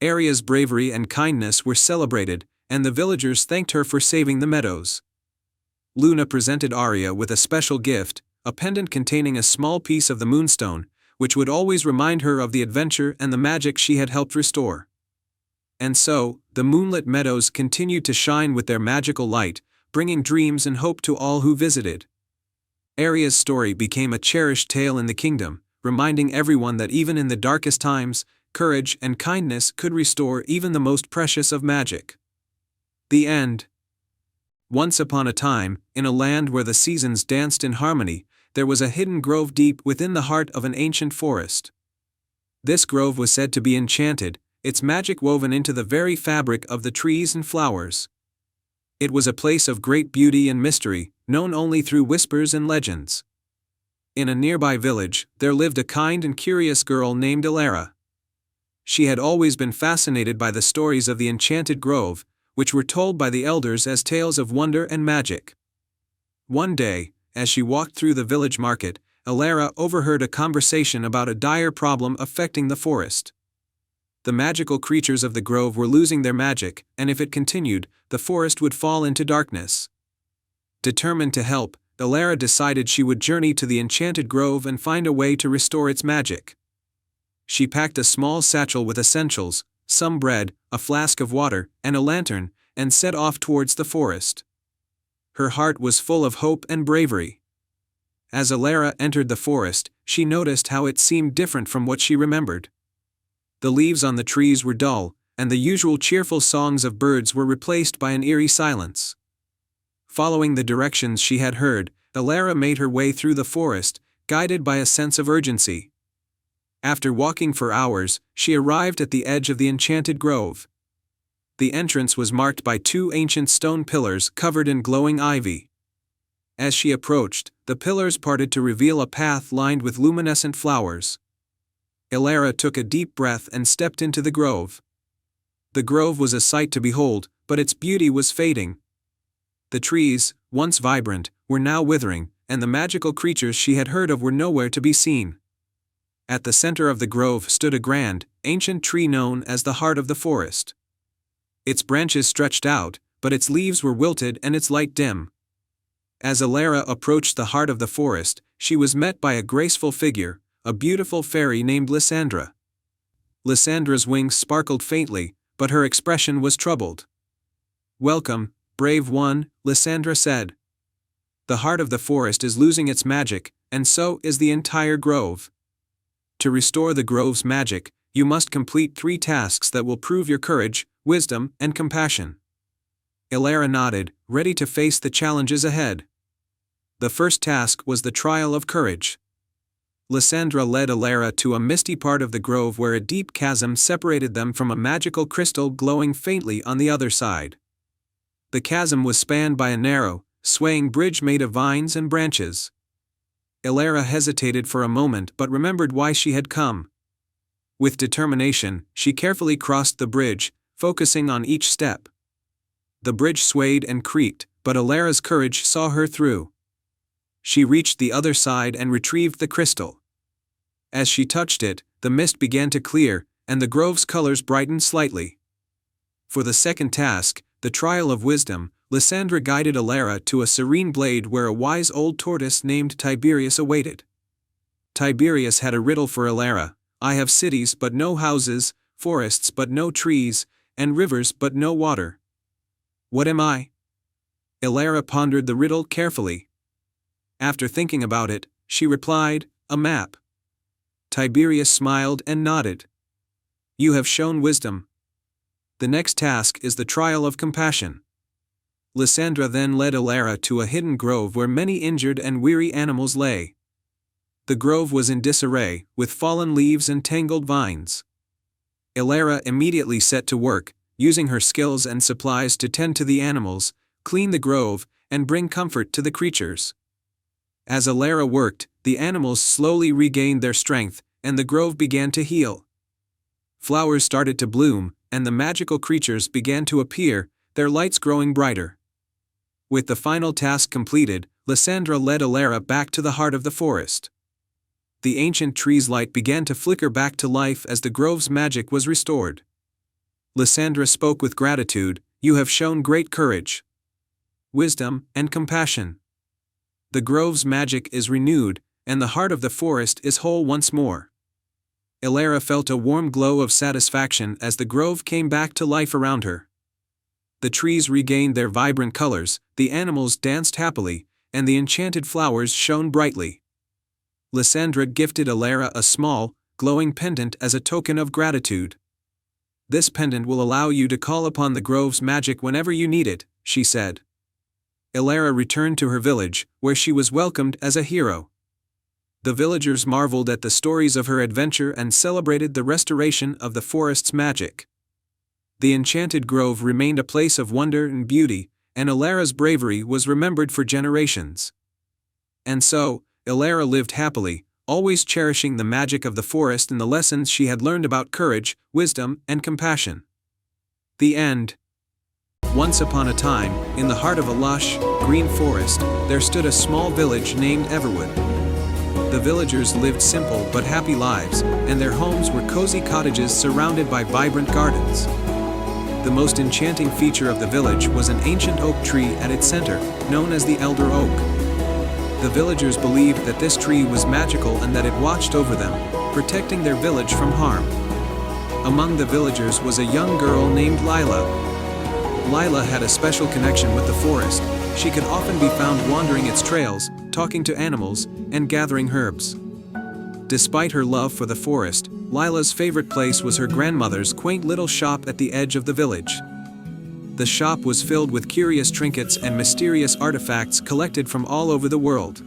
Arya's bravery and kindness were celebrated, and the villagers thanked her for saving the meadows. Luna presented Arya with a special gift, a pendant containing a small piece of the moonstone, which would always remind her of the adventure and the magic she had helped restore. And so, the moonlit meadows continued to shine with their magical light, bringing dreams and hope to all who visited. Arya's story became a cherished tale in the kingdom, reminding everyone that even in the darkest times, courage and kindness could restore even the most precious of magic. The end. Once upon a time, in a land where the seasons danced in harmony, there was a hidden grove deep within the heart of an ancient forest. This grove was said to be enchanted, its magic woven into the very fabric of the trees and flowers. It was a place of great beauty and mystery, known only through whispers and legends. In a nearby village, there lived a kind and curious girl named Elara. She had always been fascinated by the stories of the enchanted grove, which were told by the elders as tales of wonder and magic. One day, as she walked through the village market, Elara overheard a conversation about a dire problem affecting the forest. The magical creatures of the grove were losing their magic, and if it continued, the forest would fall into darkness. Determined to help, Elara decided she would journey to the enchanted grove and find a way to restore its magic. She packed a small satchel with essentials, some bread, a flask of water, and a lantern, and set off towards the forest. Her heart was full of hope and bravery. As Elara entered the forest, she noticed how it seemed different from what she remembered. The leaves on the trees were dull, and the usual cheerful songs of birds were replaced by an eerie silence. Following the directions she had heard, Elara made her way through the forest, guided by a sense of urgency. After walking for hours, she arrived at the edge of the enchanted grove. The entrance was marked by two ancient stone pillars covered in glowing ivy. As she approached, the pillars parted to reveal a path lined with luminescent flowers. Elara took a deep breath and stepped into the grove. The grove was a sight to behold, but its beauty was fading. The trees, once vibrant, were now withering, and the magical creatures she had heard of were nowhere to be seen. At the center of the grove stood a grand, ancient tree known as the heart of the forest. Its branches stretched out, but its leaves were wilted and its light dim. As Elara approached the heart of the forest, she was met by a graceful figure, a beautiful fairy named Lysandra. Lysandra's wings sparkled faintly, but her expression was troubled. "Welcome, brave one," Lysandra said. "The heart of the forest is losing its magic, and so is the entire grove. To restore the grove's magic, you must complete 3 tasks that will prove your courage, wisdom, and compassion." Elara nodded, ready to face the challenges ahead. The first task was the trial of courage. Lysandra led Elara to a misty part of the grove where a deep chasm separated them from a magical crystal glowing faintly on the other side. The chasm was spanned by a narrow, swaying bridge made of vines and branches. Elara hesitated for a moment but remembered why she had come. With determination, she carefully crossed the bridge, focusing on each step. The bridge swayed and creaked, but Elara's courage saw her through. She reached the other side and retrieved the crystal. As she touched it, the mist began to clear, and the grove's colors brightened slightly. For the second task, the trial of wisdom, Lysandra guided Elara to a serene glade where a wise old tortoise named Tiberius awaited. Tiberius had a riddle for Elara: "I have cities but no houses, forests but no trees, and rivers but no water. What am I?" Elara pondered the riddle carefully. After thinking about it, she replied, "A map." Tiberius smiled and nodded. "You have shown wisdom. The next task is the trial of compassion." Lysandra then led Elara to a hidden grove where many injured and weary animals lay. The grove was in disarray, with fallen leaves and tangled vines. Elara immediately set to work, using her skills and supplies to tend to the animals, clean the grove, and bring comfort to the creatures. As Elara worked, the animals slowly regained their strength, and the grove began to heal. Flowers started to bloom, and the magical creatures began to appear, their lights growing brighter. With the final task completed, Lysandra led Elara back to the heart of the forest. The ancient tree's light began to flicker back to life as the grove's magic was restored. Lysandra spoke with gratitude, "You have shown great courage, wisdom, and compassion. The grove's magic is renewed, and the heart of the forest is whole once more." Elara felt a warm glow of satisfaction as the grove came back to life around her. The trees regained their vibrant colors, the animals danced happily, and the enchanted flowers shone brightly. Lysandra gifted Elara a small, glowing pendant as a token of gratitude. "This pendant will allow you to call upon the grove's magic whenever you need it," she said. Elara returned to her village, where she was welcomed as a hero. The villagers marveled at the stories of her adventure and celebrated the restoration of the forest's magic. The enchanted grove remained a place of wonder and beauty, and Elara's bravery was remembered for generations. And so, Elara lived happily, always cherishing the magic of the forest and the lessons she had learned about courage, wisdom, and compassion. The end. Once upon a time, in the heart of a lush, green forest, there stood a small village named Everwood. The villagers lived simple but happy lives, and their homes were cozy cottages surrounded by vibrant gardens. The most enchanting feature of the village was an ancient oak tree at its center, known as the Elder Oak. The villagers believed that this tree was magical and that it watched over them, protecting their village from harm. Among the villagers was a young girl named Lila. Lila had a special connection with the forest. She could often be found wandering its trails, talking to animals, and gathering herbs. Despite her love for the forest, Lila's favorite place was her grandmother's quaint little shop at the edge of the village. The shop was filled with curious trinkets and mysterious artifacts collected from all over the world.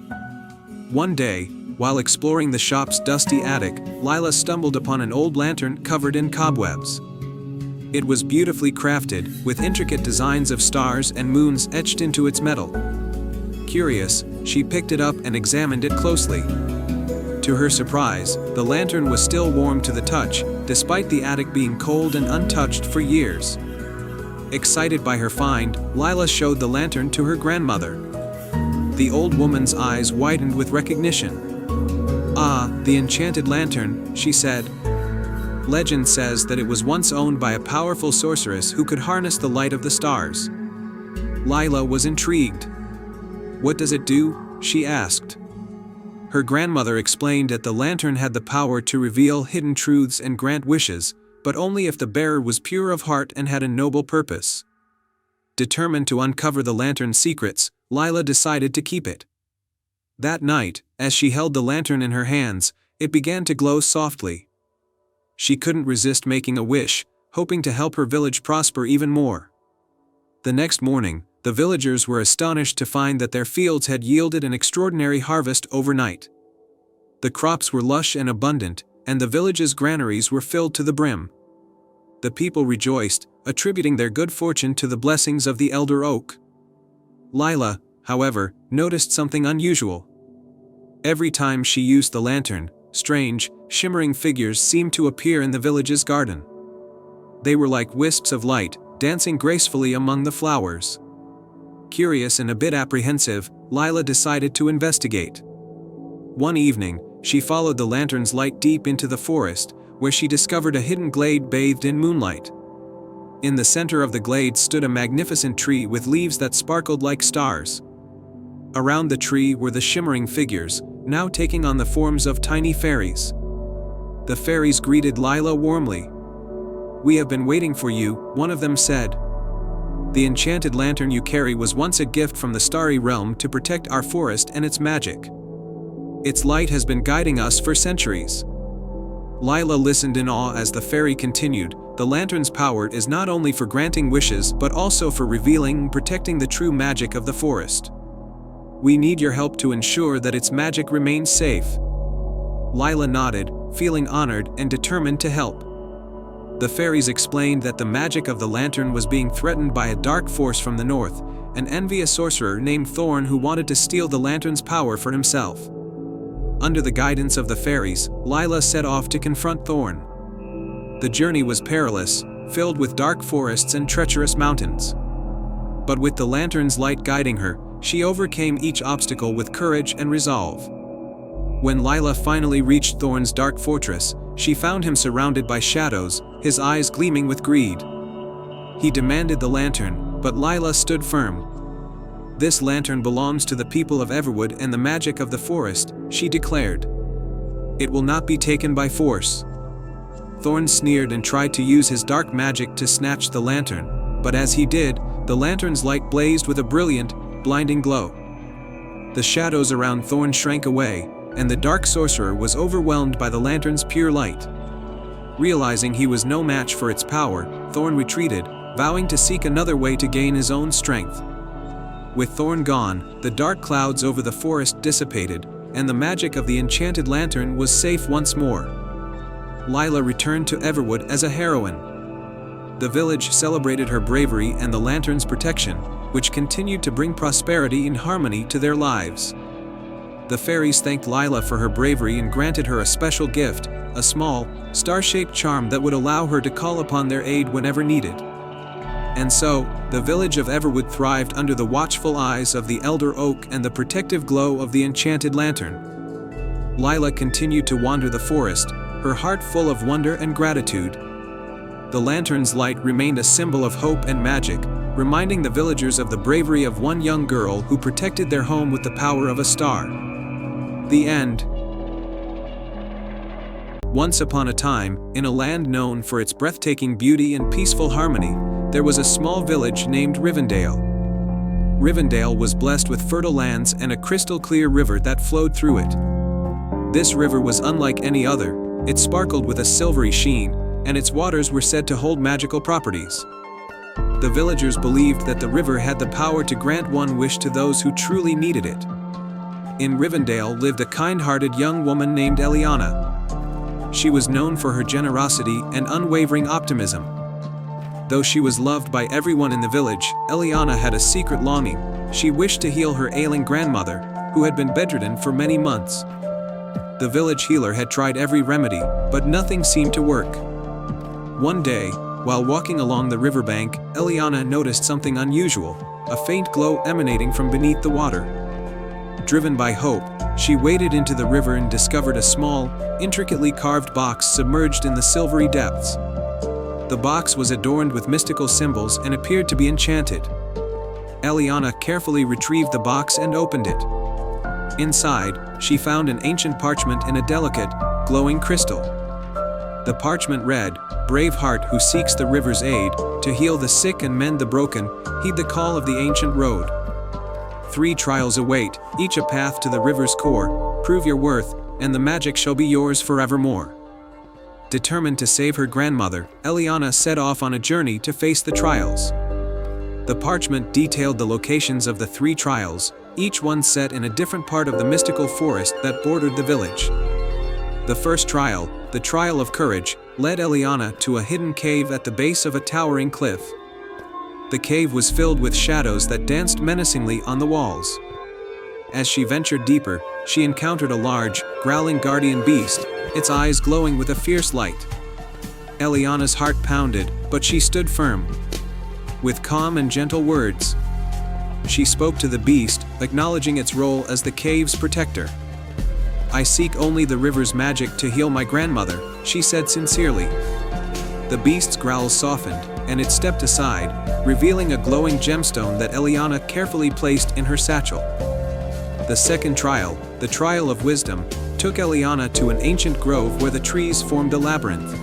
One day, while exploring the shop's dusty attic, Lila stumbled upon an old lantern covered in cobwebs. It was beautifully crafted, with intricate designs of stars and moons etched into its metal. Curious, she picked it up and examined it closely. To her surprise, the lantern was still warm to the touch, despite the attic being cold and untouched for years. Excited by her find, Lila showed the lantern to her grandmother. The old woman's eyes widened with recognition. "Ah, the enchanted lantern," she said. "Legend says that it was once owned by a powerful sorceress who could harness the light of the stars. Lila was intrigued. "What does it do?" she asked. Her grandmother explained that the lantern had the power to reveal hidden truths and grant wishes, but only if the bearer was pure of heart and had a noble purpose. Determined to uncover the lantern's secrets, Lila decided to keep it. That night, as she held the lantern in her hands, it began to glow softly. She couldn't resist making a wish, hoping to help her village prosper even more. The next morning, the villagers were astonished to find that their fields had yielded an extraordinary harvest overnight. The crops were lush and abundant, and the village's granaries were filled to the brim. The people rejoiced, attributing their good fortune to the blessings of the elder oak. Lila, however, noticed something unusual. Every time she used the lantern, strange, shimmering figures seemed to appear in the village's garden. They were like wisps of light, dancing gracefully among the flowers. Curious and a bit apprehensive, Lila decided to investigate. One evening, she followed the lantern's light deep into the forest, where she discovered a hidden glade bathed in moonlight. In the center of the glade stood a magnificent tree with leaves that sparkled like stars. Around the tree were the shimmering figures, now taking on the forms of tiny fairies. The fairies greeted Lila warmly. "We have been waiting for you," one of them said. "The enchanted lantern you carry was once a gift from the starry realm to protect our forest and its magic. Its light has been guiding us for centuries." Lila listened in awe as the fairy continued, "The lantern's power is not only for granting wishes but also for revealing and protecting the true magic of the forest. We need your help to ensure that its magic remains safe." Lila nodded, feeling honored and determined to help. The fairies explained that the magic of the lantern was being threatened by a dark force from the north, an envious sorcerer named Thorn who wanted to steal the lantern's power for himself. Under the guidance of the fairies, Lila set off to confront Thorn. The journey was perilous, filled with dark forests and treacherous mountains. But with the lantern's light guiding her, she overcame each obstacle with courage and resolve. When Lila finally reached Thorn's dark fortress, she found him surrounded by shadows, his eyes gleaming with greed. He demanded the lantern, but Lila stood firm. "This lantern belongs to the people of Everwood and the magic of the forest," she declared. "It will not be taken by force." Thorn sneered and tried to use his dark magic to snatch the lantern, but as he did, the lantern's light blazed with a brilliant, blinding glow. The shadows around Thorn shrank away, and the dark sorcerer was overwhelmed by the lantern's pure light. Realizing he was no match for its power, Thorn retreated, vowing to seek another way to gain his own strength. With Thorn gone, the dark clouds over the forest dissipated, and the magic of the enchanted lantern was safe once more. Lila returned to Everwood as a heroine. The village celebrated her bravery and the lantern's protection, which continued to bring prosperity and harmony to their lives. The fairies thanked Lila for her bravery and granted her a special gift, a small, star-shaped charm that would allow her to call upon their aid whenever needed. And so, the village of Everwood thrived under the watchful eyes of the elder oak and the protective glow of the enchanted lantern. Lila continued to wander the forest, her heart full of wonder and gratitude. The lantern's light remained a symbol of hope and magic, reminding the villagers of the bravery of one young girl who protected their home with the power of a star. The end. Once upon a time, in a land known for its breathtaking beauty and peaceful harmony, there was a small village named Rivendell. Rivendell was blessed with fertile lands and a crystal-clear river that flowed through it. This river was unlike any other, it sparkled with a silvery sheen, and its waters were said to hold magical properties. The villagers believed that the river had the power to grant one wish to those who truly needed it. In Rivendell lived a kind-hearted young woman named Eliana. She was known for her generosity and unwavering optimism. Though she was loved by everyone in the village, Eliana had a secret longing. She wished to heal her ailing grandmother, who had been bedridden for many months. The village healer had tried every remedy, but nothing seemed to work. One day, while walking along the riverbank, Eliana noticed something unusual, a faint glow emanating from beneath the water. Driven by hope, she waded into the river and discovered a small, intricately carved box submerged in the silvery depths. The box was adorned with mystical symbols and appeared to be enchanted. Eliana carefully retrieved the box and opened it. Inside, she found an ancient parchment in a delicate, glowing crystal. The parchment read, "Brave heart who seeks the river's aid, to heal the sick and mend the broken, heed the call of the ancient road. 3 trials await, each a path to the river's core, prove your worth, and the magic shall be yours forevermore." Determined to save her grandmother, Eliana set off on a journey to face the trials. The parchment detailed the locations of the 3 trials, each one set in a different part of the mystical forest that bordered the village. The first trial, the trial of courage, led Eliana to a hidden cave at the base of a towering cliff. The cave was filled with shadows that danced menacingly on the walls. As she ventured deeper, she encountered a large, growling guardian beast, its eyes glowing with a fierce light. Eliana's heart pounded, but she stood firm. With calm and gentle words, she spoke to the beast, acknowledging its role as the cave's protector. "I seek only the river's magic to heal my grandmother," she said sincerely. The beast's growl softened, and it stepped aside, revealing a glowing gemstone that Eliana carefully placed in her satchel. The second trial, the trial of wisdom, took Eliana to an ancient grove where the trees formed a labyrinth.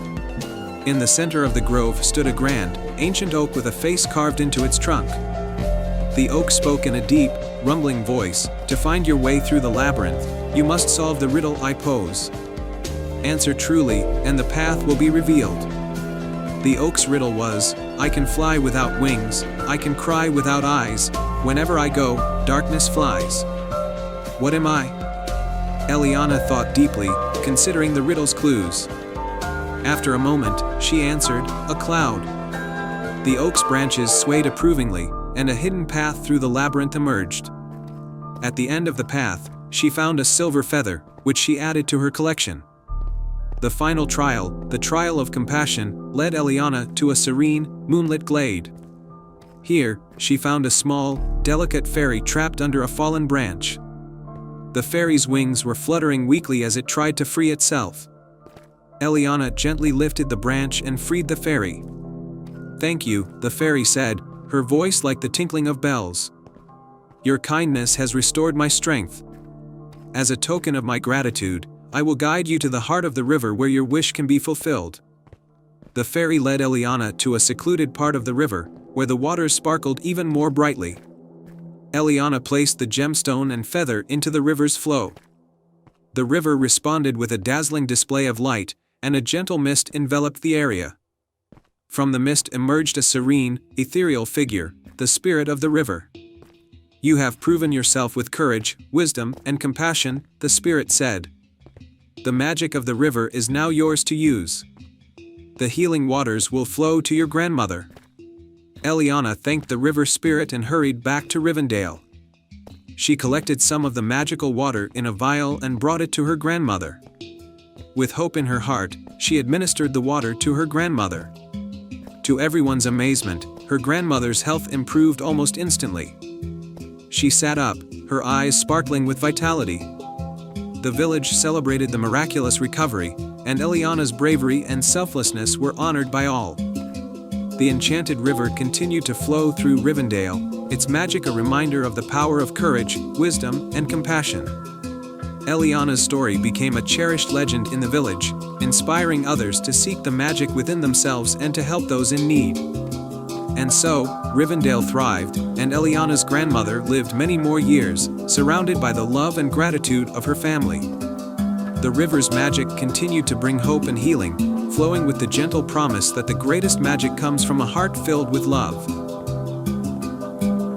In the center of the grove stood a grand, ancient oak with a face carved into its trunk. The oak spoke in a deep, rumbling voice, "To find your way through the labyrinth, you must solve the riddle I pose. Answer truly, and the path will be revealed." The oak's riddle was, "I can fly without wings, I can cry without eyes, whenever I go, darkness flies. What am I?" Eliana thought deeply, considering the riddle's clues. After a moment, she answered, "A cloud." The oak's branches swayed approvingly, and a hidden path through the labyrinth emerged. At the end of the path, she found a silver feather, which she added to her collection. The final trial, the trial of compassion, led Eliana to a serene, moonlit glade. Here, she found a small, delicate fairy trapped under a fallen branch. The fairy's wings were fluttering weakly as it tried to free itself. Eliana gently lifted the branch and freed the fairy. "Thank you," the fairy said, her voice like the tinkling of bells. "Your kindness has restored my strength. As a token of my gratitude, I will guide you to the heart of the river where your wish can be fulfilled." The fairy led Eliana to a secluded part of the river, where the waters sparkled even more brightly. Eliana placed the gemstone and feather into the river's flow. The river responded with a dazzling display of light, and a gentle mist enveloped the area. From the mist emerged a serene, ethereal figure, the spirit of the river. "You have proven yourself with courage, wisdom, and compassion," the spirit said. "The magic of the river is now yours to use. The healing waters will flow to your grandmother." Eliana thanked the river spirit and hurried back to Rivendell. She collected some of the magical water in a vial and brought it to her grandmother. With hope in her heart, she administered the water to her grandmother. To everyone's amazement, her grandmother's health improved almost instantly. She sat up, her eyes sparkling with vitality. The village celebrated the miraculous recovery, and Eliana's bravery and selflessness were honored by all. The enchanted river continued to flow through Rivendell, its magic a reminder of the power of courage, wisdom, and compassion. Eliana's story became a cherished legend in the village, inspiring others to seek the magic within themselves and to help those in need. And so, Rivendell thrived, and Eliana's grandmother lived many more years, surrounded by the love and gratitude of her family. The river's magic continued to bring hope and healing, flowing with the gentle promise that the greatest magic comes from a heart filled with love.